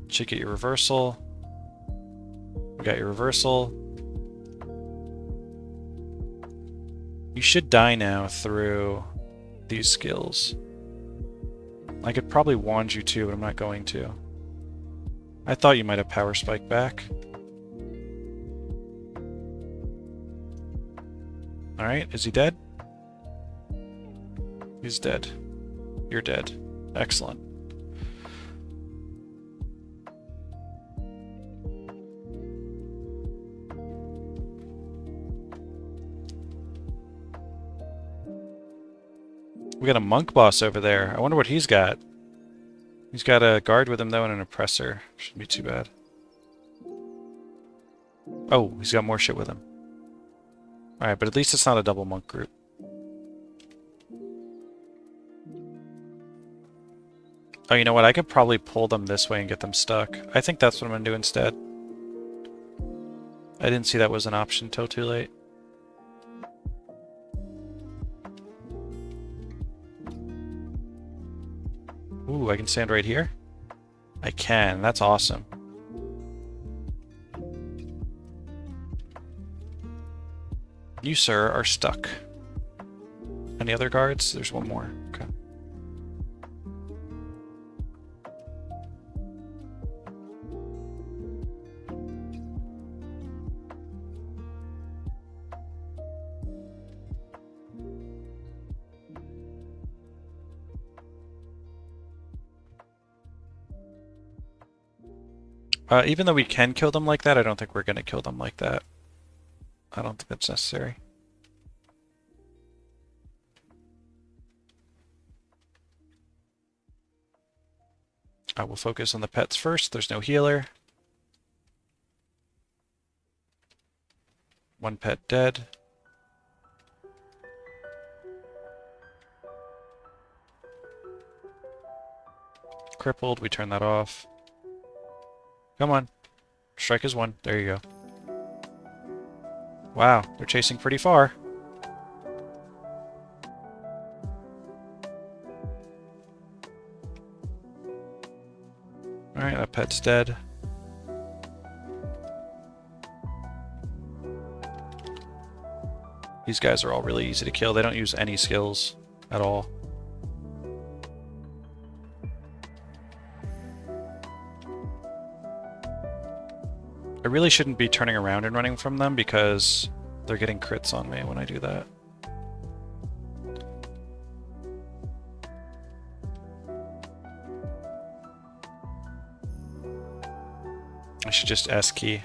Should get your reversal. We got your reversal. You should die now through these skills. I could probably wand you too, but I'm not going to. I thought you might have Power Spike back. Alright, is he dead? He's dead. You're dead. Excellent. We got a monk boss over there. I wonder what he's got. He's got a guard with him, though, and an oppressor. Shouldn't be too bad. Oh, he's got more shit with him. Alright, but at least it's not a double monk group. Oh, you know what? I could probably pull them this way and get them stuck. I think that's what I'm going to do instead. I didn't see that was an option till too late. Ooh, I can stand right here? I can. That's awesome. You, sir, are stuck. Any other guards? There's one more. Okay. Even though we can kill them like that, I don't think we're going to kill them like that. I don't think that's necessary. I will focus on the pets first. There's no healer. One pet dead. Crippled, we turn that off. Come on. Strike is one. There you go. Wow, they're chasing pretty far. Alright, that pet's dead. These guys are all really easy to kill. They don't use any skills at all. I really shouldn't be turning around and running from them because they're getting crits on me when I do that. I should just S key.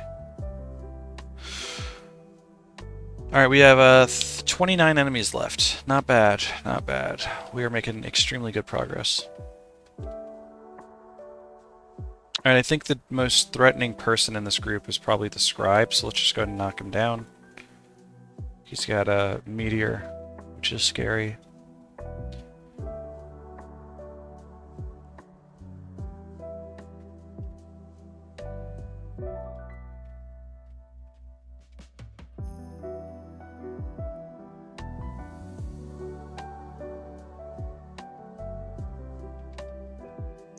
Alright, we have 29 enemies left. Not bad, not bad. We are making extremely good progress. Alright, I think the most threatening person in this group is probably the scribe, so let's just go ahead and knock him down. He's got a meteor, which is scary.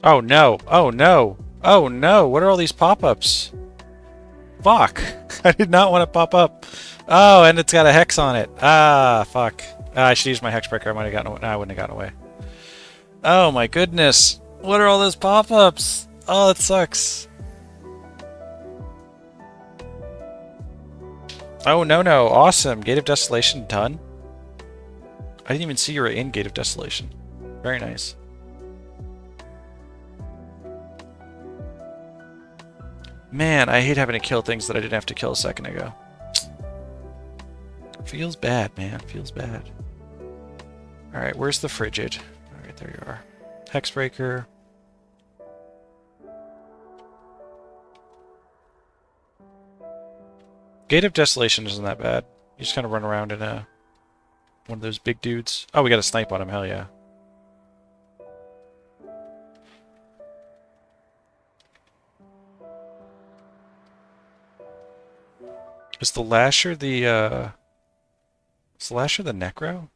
Oh no! Oh no! Oh no! What are all these pop-ups? Fuck! I did not want to pop up. Oh, and it's got a hex on it. Ah, fuck. Ah, I should use my hexbreaker. I might have gotten away. No, I wouldn't have gotten away. Oh my goodness! What are all those pop-ups? Oh, it sucks. Oh no no! Awesome! Gate of Desolation done. I didn't even see you were in Gate of Desolation. Very nice. Man, I hate having to kill things that I didn't have to kill a second ago. Feels bad, man. Feels bad. Alright, where's the frigid? Alright, there you are. Hexbreaker. Gate of Desolation isn't that bad. You just kind of run around in one of those big dudes. Oh, we got a snipe on him. Hell yeah. Is the Lasher the Necro?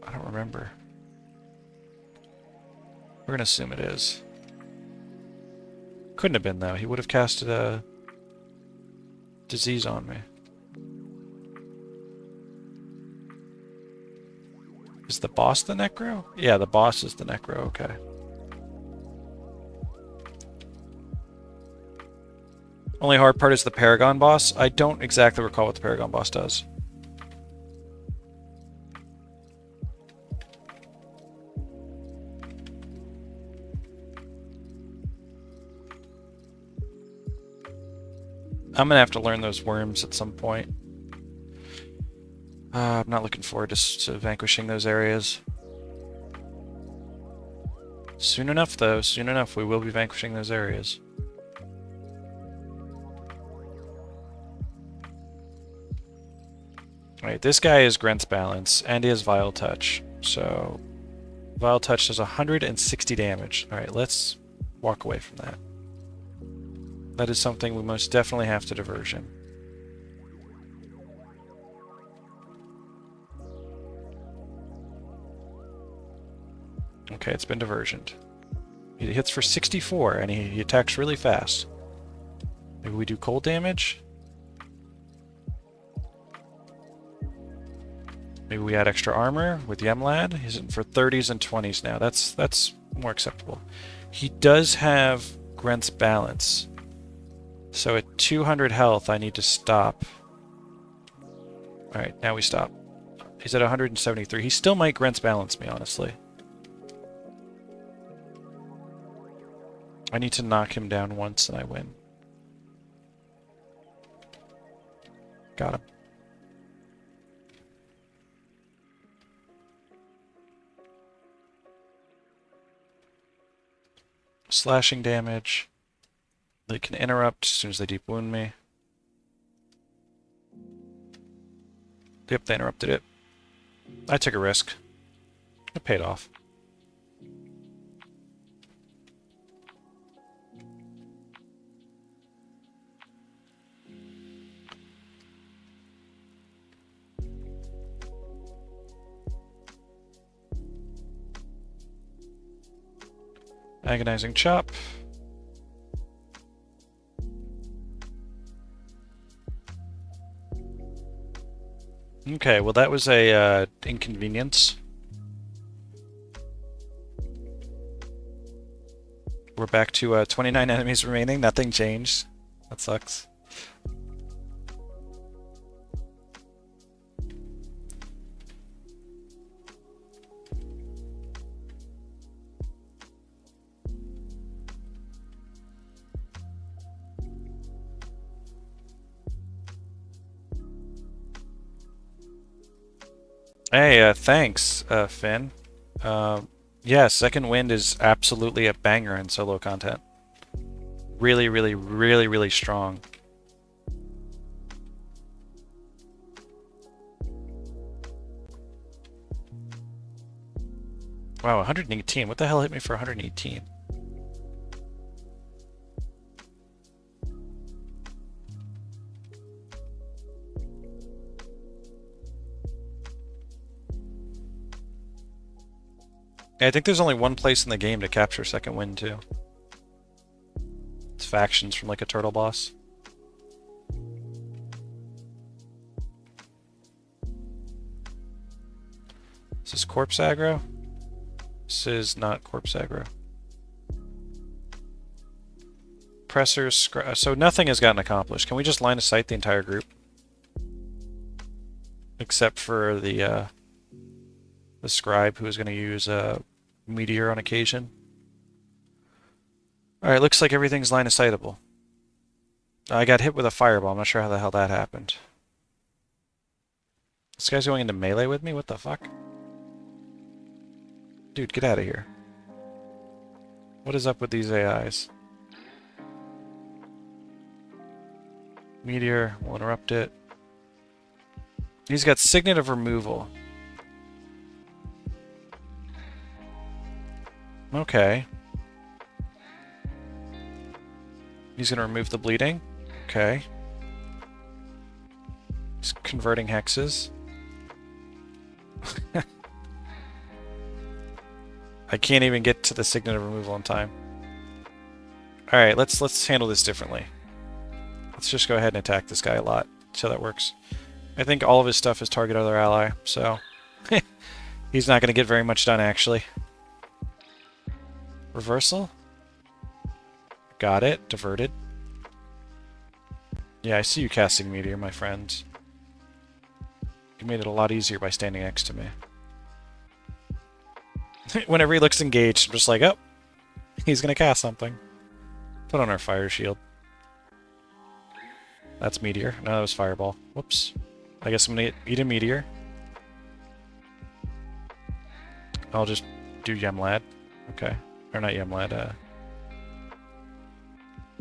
I don't remember. We're gonna assume it is. Couldn't have been though. He would have casted a disease on me. Is the boss the Necro? Yeah, the boss is the Necro, okay. Only hard part is the Paragon boss. I don't exactly recall what the Paragon boss does. I'm gonna have to learn those worms at some point. I'm not looking forward to vanquishing those areas. Soon enough, though. Soon enough, we will be vanquishing those areas. Alright, this guy is Grent's Balance, and he has Vile Touch. So, Vile Touch does 160 damage. Alright, let's walk away from that. That is something we most definitely have to diversion. Okay, it's been diversioned. He hits for 64, and he attacks really fast. Maybe we do cold damage? Maybe we add extra armor with Yemlad. He's in for 30s and 20s now. That's more acceptable. He does have Grent's Balance. So at 200 health, I need to stop. Alright, now we stop. He's at 173. He still might Grent's Balance me, honestly. I need to knock him down once and I win. Got him. Slashing damage. They can interrupt as soon as they deep wound me. Yep, they interrupted it. I took a risk. It paid off. Agonizing Chop. Okay, well that was a inconvenience. We're back to 29 enemies remaining. Nothing changed. That sucks. Hey, thanks, Finn. Yeah, Second Wind is absolutely a banger in solo content. Really, really, really, really strong. Wow, 118. What the hell hit me for 118? Yeah, I think there's only one place in the game to capture Second Wind, too. It's factions from like a turtle boss. Is this corpse aggro? This is not corpse aggro. Pressers, so nothing has gotten accomplished. Can we just line of sight the entire group? Except for the scribe who is going to use meteor on occasion. Alright, looks like everything's line of sightable. I got hit with a fireball. I'm not sure how the hell that happened. This guy's going into melee with me? What the fuck? Dude, get out of here. What is up with these AIs? Meteor, we'll interrupt it. He's got Signet of Removal. Okay. He's going to remove the bleeding. Okay. He's converting hexes. I can't even get to the Signet of Removal in time. Alright, let's handle this differently. Let's just go ahead and attack this guy a lot. See how that works. I think all of his stuff is target other ally, so he's not going to get very much done, actually. Reversal? Got it. Diverted. Yeah, I see you casting Meteor, my friend. You made it a lot easier by standing next to me. Whenever he looks engaged, I'm just like, oh, he's going to cast something. Put on our fire shield. That's Meteor. No, that was Fireball. Whoops. I guess I'm going to eat a Meteor. I'll just do Yemlad. Okay. Or not Yemlad,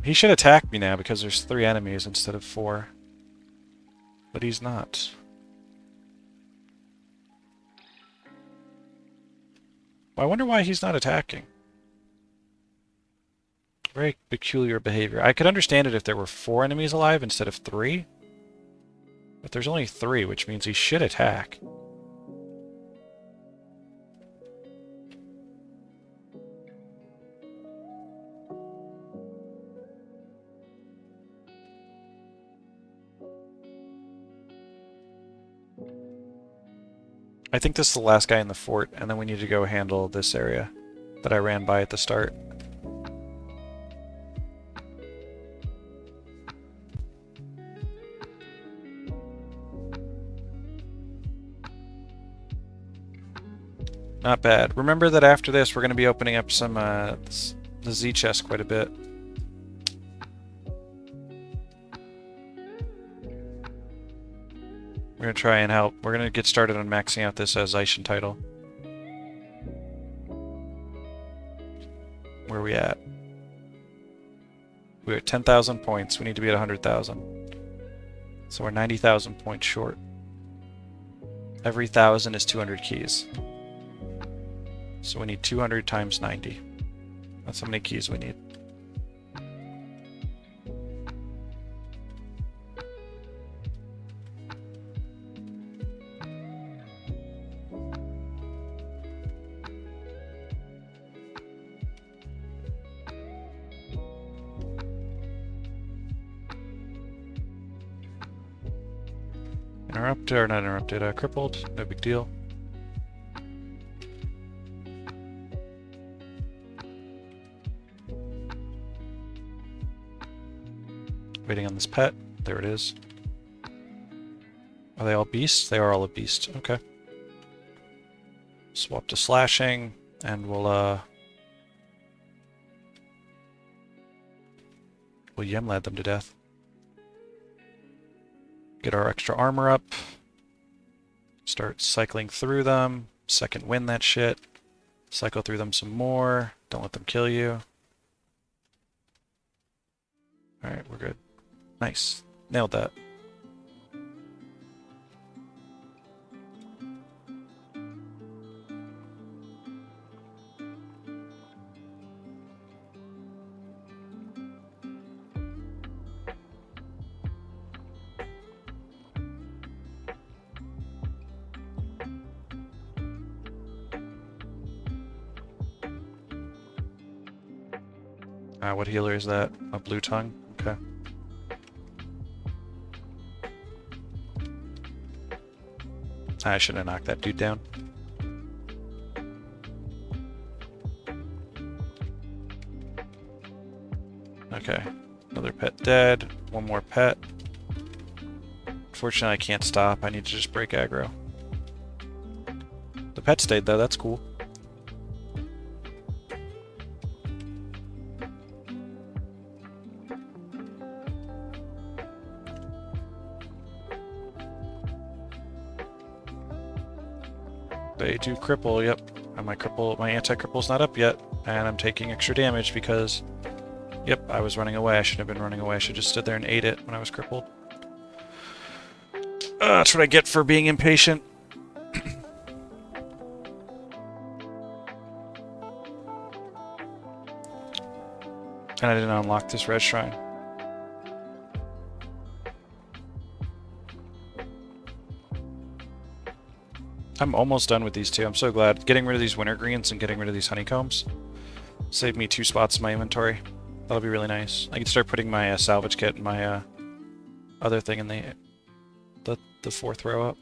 he should attack me now because there's 3 enemies instead of 4. But he's not. Well, I wonder why he's not attacking. Very peculiar behavior. I could understand it if there were 4 enemies alive instead of 3. But there's only 3, which means he should attack. I think this is the last guy in the fort, and then we need to go handle this area that I ran by at the start. Not bad. Remember that after this, we're going to be opening up some the Z chest quite a bit. We're going to try and help. We're going to get started on maxing out this Zaishen title. Where are we at? We're at 10,000 points. We need to be at 100,000. So we're 90,000 points short. Every 1,000 is 200 keys. So we need 200 times 90. That's how many keys we need. Interrupted, or not interrupted, crippled. No big deal. Waiting on this pet. There it is. Are they all beasts? They are all a beast. Okay. Swap to slashing, and we'll Yemlad them to death. Get our extra armor up. Start cycling through them. Second win that shit. Cycle through them some more. Don't let them kill you. Alright, we're good. Nice. Nailed that. What healer is that? A blue tongue? Okay. I shouldn't have knocked that dude down. Okay. Another pet dead. One more pet. Unfortunately, I can't stop. I need to just break aggro. The pet stayed, though. That's cool. They do cripple, yep. And my anti-cripple's not up yet, and I'm taking extra damage because, yep, I was running away. I shouldn't have been running away. I should have just stood there and ate it when I was crippled. That's what I get for being impatient. And I didn't unlock this red shrine. I'm almost done with these two. I'm so glad. Getting rid of these winter greens and getting rid of these honeycombs saved me 2 spots in my inventory. That'll be really nice. I can start putting my salvage kit and my other thing in the 4th row up.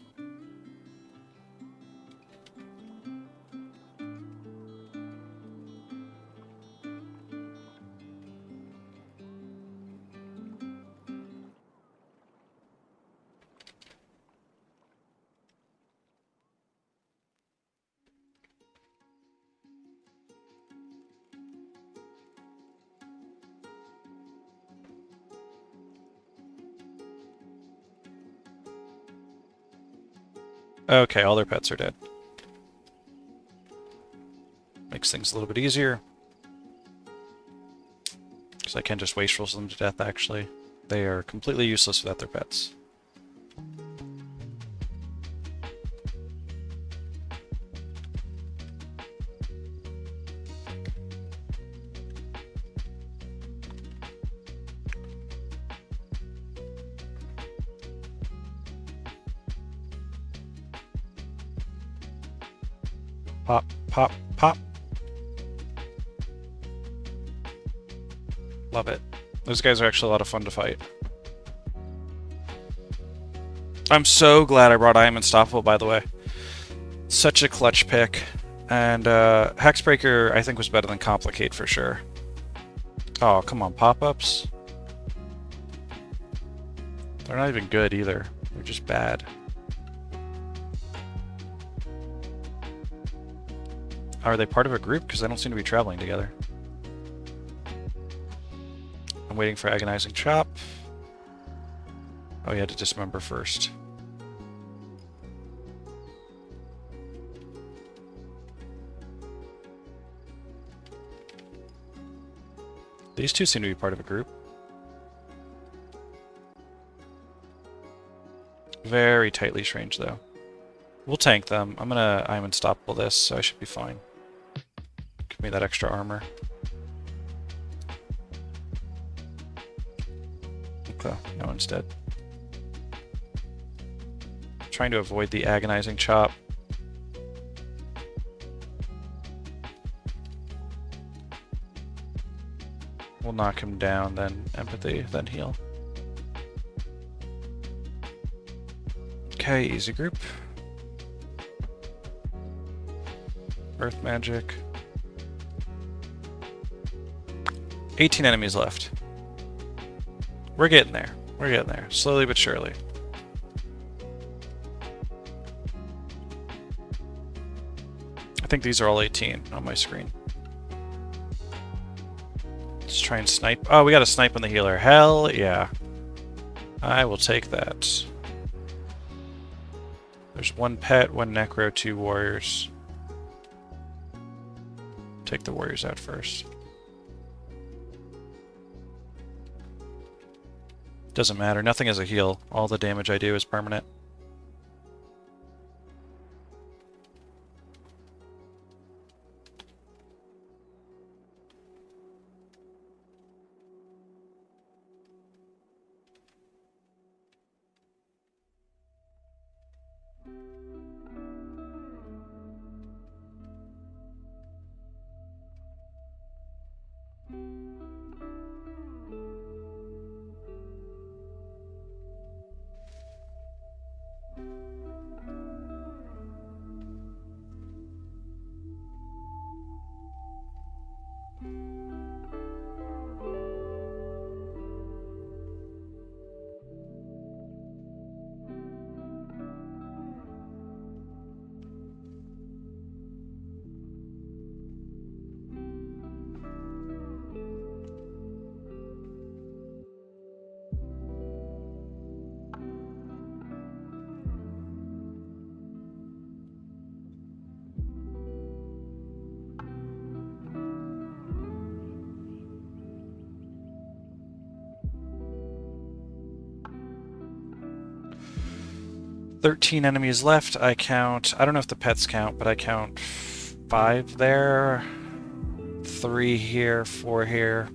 Okay, all their pets are dead. Makes things a little bit easier. Because I can just waste roll them to death, actually. They are completely useless without their pets. Pop, pop, pop. Love it. Those guys are actually a lot of fun to fight. I'm so glad I brought I Am Unstoppable, by the way. Such a clutch pick. And Hexbreaker, I think, was better than Complicate for sure. Oh, come on, pop-ups. They're not even good either. They're just bad. Are they part of a group? Because they don't seem to be traveling together. I'm waiting for Agonizing Chop. Oh, you had to dismember first. These two seem to be part of a group. Very tight leash range, though. We'll tank them. I'm Unstoppable this, so I should be fine. Give me that extra armor. Okay, no one's dead. Trying to avoid the Agonizing Chop. We'll knock him down, then Empathy, then heal. Okay, easy group. Earth magic. 18 enemies left. We're getting there. We're getting there. Slowly but surely. I think these are all 18 on my screen. Let's try and snipe. Oh, we got a snipe on the healer. Hell yeah. I will take that. There's one pet, one necro, 2 warriors. Take the warriors out first. Doesn't matter. Nothing is a heal. All the damage I do is permanent. Enemies left. I count, I don't know if the pets count, but I count 5 there, 3 here, 4 here.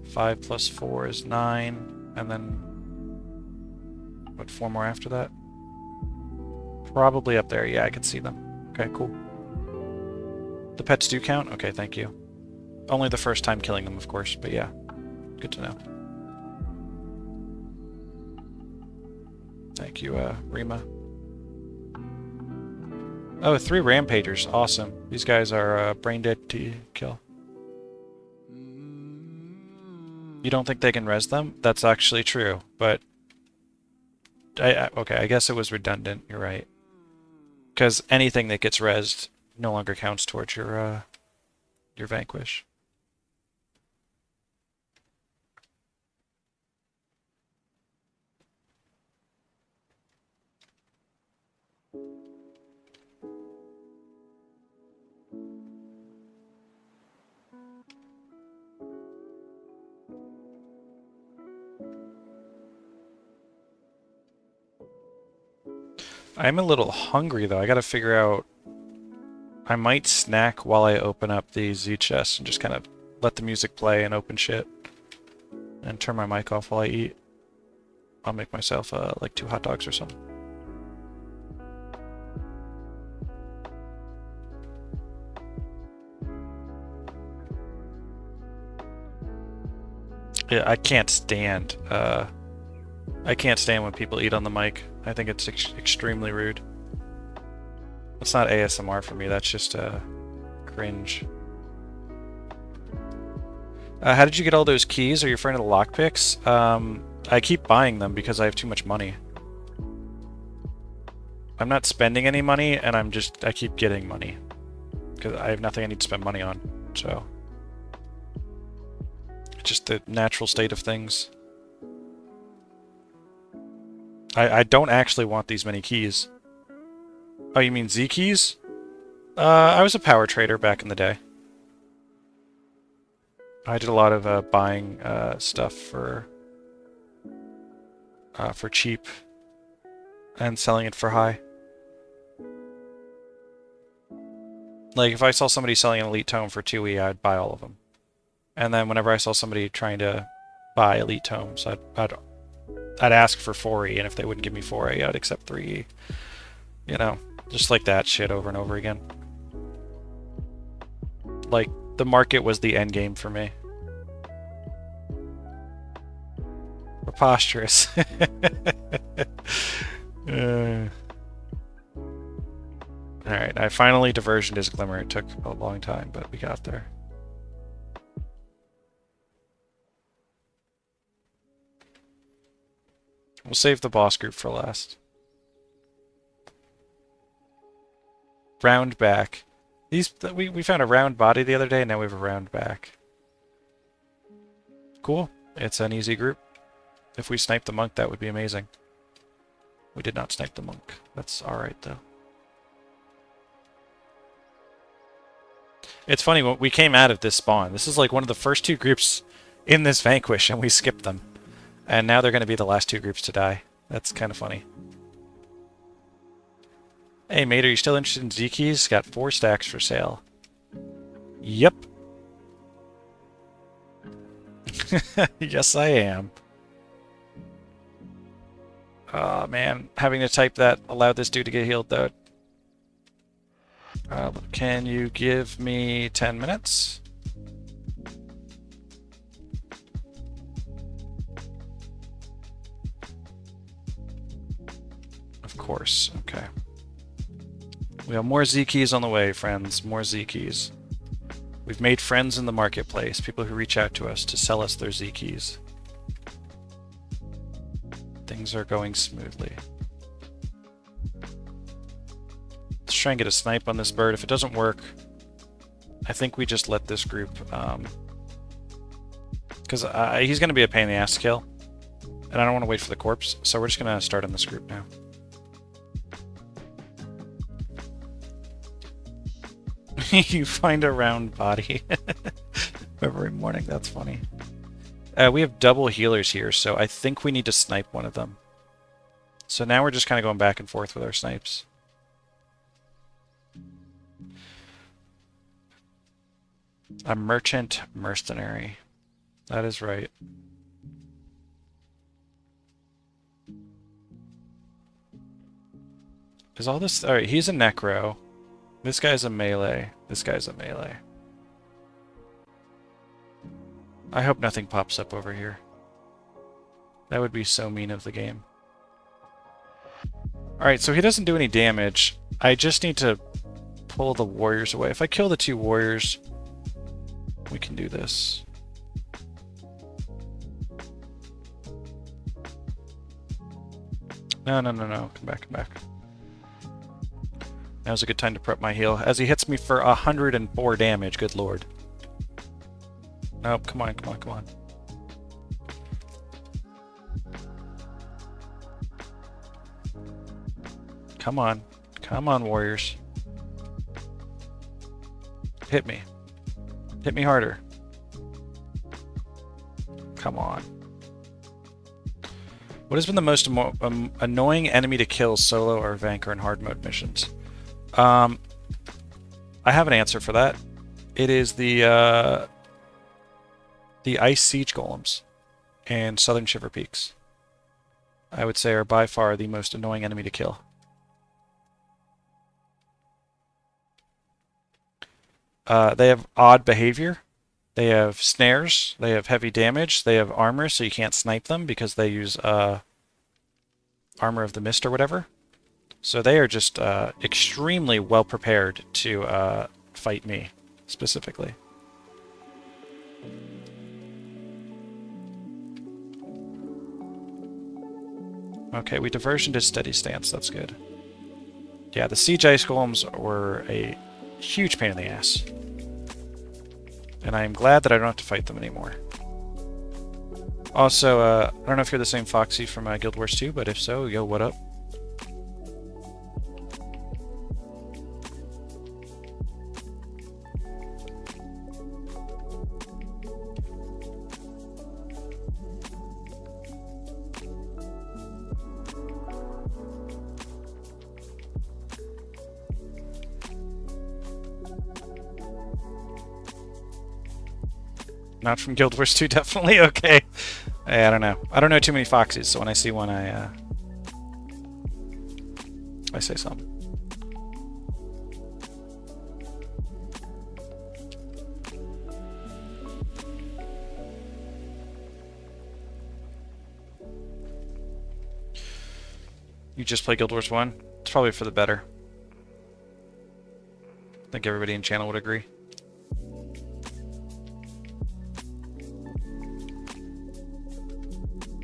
5 plus 4 is 9, and then what, 4 more after that? Probably up there. Yeah, I can see them. Okay, cool. The pets do count? Okay, thank you. Only the first time killing them, of course, but yeah, good to know. Thank you, Rima. Oh, 3 Rampagers. Awesome. These guys are brain dead to kill. You don't think they can res them? That's actually true, but... okay, I guess it was redundant. You're right. Because anything that gets resed no longer counts towards your Vanquish. I'm a little hungry, though. I gotta figure out... I might snack while I open up the Z chest and just kind of let the music play and open shit. And turn my mic off while I eat. I'll make myself, like, 2 hot dogs or something. Yeah, I can't stand when people eat on the mic. I think it's extremely rude. That's not ASMR for me, that's just cringe. How did you get all those keys? Are you afraid of the lockpicks? I keep buying them because I have too much money. I'm not spending any money, and I keep getting money. Because I have nothing I need to spend money on, so... It's just the natural state of things. I don't actually want these many keys. Oh, you mean Z keys? I was a power trader back in the day. I did a lot of buying stuff for cheap and selling it for high. Like, if I saw somebody selling an Elite Tome for 2E, I'd buy all of them. And then whenever I saw somebody trying to buy Elite Tomes, I'd ask for 4E, and if they wouldn't give me 4E, I'd accept 3E. You know, just like that shit over and over again. Like, the market was the end game for me. Preposterous. Alright, I finally diversioned his Glimmer. It took a long time, but we got there. We'll save the boss group for last. Round back. We found a round body the other day, and now we have a round back. Cool. It's an easy group. If we snipe the monk, that would be amazing. We did not snipe the monk. That's alright, though. It's funny, when we came out of this spawn, this is like one of the first two groups in this Vanquish, and we skipped them. And now they're going to be the last two groups to die. That's kind of funny. Hey, mate, are you still interested in Z-Keys? Got 4 stacks for sale. Yep. Yes, I am. Oh, man. Having to type that allowed this dude to get healed, though. Can you give me 10 minutes? Of course. Okay. We have more Z-Keys on the way, friends. More Z-Keys. We've made friends in the marketplace. People who reach out to us to sell us their Z-Keys. Things are going smoothly. Let's try and get a snipe on this bird. If it doesn't work, I think we just let this group... Because he's going to be a pain in the ass to kill. And I don't want to wait for the corpse, so we're just going to start on this group now. You find a round body every morning. That's funny. We have double healers here, so I think we need to snipe one of them. So now we're just kind of going back and forth with our snipes. A merchant mercenary. That is right. Is all this... Alright, he's a necro. This guy's a melee. This guy's a melee. I hope nothing pops up over here. That would be so mean of the game. Alright, so he doesn't do any damage. I just need to pull the warriors away. If I kill the 2 warriors, we can do this. No. Come back, come back. Now's a good time to prep my heal. As he hits me for 104 damage, good lord. Nope, come on. Come on, warriors. Hit me. Hit me harder. Come on. What has been the most annoying enemy to kill solo or Vanker in hard mode missions? I have an answer for that. It is the Ice Siege Golems and Southern Shiver Peaks. I would say are by far the most annoying enemy to kill. They have odd behavior. They have snares. They have heavy damage. They have armor, so you can't snipe them because they use Armor of the Mist or whatever. So they are just extremely well prepared to fight me, specifically. Okay, we diversioned his steady stance. That's good. Yeah, the Siege Ice Golems were a huge pain in the ass. And I am glad that I don't have to fight them anymore. Also, I don't know if you're the same Foxy from Guild Wars 2, but if so, yo, what up? Not from Guild Wars 2, definitely? Okay. Hey, I don't know. I don't know too many Foxies, so when I see one, I say something. just play Guild Wars 1? It's probably for the better. I think everybody in channel would agree.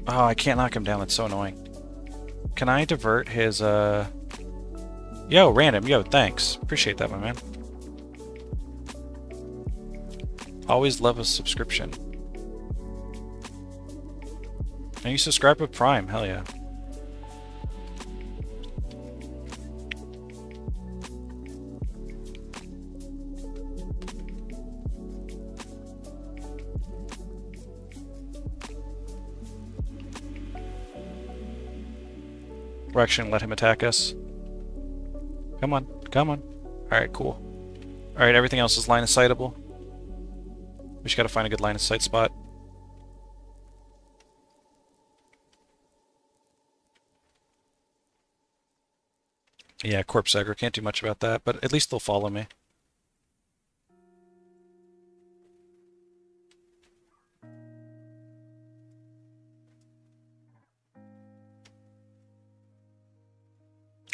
Oh, I can't knock him down. That's so annoying. Can I divert his, Yo, random. Yo, thanks. Appreciate that, my man. Always love a subscription. And you subscribe with Prime. Hell yeah. We're actually gonna let him attack us. Come on, come on. Alright, cool. Alright, everything else is line of sightable. We just gotta find a good line of sight spot. Yeah, Corpse Egger, can't do much about that, but at least they'll follow me.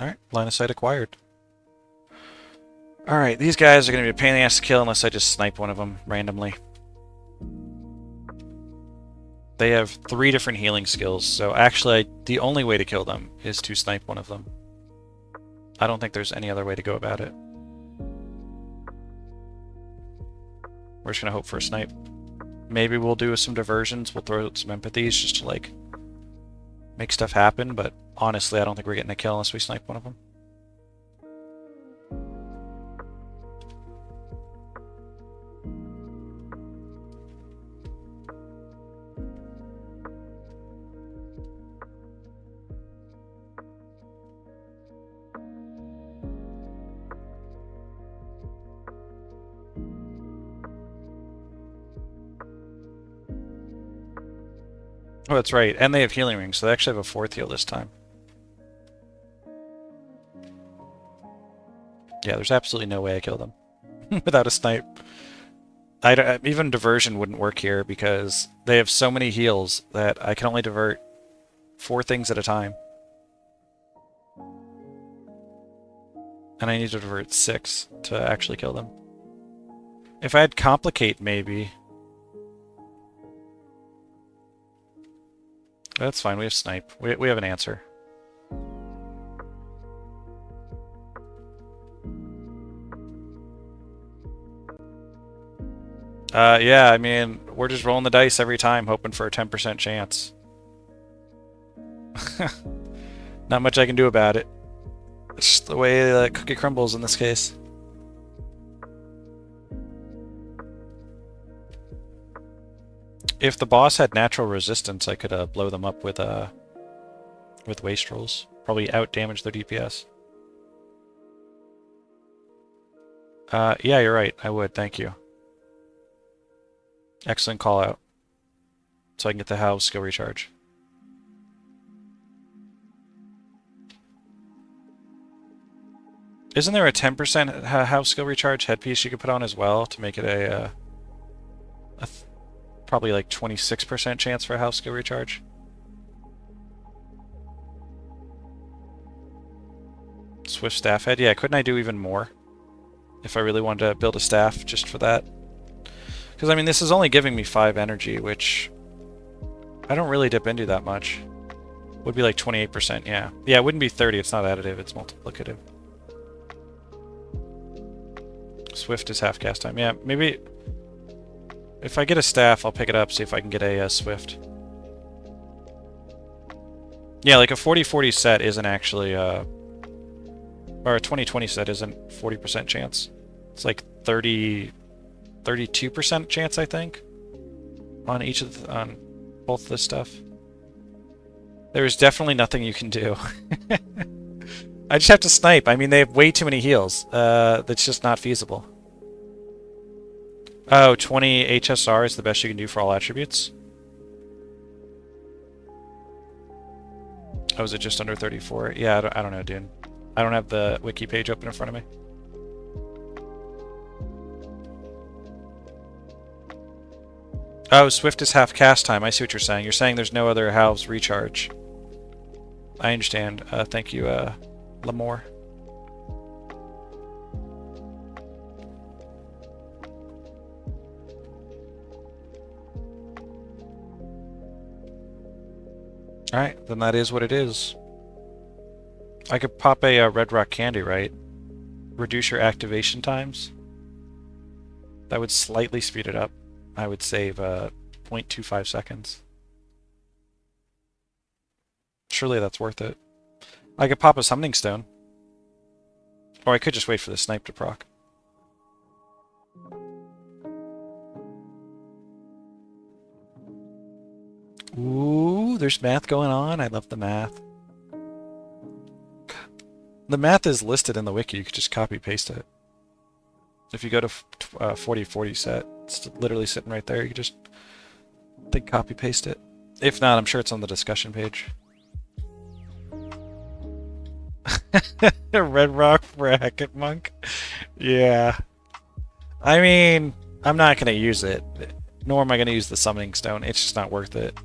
Alright, line of sight acquired. Alright, these guys are going to be a pain in the ass to kill unless I just snipe one of them randomly. They have 3 different healing skills, so actually the only way to kill them is to snipe one of them. I don't think there's any other way to go about it. We're just going to hope for a snipe. Maybe we'll do some diversions, we'll throw some empathies just to, like, make stuff happen, but honestly, I don't think we're getting a kill unless we snipe one of them. Oh, that's right. And they have healing rings, so they actually have a 4th heal this time. Yeah, there's absolutely no way I kill them without a snipe. Even diversion wouldn't work here because they have so many heals that I can only divert 4 things at a time. And I need to divert 6 to actually kill them. If I had Complicate, maybe... That's fine, we have Snipe. We have an answer. Yeah, I mean, we're just rolling the dice every time, hoping for a 10% chance. Not much I can do about it. It's just the way the cookie crumbles in this case. If the boss had natural resistance, I could blow them up with wastrels. Probably out-damage their DPS. Yeah, you're right. I would. Thank you. Excellent call out. So I can get the house skill recharge. Isn't there a 10% house skill recharge headpiece you could put on as well to make it a probably like 26% chance for a house skill recharge? Swift staff head? Yeah, couldn't I do even more? If I really wanted to build a staff just for that. Because, I mean, this is only giving me 5 energy, which I don't really dip into that much. Would be like 28%, yeah. Yeah, it wouldn't be 30, it's not additive, it's multiplicative. Swift is half cast time. Yeah, maybe if I get a staff, I'll pick it up, see if I can get a Swift. Yeah, like a 40-40 set isn't actually, or a 20-20 set isn't 40% chance. It's like 32% chance, I think, on each of on both this stuff. There's definitely nothing you can do. I just have to snipe. I mean, they have way too many heals. That's just not feasible. Oh, 20 HSR is the best you can do for all attributes? Oh, is it just under 34? Yeah, I don't know, dude. I don't have the wiki page open in front of me. Oh, Swift is half cast time. I see what you're saying. You're saying there's no other house recharge. I understand. Thank you, Lamore. Alright, then that is what it is. I could pop a red rock candy, right? Reduce your activation times. That would slightly speed it up. I would save 0.25 seconds. Surely that's worth it. I could pop a summoning stone. Or I could just wait for the snipe to proc. Ooh, there's math going on. I love the math. The math is listed in the wiki. You could just copy paste it. If you go to 4040 set, it's literally sitting right there. You could just copy paste it. If not, I'm sure it's on the discussion page. Red Rock Bracket Monk? Yeah. I mean, I'm not going to use it. Nor am I going to use the Summoning Stone. It's just not worth it.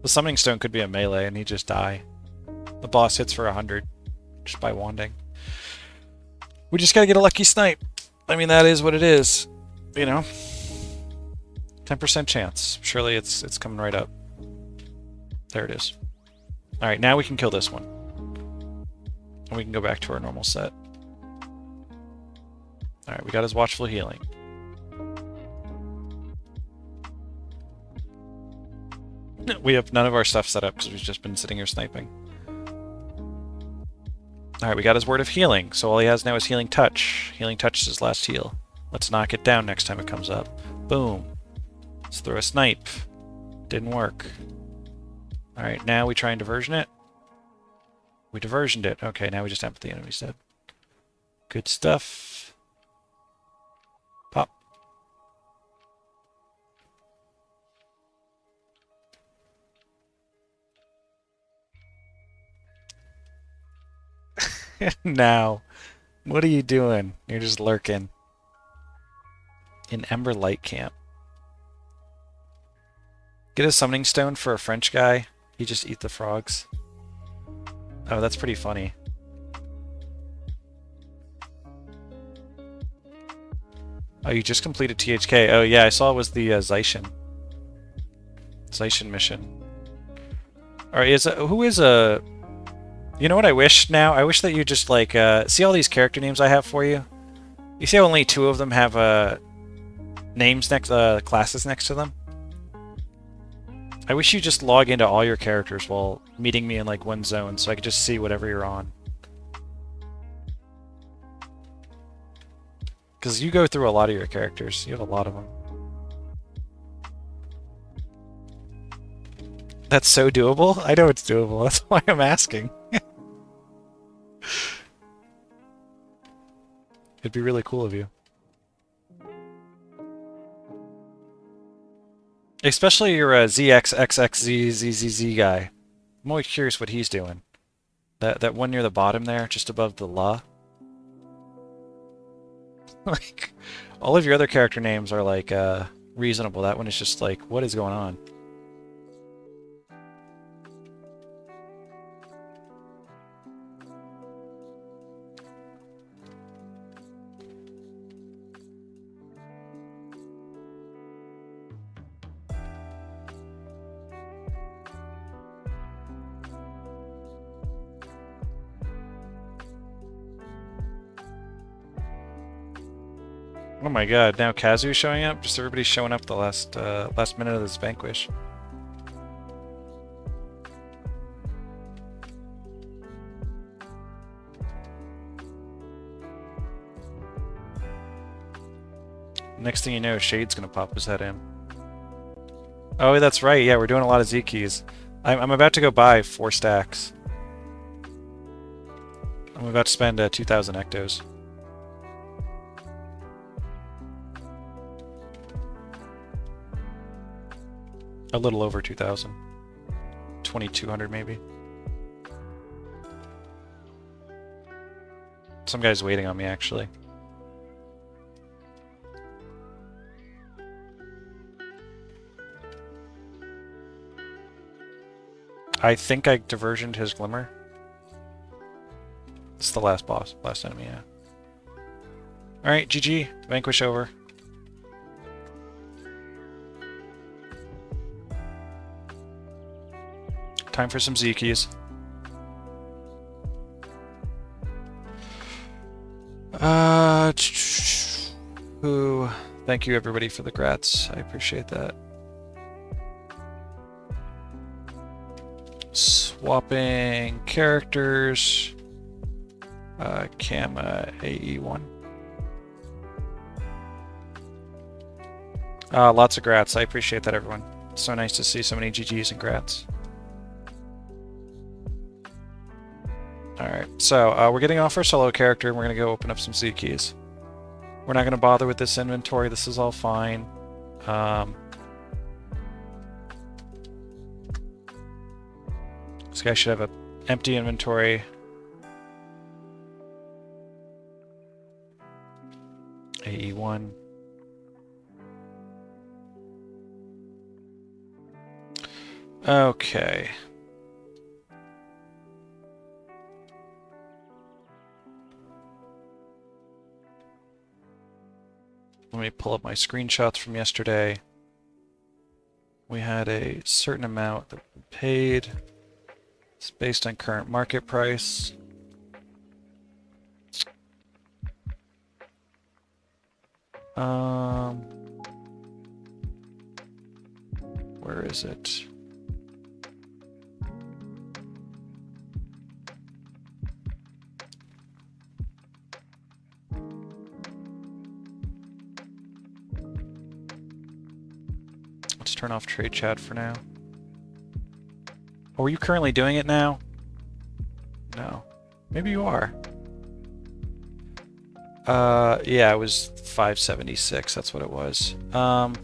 The Summoning Stone could be a melee and he'd just die. The boss hits for 100 just by wanding. We just gotta get a lucky snipe. I mean, that is what it is. You know? 10% chance. Surely it's coming right up. There it is. Alright, now we can kill this one. And we can go back to our normal set. Alright, we got his Watchful Healing. We have none of our stuff set up because we've just been sitting here sniping. Alright, we got his Word of Healing, so all he has now is Healing Touch. Healing Touch is his last heal. Let's knock it down next time it comes up. Boom. Let's throw a snipe. Didn't work. Alright, now we try and diversion it. We diversioned it. Okay, now we just have the enemy's dead. Good stuff. Pop. Now, what are you doing? You're just lurking. In Ember Light Camp. Get a Summoning Stone for a French guy. He just eat the frogs. Oh, that's pretty funny. Oh, you just completed THK. Oh, yeah, I saw it was the Zaishen. Zaishen mission. Alright, who is a... You know what I wish now? I wish that you just, like, see all these character names I have for you? You see how only 2 of them have, names next, classes next to them? I wish you just log into all your characters while meeting me in, like, one zone so I could just see whatever you're on. Because you go through a lot of your characters. You have a lot of them. That's so doable? I know it's doable. That's why I'm asking. It'd be really cool of you. Especially your ZXXXZZZZ guy. I'm always curious what he's doing. That one near the bottom there, just above the La. Like, all of your other character names are, like, reasonable. That one is just like, what is going on? Oh my god, now Kazu's showing up? Just everybody's showing up the last minute of this Vanquish. Next thing you know, Shade's gonna pop his head in. Oh, that's right, yeah, we're doing a lot of Z keys. I'm about to go buy 4 stacks. I'm about to spend 2,000 ectos. A little over 2,000. 2,200 maybe. Some guy's waiting on me, actually. I think I diversioned his Glimmer. It's the last boss, last enemy, yeah. Alright, GG. Vanquish over. Time for some Z keys. Thank you everybody for the grats. I appreciate that. Swapping characters. Cam AE1. Lots of grats. I appreciate that, everyone. It's so nice to see so many GGs and grats. Alright, so we're getting off our solo character and we're going to go open up some Z keys. We're not going to bother with this inventory. This is all fine. This guy should have an empty inventory. AE1. Okay. Let me pull up my screenshots from yesterday. We had a certain amount that we paid. It's based on current market price. Where is it? Let's turn off trade chat for now. Oh, are you currently doing it now? No. Maybe you are. Yeah, it was 576. That's what it was. I'm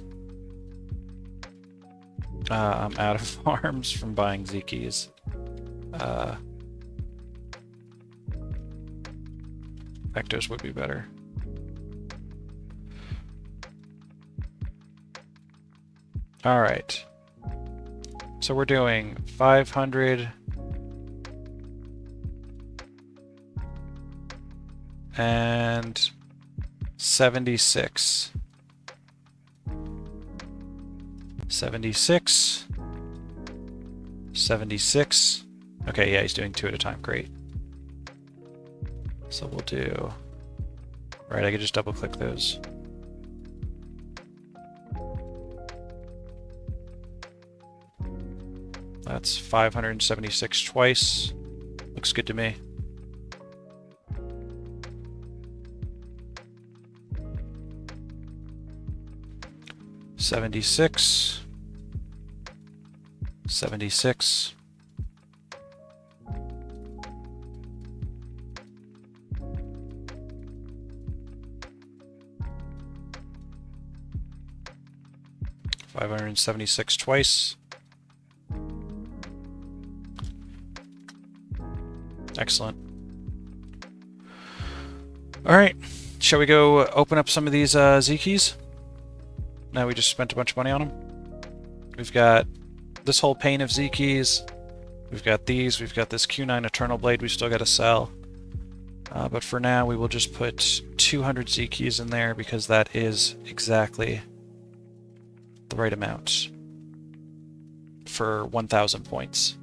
out of farms from buying Z keys. Vectors would be better. All right. So we're doing 500 and 76. 76. 76. Okay, yeah, he's doing 2 at a time. Great. So we'll do... Right, I could just double click those. That's 576 twice. Looks good to me. $76. $76. $576 twice. Excellent. All right, shall we go open up some of these Z keys? Now we just spent a bunch of money on them. We've got this whole pane of Z keys. We've got these. We've got this Q9 Eternal Blade we still got to sell. But for now, we will just put 200 Z keys in there because that is exactly the right amount for 1,000 points.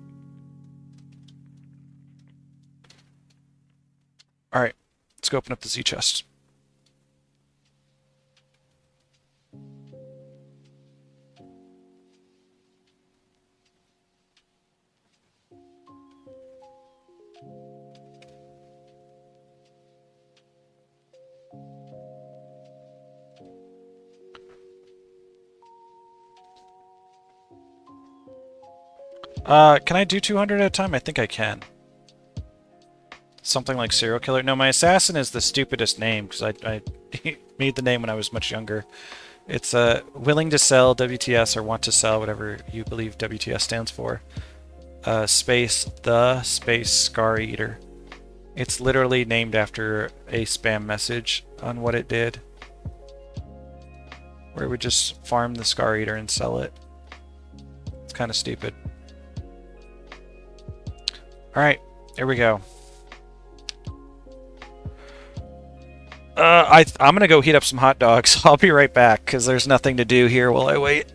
All right, let's go open up the Z chest. Can I do 200 at a time? I think I can. Something like serial killer. No, my assassin is the stupidest name because I made the name when I was much younger. It's willing to sell WTS or want to sell, whatever you believe WTS stands for. Space Scar Eater. It's literally named after a spam message on what it did, where it would just farm the Scar Eater and sell it. It's kind of stupid. Alright, here we go. I'm gonna go heat up some hot dogs. I'll be right back, because there's nothing to do here while I wait.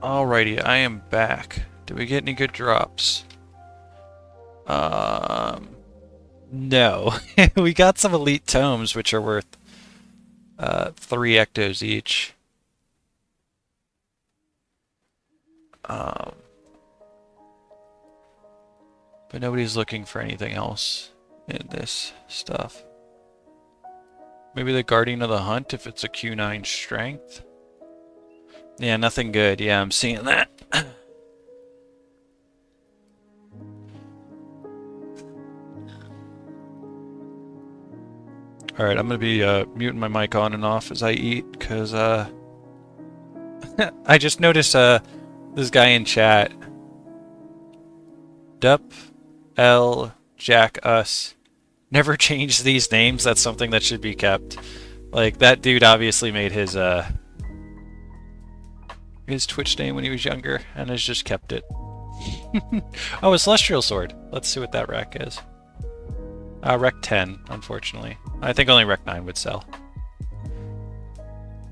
Alrighty, I am back. Did we get any good drops? No. We got some elite tomes, which are worth 3 ectos each. But nobody's looking for anything else in this stuff. Maybe the Guardian of the Hunt if it's a Q9 strength. Yeah, nothing good. Yeah, I'm seeing that. Alright, I'm gonna be muting my mic on and off as I eat, because I just noticed this guy in chat. Dup L Jack Us. Never change these names. That's something that should be kept. Like, that dude obviously made his Twitch name when he was younger and has just kept it. Oh, a Celestial Sword. Let's see what that rec is. Rec 10, unfortunately. I think only Rec 9 would sell.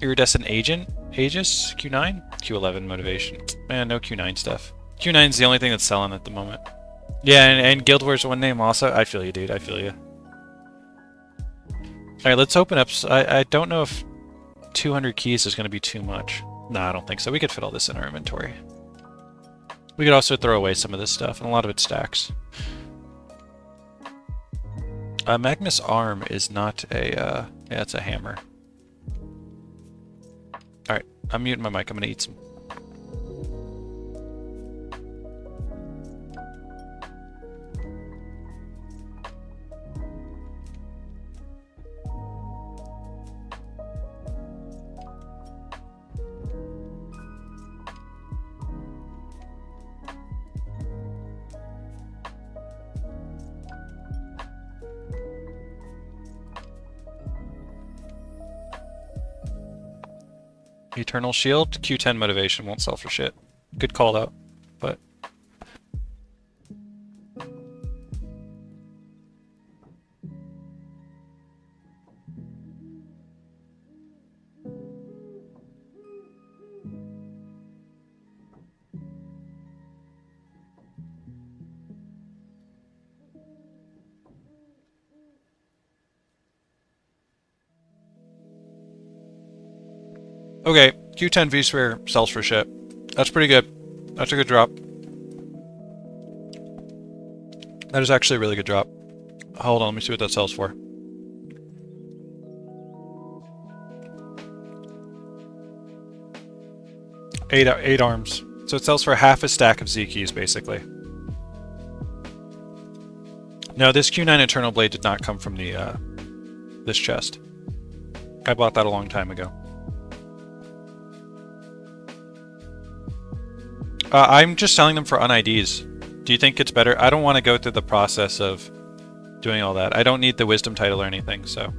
Iridescent Agent? Aegis? Q9? Q11 Motivation. Man, no Q9 stuff. Q9's the only thing that's selling at the moment. Yeah, and Guild Wars 1 name also. I feel you, dude. I feel you. Alright, let's open up. I don't know if 200 keys is going to be too much. No, I don't think so. We could fit all this in our inventory. We could also throw away some of this stuff, and a lot of it stacks. Magnus Arm is not a, yeah, it's a hammer. Alright, I'm muting my mic, I'm gonna eat some. Eternal Shield, Q10 motivation, won't sell for shit. Good call out, but... Okay, Q10 V-Sphere sells for shit. That's pretty good. That's a good drop. That is actually a really good drop. Hold on, let me see what that sells for. Eight arms. So it sells for half a stack of Z keys, basically. No, this Q9 Eternal Blade did not come from the this chest. I bought that a long time ago. I'm just selling them for un-IDs. Do you think it's better? I don't want to go through the process of doing all that. I don't need the wisdom title or anything, so...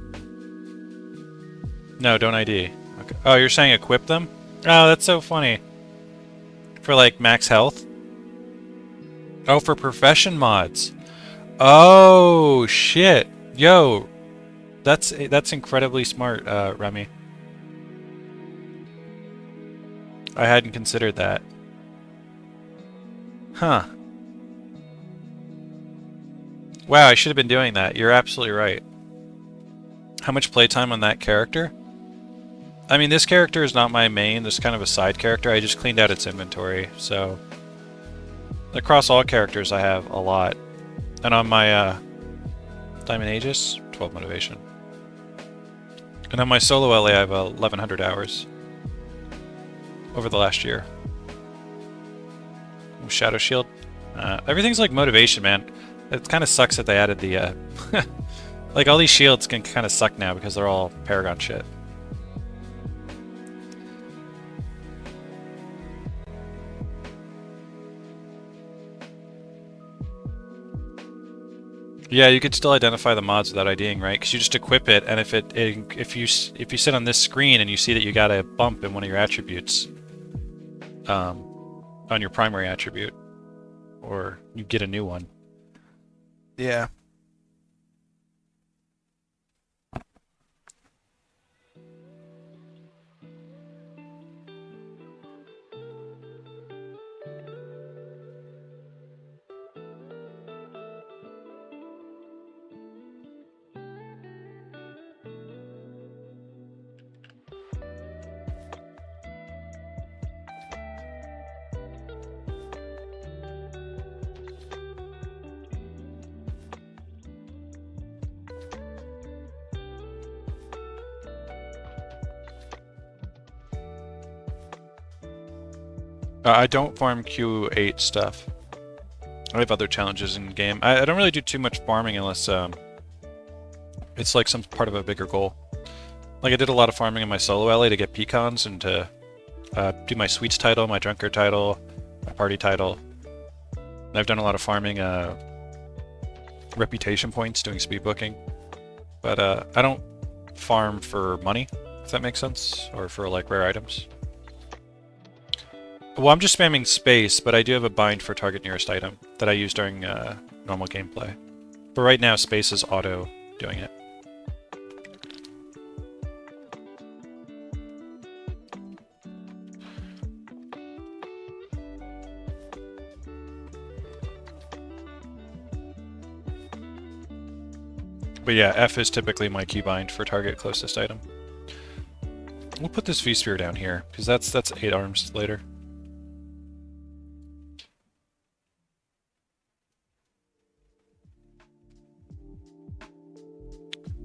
No, don't ID. Okay. Oh, you're saying equip them? Oh, that's so funny. For, like, max health? Oh, for profession mods. Oh, shit. Yo. That's incredibly smart, Remy. I hadn't considered that. Huh. Wow, I should have been doing that. You're absolutely right. How much playtime on that character? I mean, this character is not my main. This is kind of a side character. I just cleaned out its inventory, so... Across all characters, I have a lot. And on my, Diamond Aegis, 12 motivation. And on my solo LA, I have 1,100 hours. Over the last year. Shadow Shield. Everything's like motivation, man. It kind of sucks that they added the, like, all these shields can kind of suck now because they're all Paragon shit. Yeah, you could still identify the mods without IDing, right? Because you just equip it, and if you sit on this screen and you see that you got a bump in one of your attributes, on your primary attribute, or you get a new one. Yeah. I don't farm Q8 stuff. I have other challenges in game. I don't really do too much farming unless it's like some part of a bigger goal. Like I did a lot of farming in my solo LA to get pecons and to do my sweets title, my drunkard title, my party title. And I've done a lot of farming reputation points doing speed booking. But I don't farm for money, if that makes sense, or for like rare items. Well, I'm just spamming space, but I do have a bind for target nearest item that I use during normal gameplay. But right now, space is auto doing it. But yeah, F is typically my keybind for target closest item. We'll put this V-Sphere down here, because that's 8 arms later.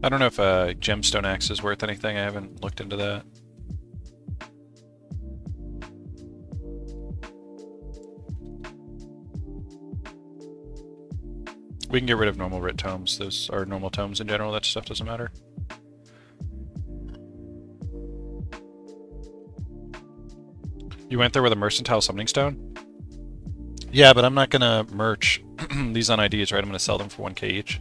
I don't know if a gemstone axe is worth anything. I haven't looked into that. We can get rid of normal writ tomes. Those are normal tomes in general. That stuff doesn't matter. You went there with a mercantile summoning stone? Yeah, but I'm not gonna merch these on IDs, right? I'm gonna sell them for 1k each.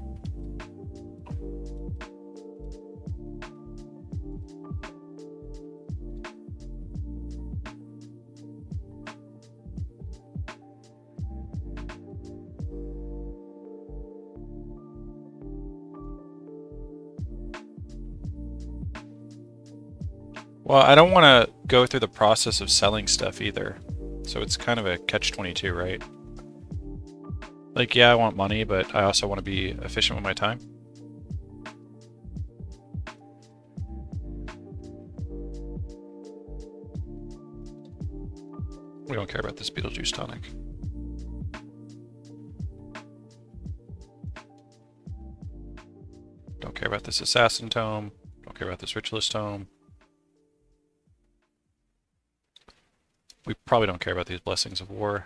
Well, I don't want to go through the process of selling stuff either. So it's kind of a catch-22, right? Like, yeah, I want money, but I also want to be efficient with my time. We don't care about this Beetlejuice tonic. Don't care about this Assassin tome. Don't care about this Ritualist tome. We probably don't care about these Blessings of War.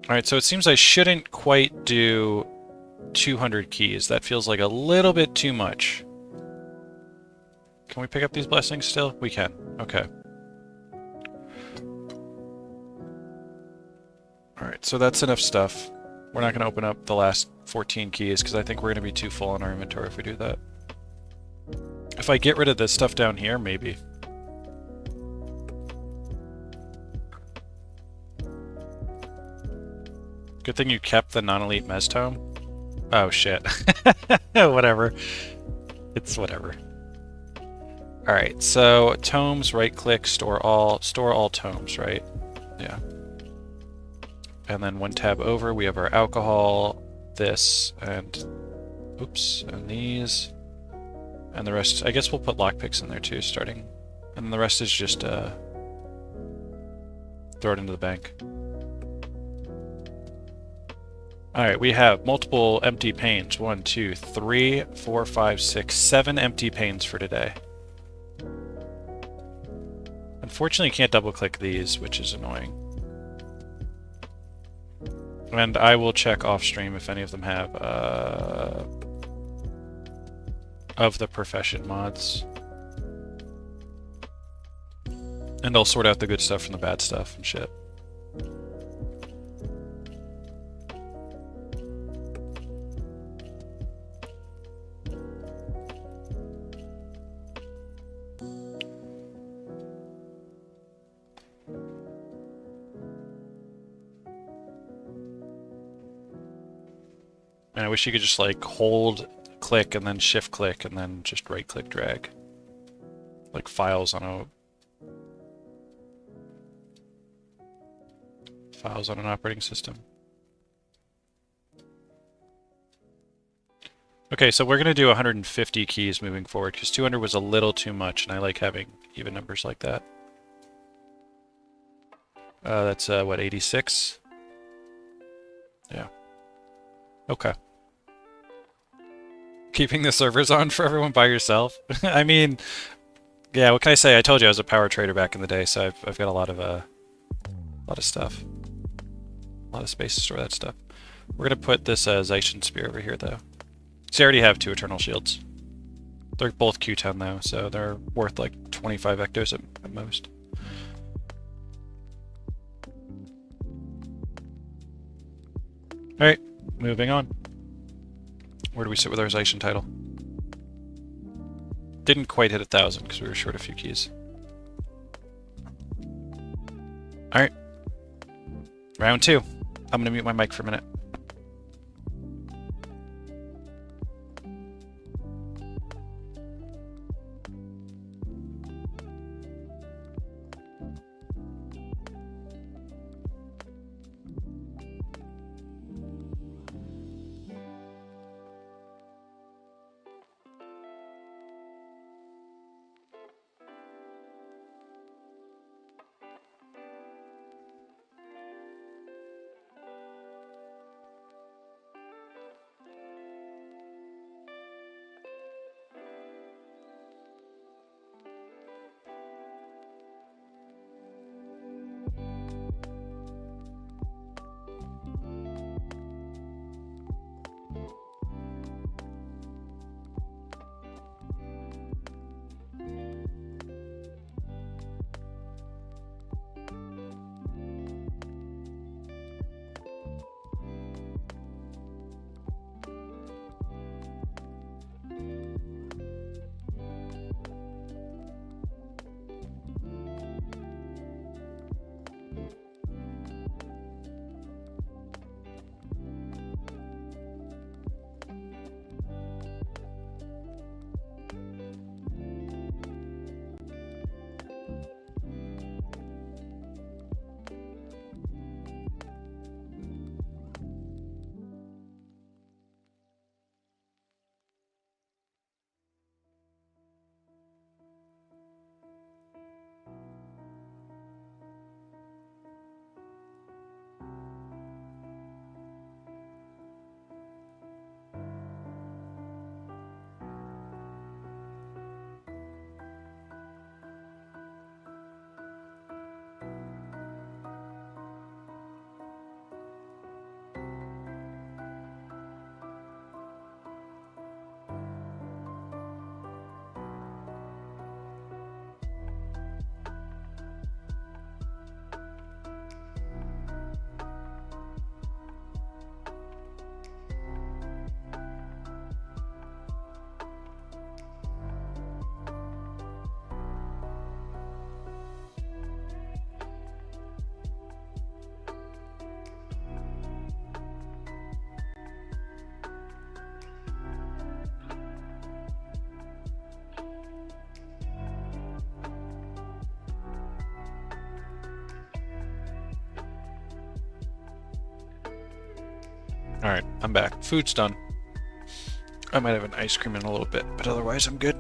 Alright, so it seems I shouldn't quite do 200 keys. That feels like a little bit too much. Can we pick up these blessings still? We can. Okay. Alright, so that's enough stuff. We're not going to open up the last 14 keys because I think we're going to be too full in our inventory if we do that. If I get rid of this stuff down here, maybe. Good thing you kept the non-elite Mez tome. Oh shit. Whatever. It's whatever. Alright, so tomes, right click, store all tomes, right? Yeah. And then one tab over, we have our alcohol, this, and oops, and these. And the rest, I guess we'll put lockpicks in there too, starting. And the rest is just throw it into the bank. Alright, we have multiple empty panes. 1, 2, 3, 4, 5, 6, 7 empty panes for today. Unfortunately, you can't double-click these, which is annoying. And I will check off-stream if any of them have of the profession mods. And I'll sort out the good stuff from the bad stuff and shit. And I wish you could just like hold click and then shift click and then just right click drag. Like files on an operating system. Okay, so we're gonna do 150 keys moving forward because 200 was a little too much and I like having even numbers like that. That's what, 86? Yeah. Okay. Keeping the servers on for everyone by yourself? I mean, yeah, what can I say? I told you I was a power trader back in the day, so I've got a lot of stuff. A lot of space to store that stuff. We're gonna put this Zaishen spear over here, though. So I already have 2 Eternal Shields. They're both Q10, though, so they're worth like 25 ectos at most. Alright, moving on. Where do we sit with our Zaishen title? Didn't quite hit 1,000 because we were short a few keys. Alright. Round 2. I'm going to mute my mic for a minute. Alright, I'm back. Food's done. I might have an ice cream in a little bit, but otherwise I'm good.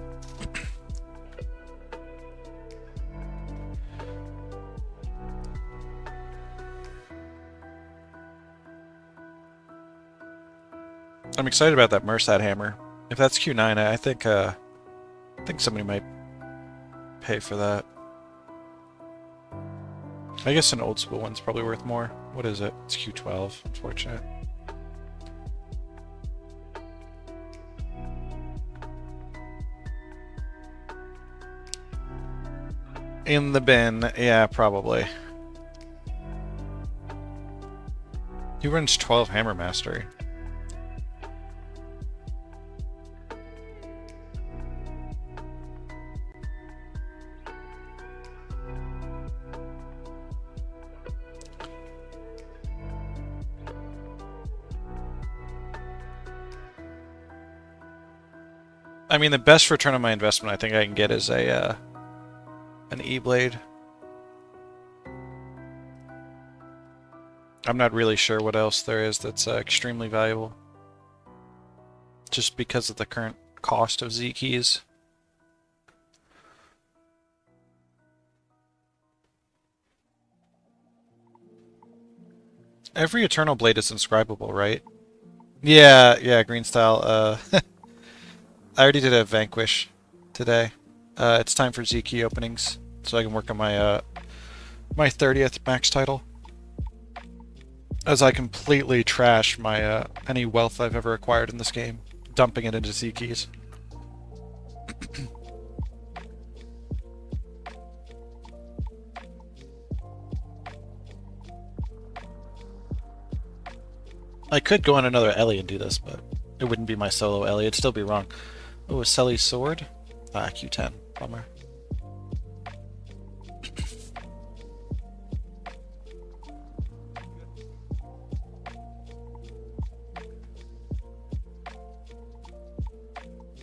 I'm excited about that Mersat hammer. If that's Q9, I think somebody might pay for that. I guess an old school one's probably worth more. What is it? It's Q12. Unfortunate. In the bin. Yeah, probably. He runs 12 hammer mastery. I mean, the best return on my investment I think I can get is a an E-blade. I'm not really sure what else there is that's extremely valuable. Just because of the current cost of Z keys. Every Eternal Blade is inscribable, right? Yeah, green style. I already did a Vanquish today. It's time for Z key openings, so I can work on my my 30th max title. As I completely trash my any wealth I've ever acquired in this game, dumping it into Z keys. I could go on another Ellie and do this, but it wouldn't be my solo Ellie. It'd still be wrong. Oh, a Selly's sword? Ah, Q10. Bummer.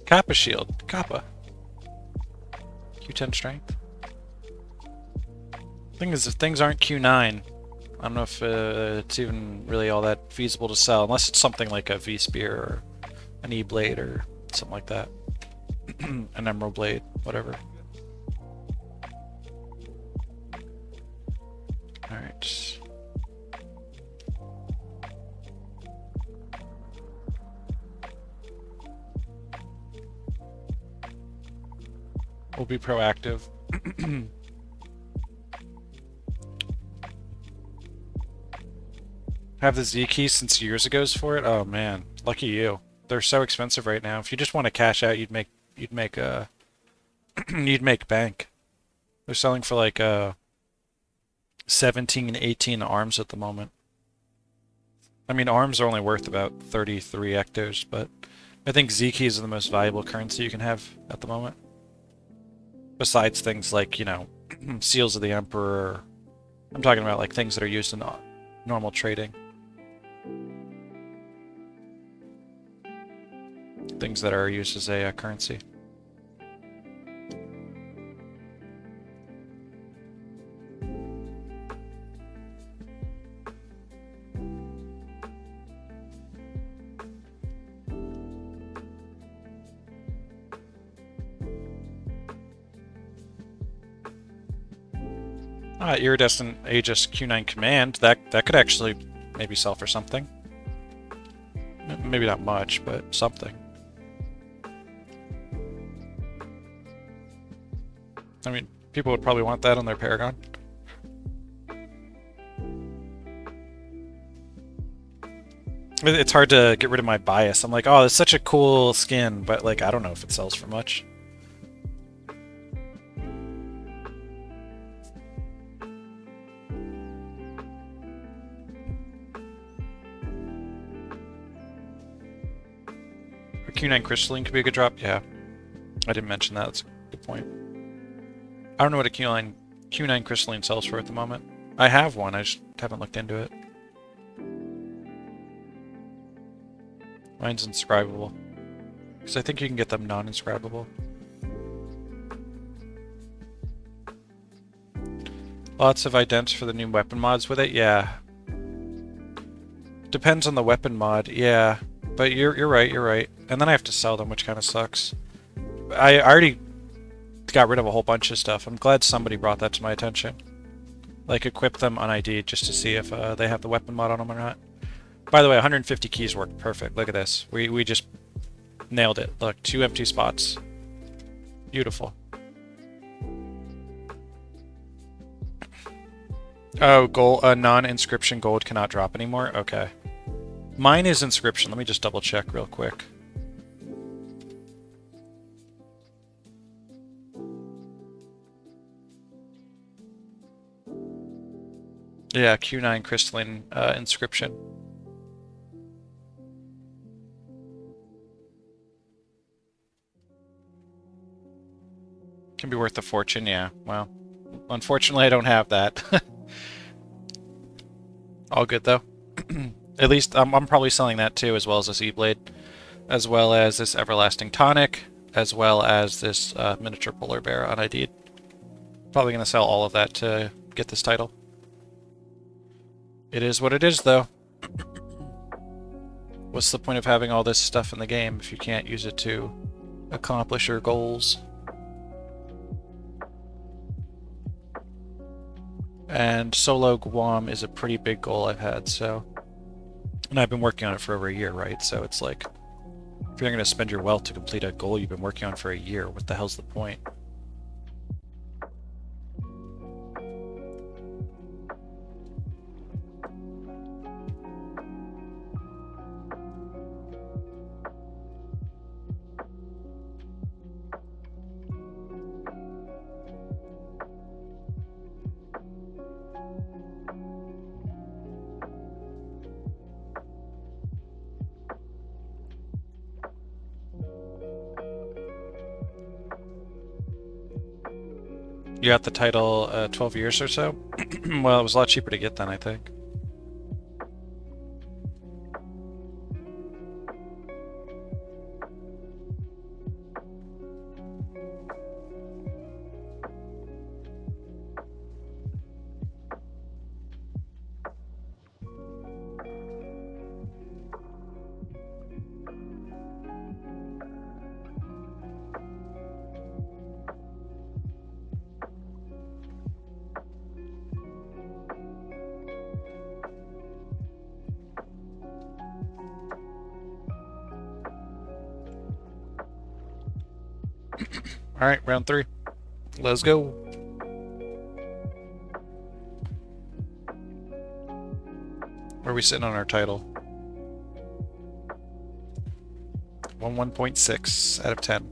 Kappa shield. Kappa. Q10 strength. Thing is, if things aren't Q9, I don't know if it's even really all that feasible to sell, unless it's something like a V-Spear or an E-Blade or something like that. An Emerald Blade, whatever. Alright. We'll be proactive. Have the Z keys since years ago's for it? Oh man, lucky you. They're so expensive right now. If you just want to cash out, you'd make you'd make bank. They're selling for like 17, 18 arms at the moment. I mean, arms are only worth about 33 ectos, but I think Z keys are the most valuable currency you can have at the moment. Besides things like, you know, Seals of the Emperor. I'm talking about like things that are used in normal trading. Things that are used as a currency. Iridescent Aegis Q9 Command, that could actually maybe sell for something. Maybe not much, but something. I mean, people would probably want that on their Paragon. It's hard to get rid of my bias. I'm like, oh, it's such a cool skin, but like, I don't know if it sells for much. A Q9 Crystalline could be a good drop. Yeah, I didn't mention that. That's a good point. I don't know what a Q9 Crystalline sells for at the moment. I have one, I just haven't looked into it. Mine's inscribable. Because I think you can get them non-inscribable. Lots of idents for the new weapon mods with it, yeah. Depends on the weapon mod, yeah. But you're right, you're right. And then I have to sell them, which kind of sucks. I already got rid of a whole bunch of stuff. I'm glad somebody brought that to my attention. Like, equip them un-ID'd just to see if they have the weapon mod on them or not. By the way, 150 keys worked perfect. Look at this. We just nailed it. Look, 2 empty spots. Beautiful. Oh, gold, non-inscription gold cannot drop anymore? Okay. Mine is inscription. Let me just double check real quick. Yeah, Q9 crystalline inscription. Can be worth a fortune, yeah. Well, unfortunately I don't have that. All good though. At least I'm probably selling that too, as well as this E-Blade, as well as this Everlasting Tonic, as well as this miniature polar bear on ID'd. Probably going to sell all of that to get this title. It is what it is though. What's the point of having all this stuff in the game if you can't use it to accomplish your goals? And solo GWAMM is a pretty big goal I've had, so... And I've been working on it for over a year, right? So it's like, if you're going to spend your wealth to complete a goal you've been working on for a year, what the hell's the point? You got the title 12 years or so? Well, it was a lot cheaper to get then, I think. Alright, round 3. Let's go. Where are we sitting on our title? 1.6 out of 10.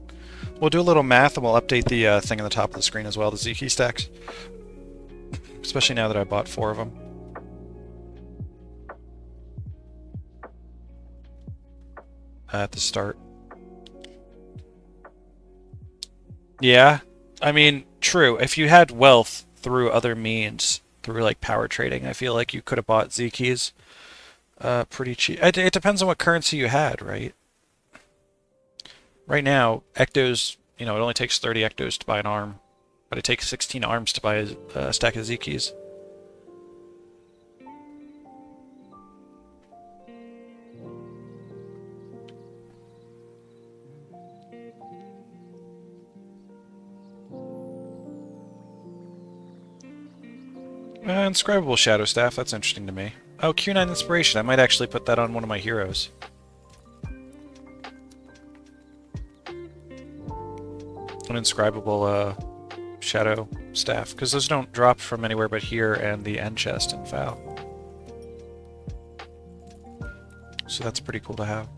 We'll do a little math and we'll update the thing on the top of the screen as well, the Z key stacks. Especially now that I bought 4 of them. At the start. Yeah, I mean, true. If you had wealth through other means, through like power trading, I feel like you could have bought Z keys pretty cheap. It depends on what currency you had, right? Right now, ectos, you know, it only takes 30 ectos to buy an arm, but it takes 16 arms to buy a stack of Z keys. Inscribable Shadow Staff, that's interesting to me. Oh, Q9 Inspiration, I might actually put that on one of my heroes. An inscribable Shadow Staff, because those don't drop from anywhere but here and the end chest in FAL. So that's pretty cool to have.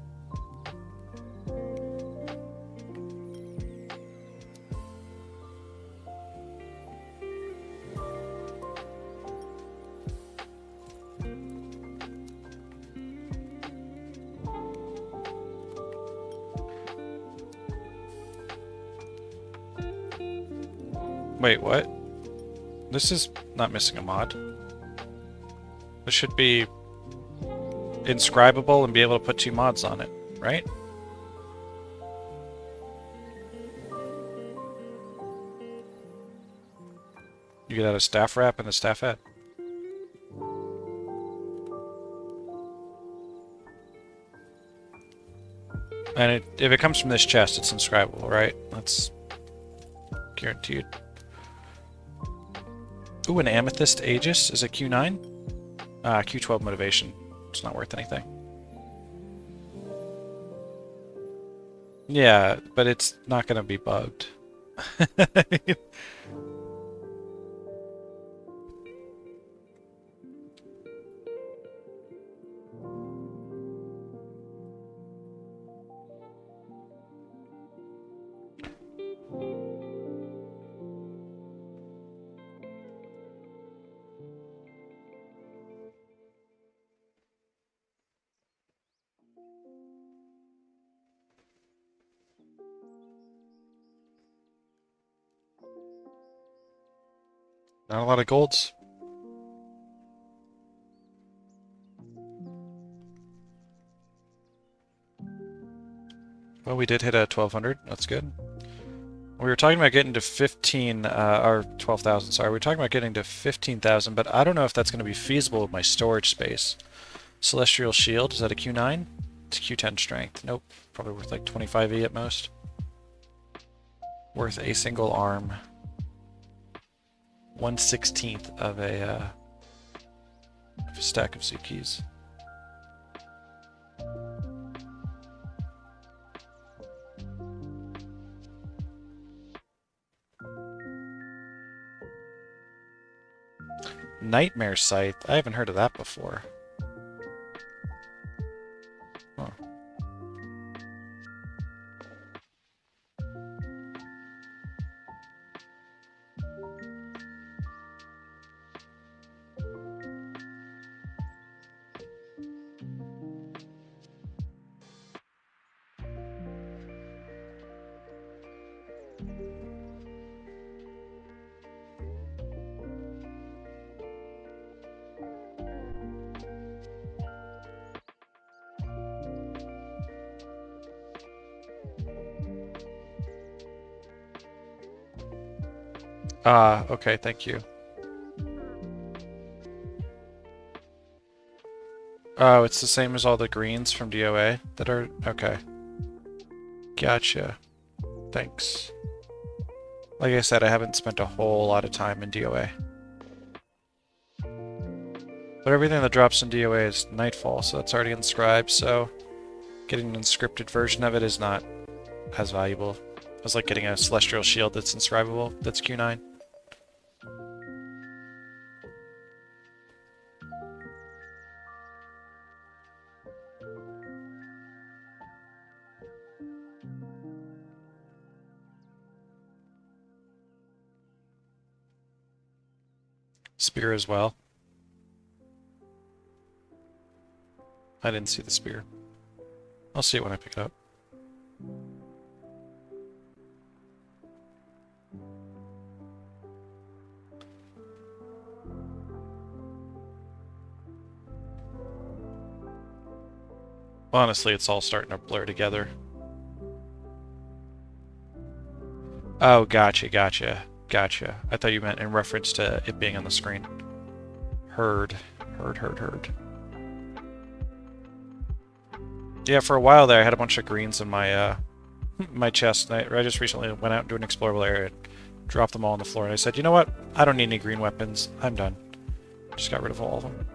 Wait, what? This is not missing a mod. This should be inscribable and be able to put 2 mods on it, right? You get out a staff wrap and a staff head. And if it comes from this chest, it's inscribable, right? That's guaranteed. Ooh, an Amethyst Aegis. Is it Q9? Q12 motivation. It's not worth anything. Yeah, but it's not going to be bugged. Not a lot of golds. Well, we did hit a 1200. That's good. We were talking about getting to 15, or 12,000, sorry. We were talking about getting to 15,000, but I don't know if that's going to be feasible with my storage space. Celestial Shield, is that a Q9? It's Q10 strength. Nope. Probably worth like 25E at most. Worth a single arm. 1/16th of a stack of suit keys. Nightmare Scythe. I haven't heard of that before. Huh. Ah, okay, thank you. Oh, it's the same as all the greens from DOA that are... Okay. Gotcha. Thanks. Like I said, I haven't spent a whole lot of time in DOA. But everything that drops in DOA is Nightfall, so that's already inscribed, so getting an inscripted version of it is not as valuable. It's like getting a Celestial Shield that's inscribable, that's Q9. Spear as well. I didn't see the spear. I'll see it when I pick it up. Honestly, it's all starting to blur together. Oh, gotcha, gotcha, gotcha. I thought you meant in reference to it being on the screen. Heard. Yeah, for a while there, I had a bunch of greens in my my chest. And I just recently went out into an explorable area and dropped them all on the floor. And I said, you know what? I don't need any green weapons. I'm done. Just got rid of all of them.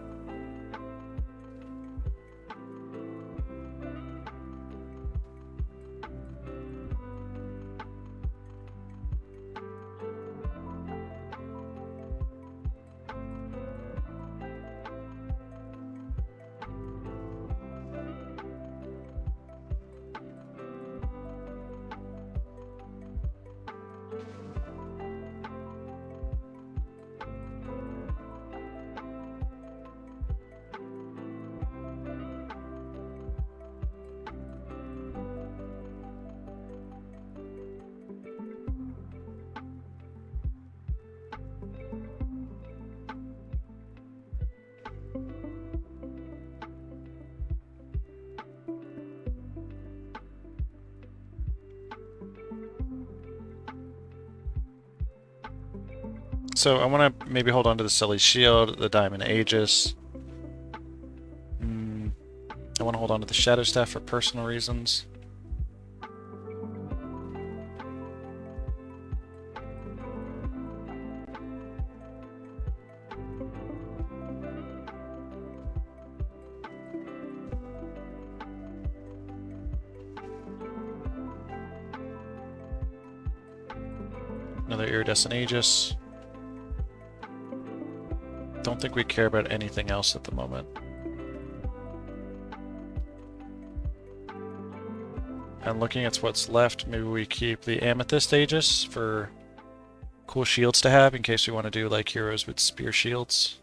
So I want to maybe hold on to the Silly Shield, the Diamond Aegis. I want to hold on to the Shadow Staff for personal reasons. Another iridescent Aegis. Don't think we care about anything else at the moment. And looking at what's left, maybe we keep the Amethyst Aegis for cool shields to have in case we want to do like heroes with spear shields.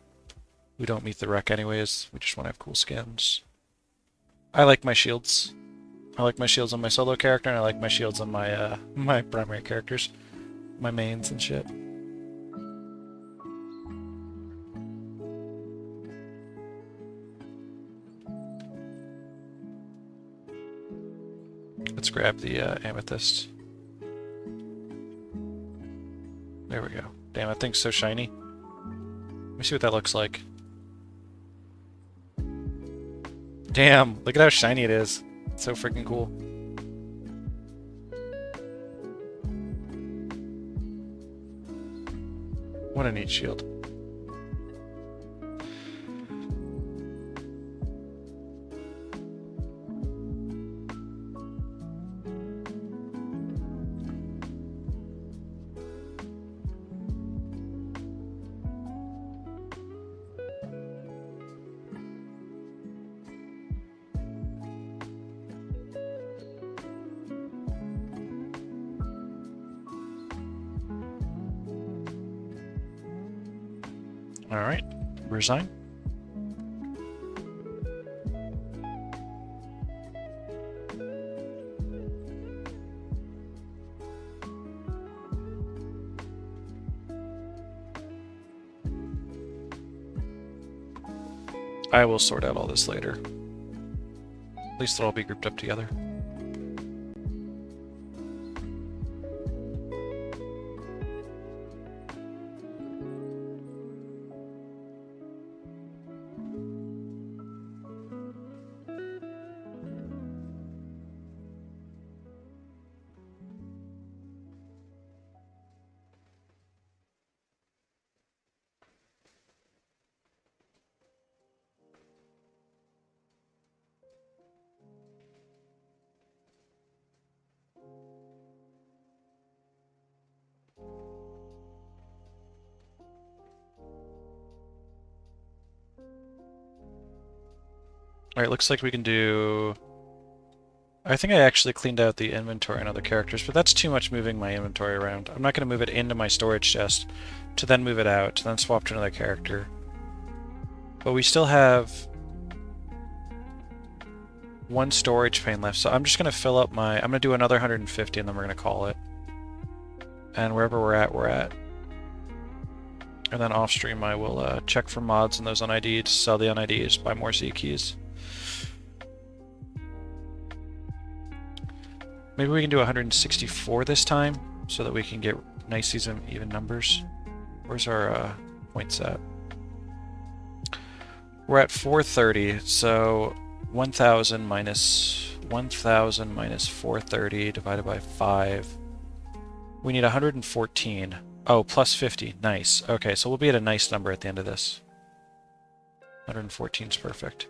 We don't meet the rec anyways, we just want to have cool skins. I like my shields. I like my shields on my solo character, and I like my shields on my my primary characters. My mains and shit. Let's grab the Amethyst. There we go. Damn, that thing's so shiny. Let me see what that looks like. Damn, look at how shiny it is. It's so freaking cool. What a neat shield. Alright, resign. I will sort out all this later. At least they'll all be grouped up together. Alright, looks like we can do... I think I actually cleaned out the inventory on other characters, but that's too much moving my inventory around. I'm not going to move it into my storage chest, to then move it out, to then swap to another character. But we still have one storage pane left, so I'm just going to fill up my... I'm going to do another 150 and then we're going to call it. And wherever we're at, we're at. And then off stream I will check for mods and those unIDs, sell the unIDs, buy more Z keys. Maybe we can do 164 this time, so that we can get nice even numbers. Where's our points at? We're at 430, so 1,000 minus 430 divided by 5. We need 114. Oh, plus 50. Nice. Okay, so we'll be at a nice number at the end of this. 114 is perfect.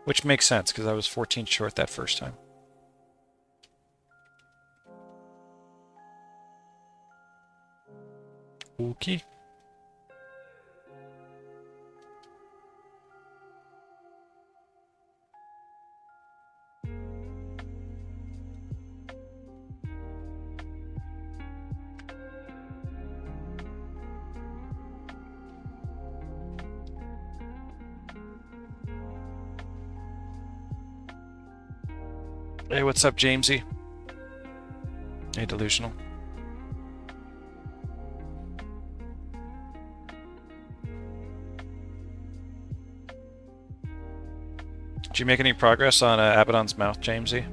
Which makes sense, because I was 14 short that first time. Okay. Hey, what's up, Jamesy? Hey, Delusional. Did you make any progress on Abaddon's mouth, Jamesy?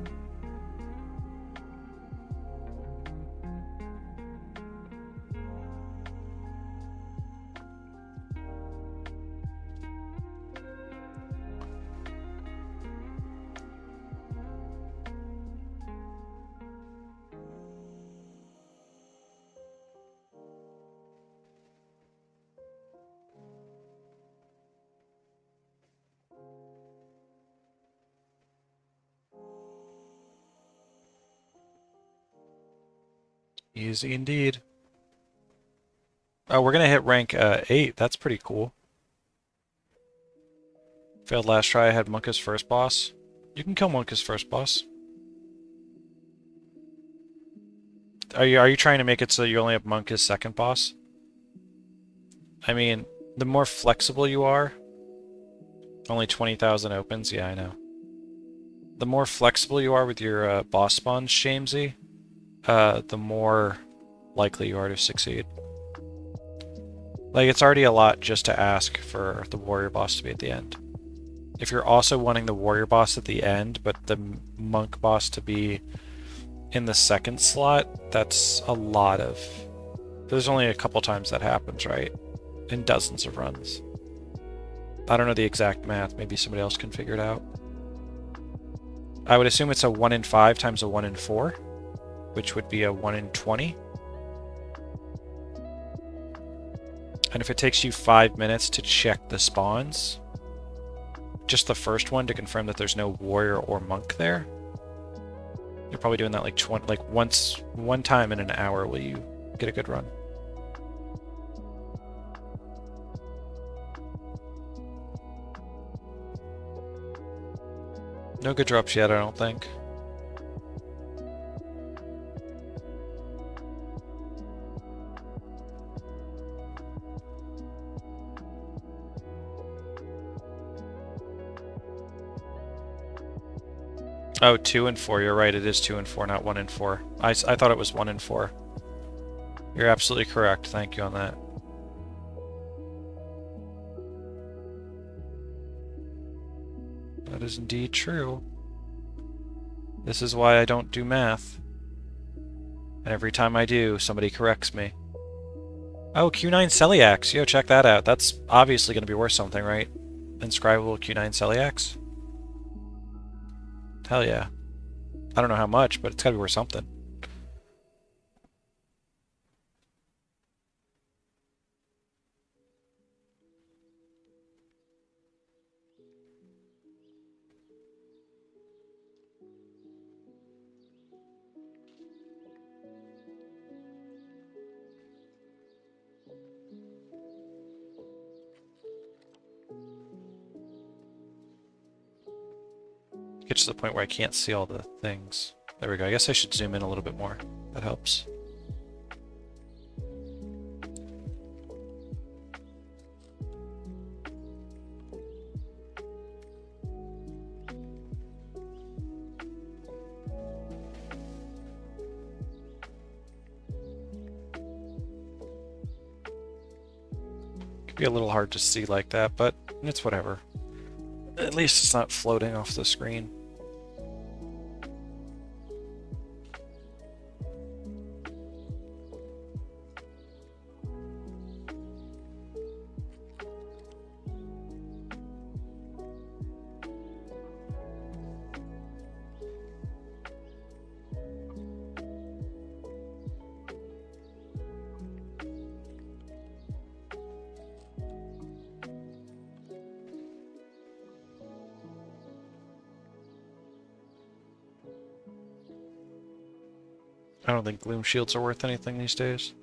Easy indeed. Oh, we're gonna hit rank 8. That's pretty cool. Failed last try. I had Monk as first boss. You can kill Monk as first boss. Are you trying to make it so you only have Monk as second boss? I mean, the more flexible you are, only 20,000 opens. Yeah, I know. The more flexible you are with your boss spawns, Shamesy, the more likely you are to succeed. Like, it's already a lot just to ask for the warrior boss to be at the end. If you're also wanting the warrior boss at the end, but the monk boss to be in the second slot, that's a lot of... There's only a couple times that happens, right? In dozens of runs. I don't know the exact math. Maybe somebody else can figure it out. I would assume it's a 1 in 5 times a 1 in 4, which would be a 1 in 20. And if it takes you 5 minutes to check the spawns, just the first one to confirm that there's no warrior or monk there, you're probably doing that like one time in an hour will you get a good run. No good drops yet, I don't think. Oh, 2 and 4. You're right. It is 2 and 4, not 1 and 4. I thought it was 1 and 4. You're absolutely correct. Thank you on that. That is indeed true. This is why I don't do math. And every time I do, somebody corrects me. Oh, Q9 Celiacs. Yo, check that out. That's obviously going to be worth something, right? Inscribable Q9 Celiacs? Hell yeah. I don't know how much, but it's got to be worth something. Gets to the point where I can't see all the things. There we go. I guess I should zoom in a little bit more. That helps. Could be a little hard to see like that, but it's whatever. At least it's not floating off the screen. I don't think gloom shields are worth anything these days.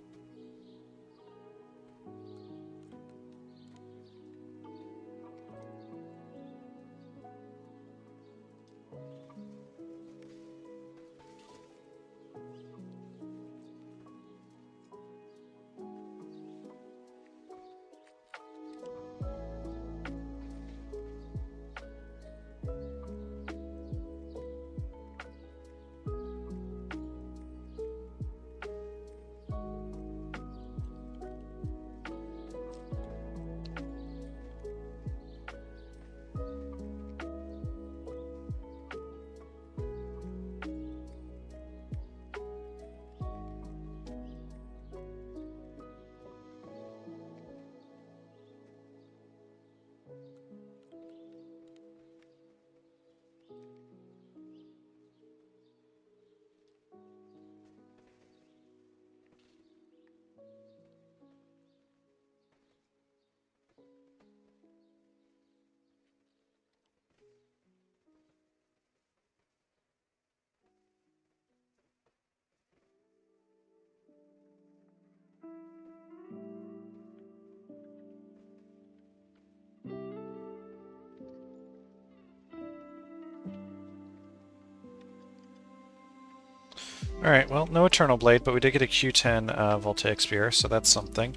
Alright, well, no Eternal Blade, but we did get a Q10 Voltaic Spear, so that's something.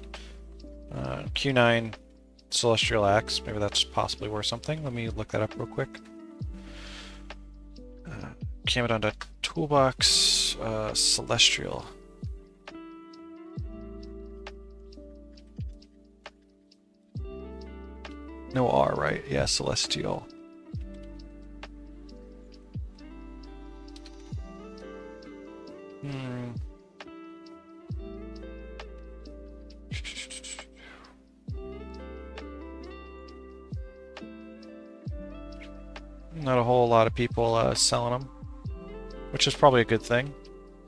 Q9 Celestial Axe, maybe that's possibly worth something. Let me look that up real quick. Cam it onto Toolbox, Celestial. No R, right? Yeah, Celestial. Not a whole lot of people selling them, which is probably a good thing.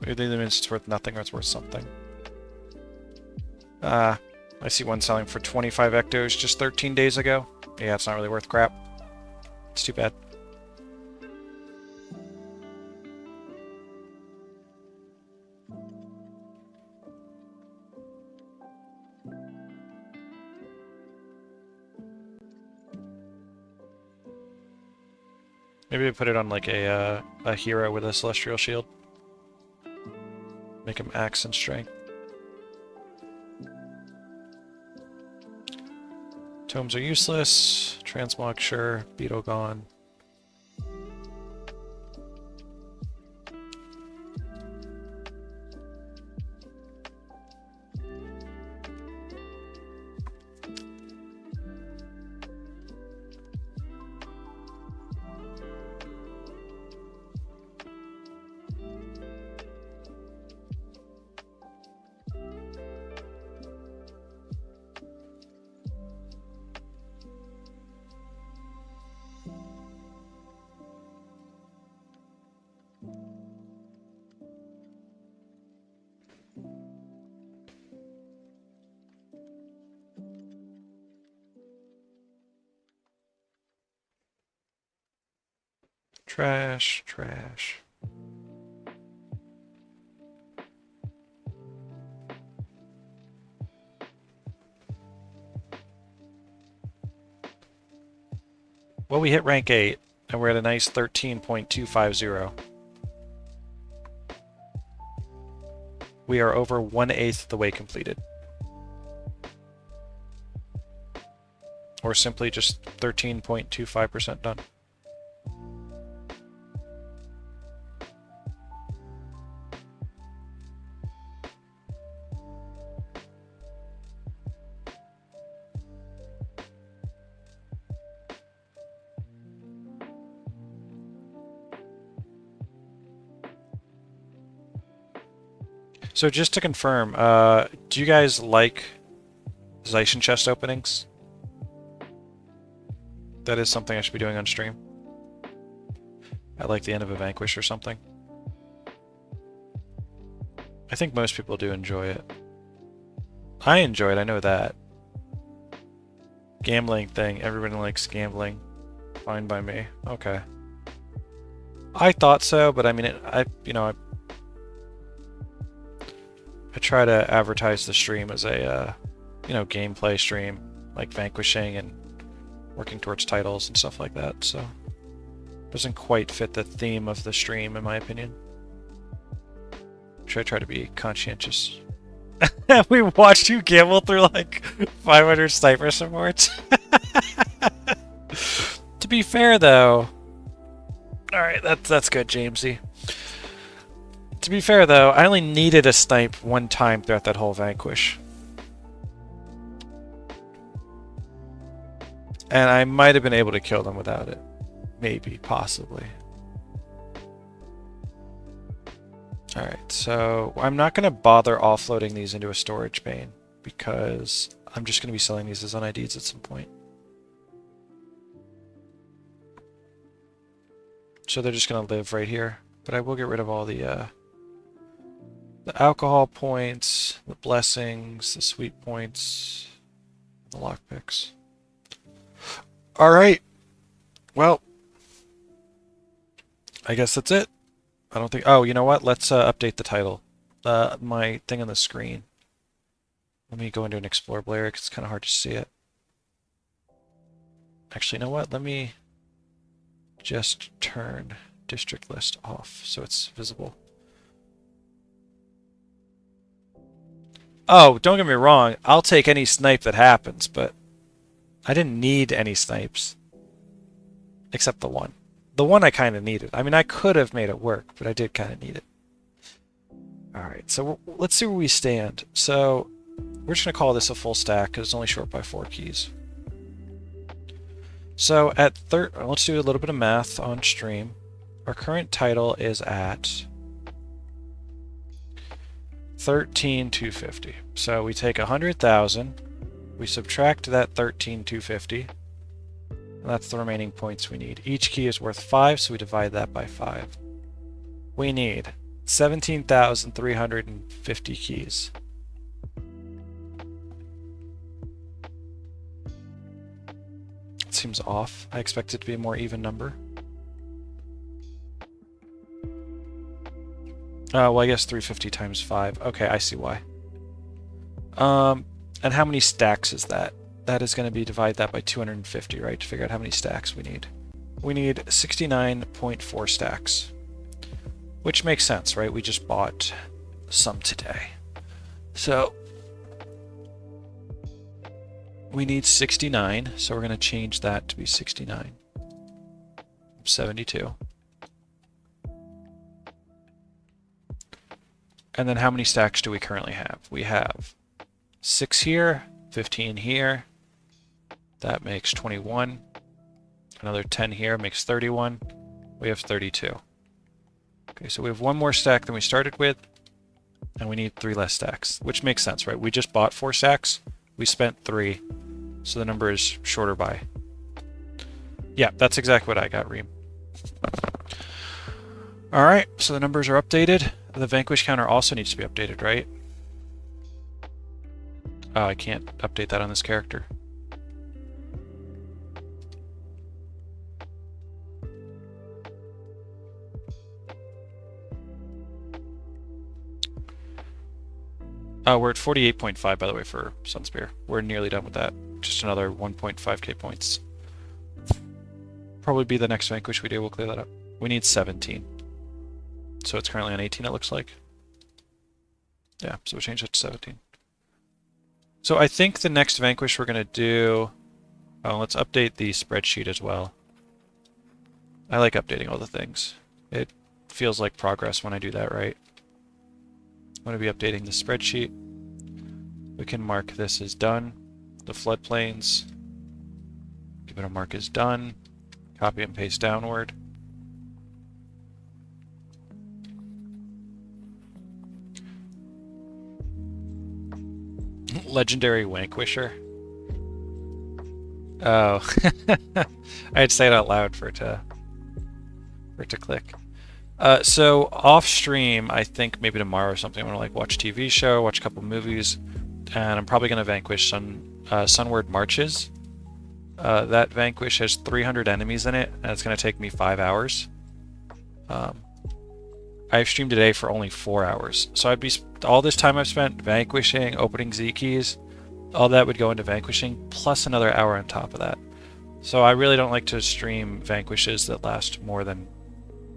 It either means it's worth nothing or it's worth something. I see one selling for 25 ectos just 13 days ago. Yeah, it's not really worth crap. It's too bad. Maybe we put it on like a hero with a celestial shield. Make him axe and strength. Tomes are useless. Transmog, sure. Beetle gone. Trash, trash. Well, we hit rank 8, and we're at a nice 13.250. We are over 1/8 the way completed. Or simply just 13.25% done. So just to confirm, do you guys like Zaishen chest openings? That is something I should be doing on stream. At like the end of a Vanquish or something. I think most people do enjoy it. I enjoy it, I know that. Gambling thing, everybody likes gambling. Fine by me. Okay. I thought so, but I mean, I try to advertise the stream as a, gameplay stream, like vanquishing and working towards titles and stuff like that, so doesn't quite fit the theme of the stream, in my opinion. Should I try to be conscientious? We watched you gamble through like 500 sniper supports. To be fair, though, all right, that's good, Jamesy. To be fair, though, I only needed a snipe one time throughout that whole Vanquish. And I might have been able to kill them without it. Maybe, possibly. Alright, so I'm not going to bother offloading these into a storage pane, because I'm just going to be selling these as UNIDs at some point. So they're just going to live right here. But I will get rid of all the alcohol points, the blessings, the sweet points, the lockpicks. Alright. Well, I guess that's it. I don't think... Oh, you know what? Let's update the title. My thing on the screen. Let me go into an Explore layer because it's kind of hard to see it. Actually, you know what? Let me just turn district list off so it's visible. Oh, don't get me wrong. I'll take any snipe that happens, but I didn't need any snipes. Except the one. The one I kind of needed. I mean, I could have made it work, but I did kind of need it. Alright, so let's see where we stand. So, we're just going to call this a full stack because it's only short by 4 keys. So, at let's do a little bit of math on stream. Our current title is at 13,250. So, we take 100,000, we subtract that 13,250, and that's the remaining points we need. Each key is worth 5, so we divide that by 5. We need 17,350 keys. It seems off. I expect it to be a more even number. Well, I guess 350 times 5. Okay, I see why. And how many stacks is that? That is going to be divide that by 250, right, to figure out how many stacks we need. We need 69.4 stacks. Which makes sense, right? We just bought some today. So we need 69, so we're going to change that to be 69. 72. And then how many stacks do we currently have? We have 6 here, 15 here. That makes 21. Another 10 here makes 31. We have 32. Okay, so we have 1 more stack than we started with, and we need 3 less stacks, which makes sense, right? We just bought 4 stacks, we spent 3, so the number is shorter by. Yeah, that's exactly what I got, Reem. Alright, so the numbers are updated. The Vanquish counter also needs to be updated, right? Oh, I can't update that on this character. We're at 48.5, by the way, for Sunspear. We're nearly done with that. Just another 1.5k points. Probably be the next Vanquish we do. We'll clear that up. We need 17. So it's currently on 18, it looks like. Yeah, so we'll change that to 17. So I think the next Vanquish we're going to do... Oh, let's update the spreadsheet as well. I like updating all the things. It feels like progress when I do that, right? I'm going to be updating the spreadsheet. We can mark this as done. The floodplains. Give it a mark as done. Copy and paste downward. Legendary Vanquisher. Oh. I'd say it out loud for it to click. So off stream, I think maybe tomorrow or something, I'm gonna like watch a TV show, watch a couple movies, and I'm probably gonna vanquish Sunward Marches. That Vanquish has 300 enemies in it, and it's gonna take me 5 hours. I've streamed today for only 4 hours, so I'd be all this time I've spent vanquishing, opening Z keys, all that would go into vanquishing, plus another hour on top of that. So I really don't like to stream vanquishes that last more than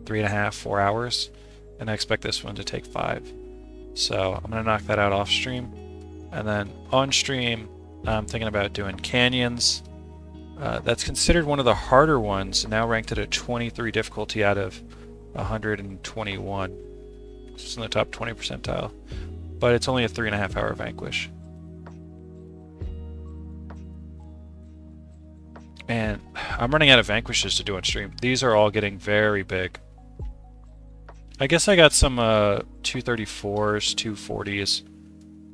3.5, 4 hours, and I expect this one to take 5. So I'm going to knock that out off stream, and then on stream I'm thinking about doing canyons. That's considered one of the harder ones, now ranked at a 23 difficulty out of 121. It's in the top 20 percentile, but it's only a 3.5 hour vanquish. And I'm running out of vanquishes to do on stream. These are all getting very big. I guess I got some 234s, 240s.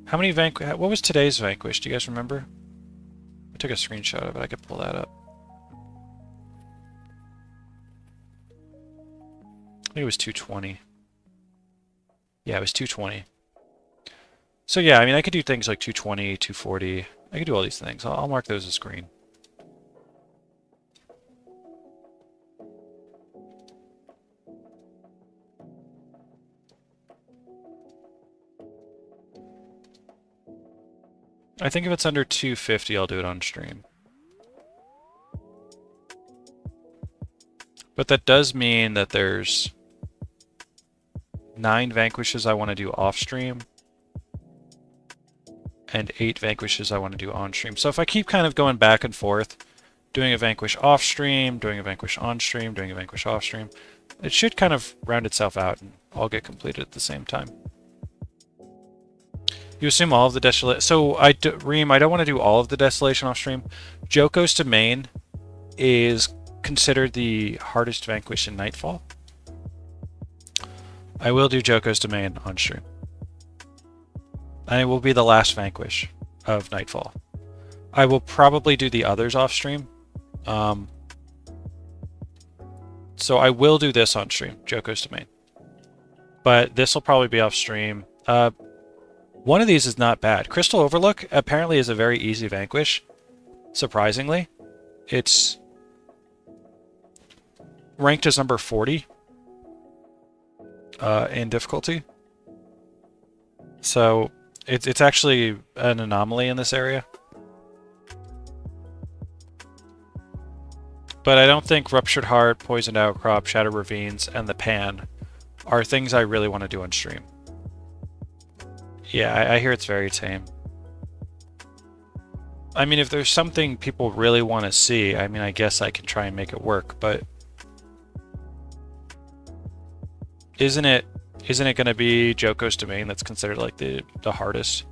How many what was today's vanquish? Do you guys remember? I took a screenshot of it. I could pull that up. I think it was 220. Yeah, it was 220. So yeah, I mean, I could do things like 220, 240. I could do all these things. I'll mark those as green. I think if it's under 250, I'll do it on stream. But that does mean that there's 9 vanquishes I want to do off stream. and 8 Vanquishes I want to do on stream. So if I keep kind of going back and forth, doing a Vanquish off stream, doing a Vanquish on stream, doing a Vanquish off stream, it should kind of round itself out and all get completed at the same time. You assume all of the desolation. So Reem, I don't want to do all of the desolation off stream. Joko's to main is considered the hardest Vanquish in Nightfall. I will do Joko's domain on stream. And it will be the last Vanquish of Nightfall. I will probably do the others off stream. So I will do this on stream, Joko's domain. But this will probably be off stream. One of these is not bad. Crystal Overlook apparently is a very easy Vanquish. Surprisingly. It's ranked as number 40 in difficulty. So it's actually an anomaly in this area. But I don't think Ruptured Heart, Poisoned Outcrop, Shattered Ravines, and the Pan are things I really want to do on stream. Yeah, I hear it's very tame. I mean, if there's something people really want to see, I mean, I guess I can try and make it work, but isn't it going to be Joko's domain that's considered like the hardest?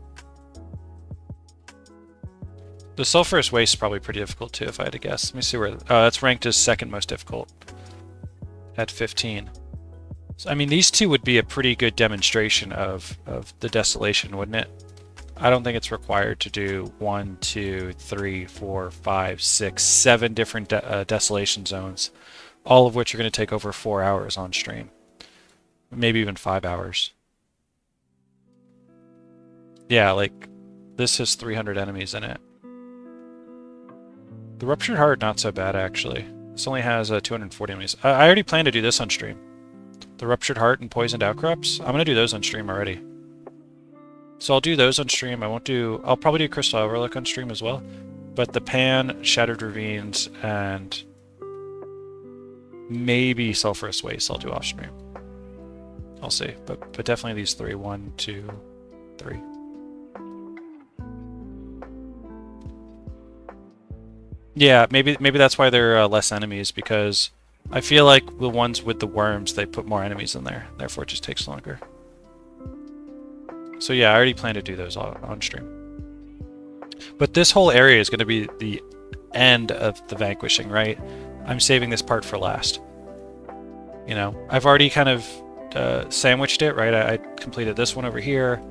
The Sulphurous Waste is probably pretty difficult too, if I had to guess. Let me see where... that's ranked as second most difficult at 15. So, I mean, these two would be a pretty good demonstration of the desolation, wouldn't it? I don't think it's required to do 1, 2, 3, 4, 5, 6, 7 different desolation zones, all of which are going to take over 4 hours on stream. Maybe even 5 hours. Yeah, like, this has 300 enemies in it. The Ruptured Heart, not so bad, actually. This only has 240 enemies. I already plan to do this on stream. The Ruptured Heart and Poisoned Outcrops. I'm going to do those on stream already. So I'll do those on stream. I'll probably do Crystal Overlook on stream as well. But the Pan, Shattered Ravines, and maybe Sulphurous Waste I'll do off stream. I'll see. But definitely these 3. 1, 2, 3. Yeah, maybe that's why there are less enemies, because I feel like the ones with the worms, they put more enemies in there. Therefore, it just takes longer. So yeah, I already plan to do those on stream. But this whole area is going to be the end of the vanquishing, right? I'm saving this part for last. You know, I've already kind of sandwiched it, right? I completed this one over here.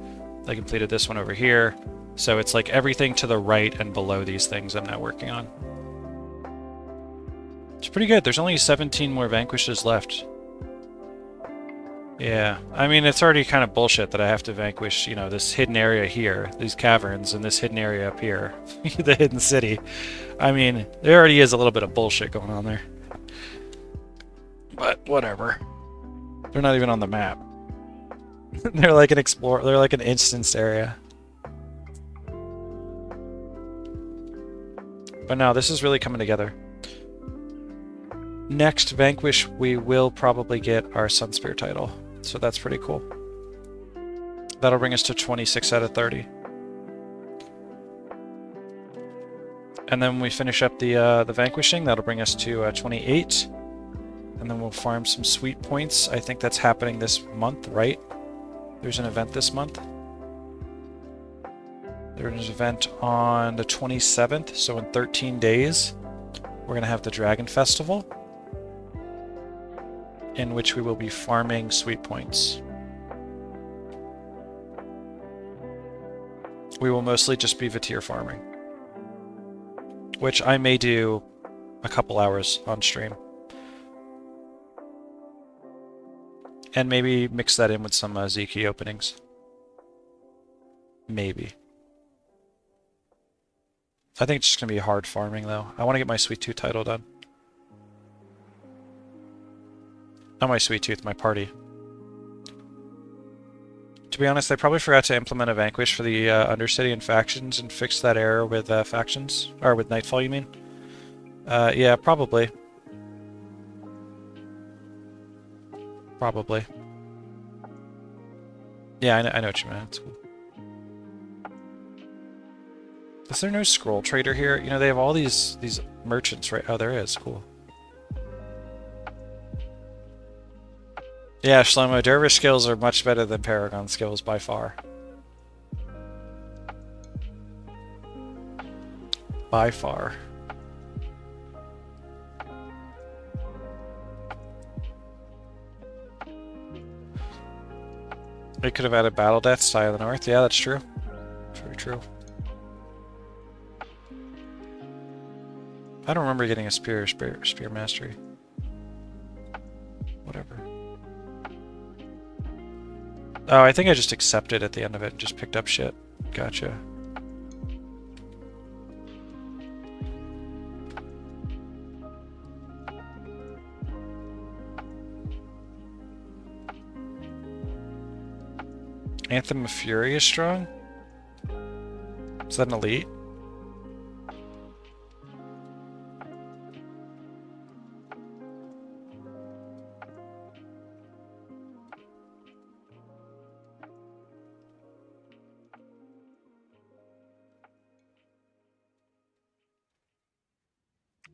I completed this one over here. So it's like everything to the right and below these things I'm now working on. It's pretty good. There's only 17 more vanquishes left. Yeah, I mean, it's already kind of bullshit that I have to vanquish, you know, this hidden area here, these caverns, and this hidden area up here, the hidden city. I mean, there already is a little bit of bullshit going on there. But whatever. They're not even on the map. They're like an they're like an instanced area. But no, this is really coming together. Next Vanquish, we will probably get our Sunspear title. So that's pretty cool. That'll bring us to 26 out of 30. And then when we finish up the Vanquishing, that'll bring us to 28. And then we'll farm some sweet points. I think that's happening this month, right? There's an event this month. There's an event on the 27th, so in 13 days, we're going to have the Dragon Festival, in which we will be farming sweet points. We will mostly just be Vatir farming, which I may do a couple hours on stream. And maybe mix that in with some Z-key openings. Maybe. I think it's just going to be hard farming, though. I want to get my Sweet Tooth title done. Not my Sweet Tooth, my party. To be honest, I probably forgot to implement a Vanquish for the Undercity and factions and fix that error with factions. Or with Nightfall, you mean? Yeah, probably. Probably. Yeah, I know what you meant. It's cool. Is there no scroll trader here? You know, they have all these merchants, right? Oh, there is. Cool. Yeah, Shlomo, dervish skills are much better than Paragon skills by far. By far. They could have added battle deaths to Eye of the North. Yeah, that's true. Very true. I don't remember getting a spear mastery. Whatever. Oh, I think I just accepted at the end of it and just picked up shit. Gotcha. Anthem of Fury is strong? Is that an elite?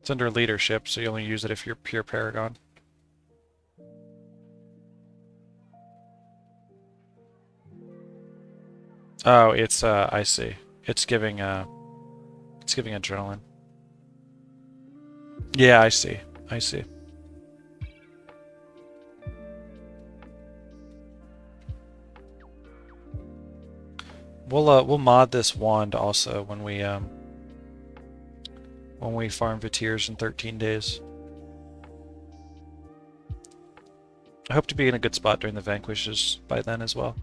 It's under leadership, so you only use it if you're pure Paragon. Oh, it's I see. It's giving adrenaline. Yeah, I see. I see. We'll mod this wand also when we farm Vatirs in 13 days. I hope to be in a good spot during the Vanquishes by then as well.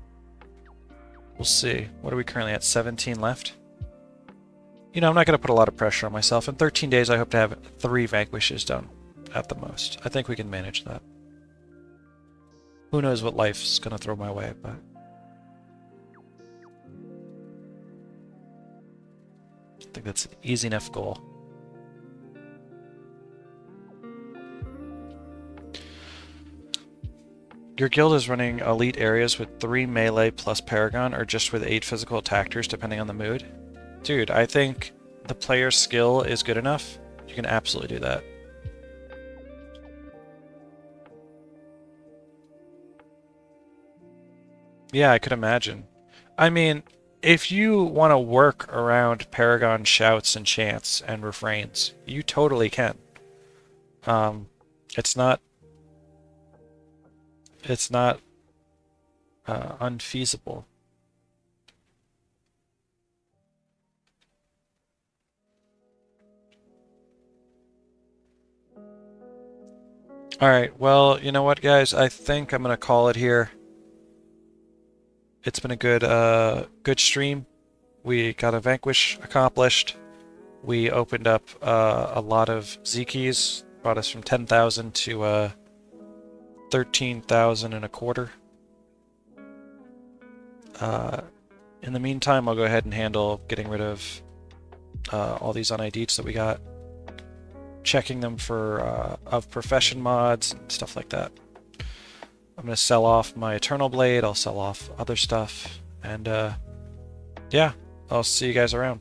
We'll see. What are we currently at? 17 left? You know, I'm not going to put a lot of pressure on myself. In 13 days, I hope to have 3 Vanquishes done at the most. I think we can manage that. Who knows what life's going to throw my way, but... I think that's an easy enough goal. Your guild is running elite areas with 3 melee plus Paragon, or just with 8 physical attackers, depending on the mood. Dude, I think the player's skill is good enough. You can absolutely do that. Yeah, I could imagine. I mean, if you want to work around Paragon shouts and chants and refrains, you totally can. It's not unfeasible. Alright, well, you know what, guys? I think I'm going to call it here. It's been a good stream. We got a Vanquish accomplished. We opened up a lot of Z keys, brought us from 10,000 to 13,000 and a quarter. In the meantime, I'll go ahead and handle getting rid of all these un-IDs that we got, checking them for of profession mods and stuff like that. I'm going to sell off my Eternal Blade, I'll sell off other stuff, and yeah, I'll see you guys around.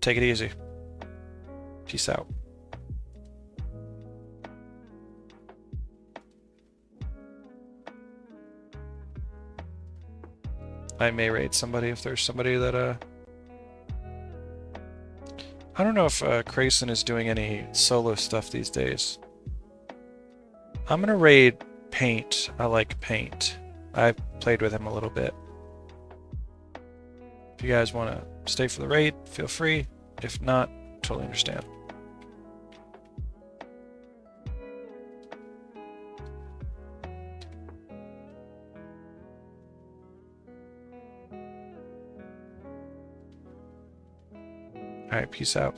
Take it easy. Peace out. I may raid somebody if there's somebody that I don't know if Crayson is doing any solo stuff these days. I'm gonna raid Paint. I like Paint. I've played with him a little bit. If you guys want to stay for the raid, feel free. If not, totally understand. Alright, peace out.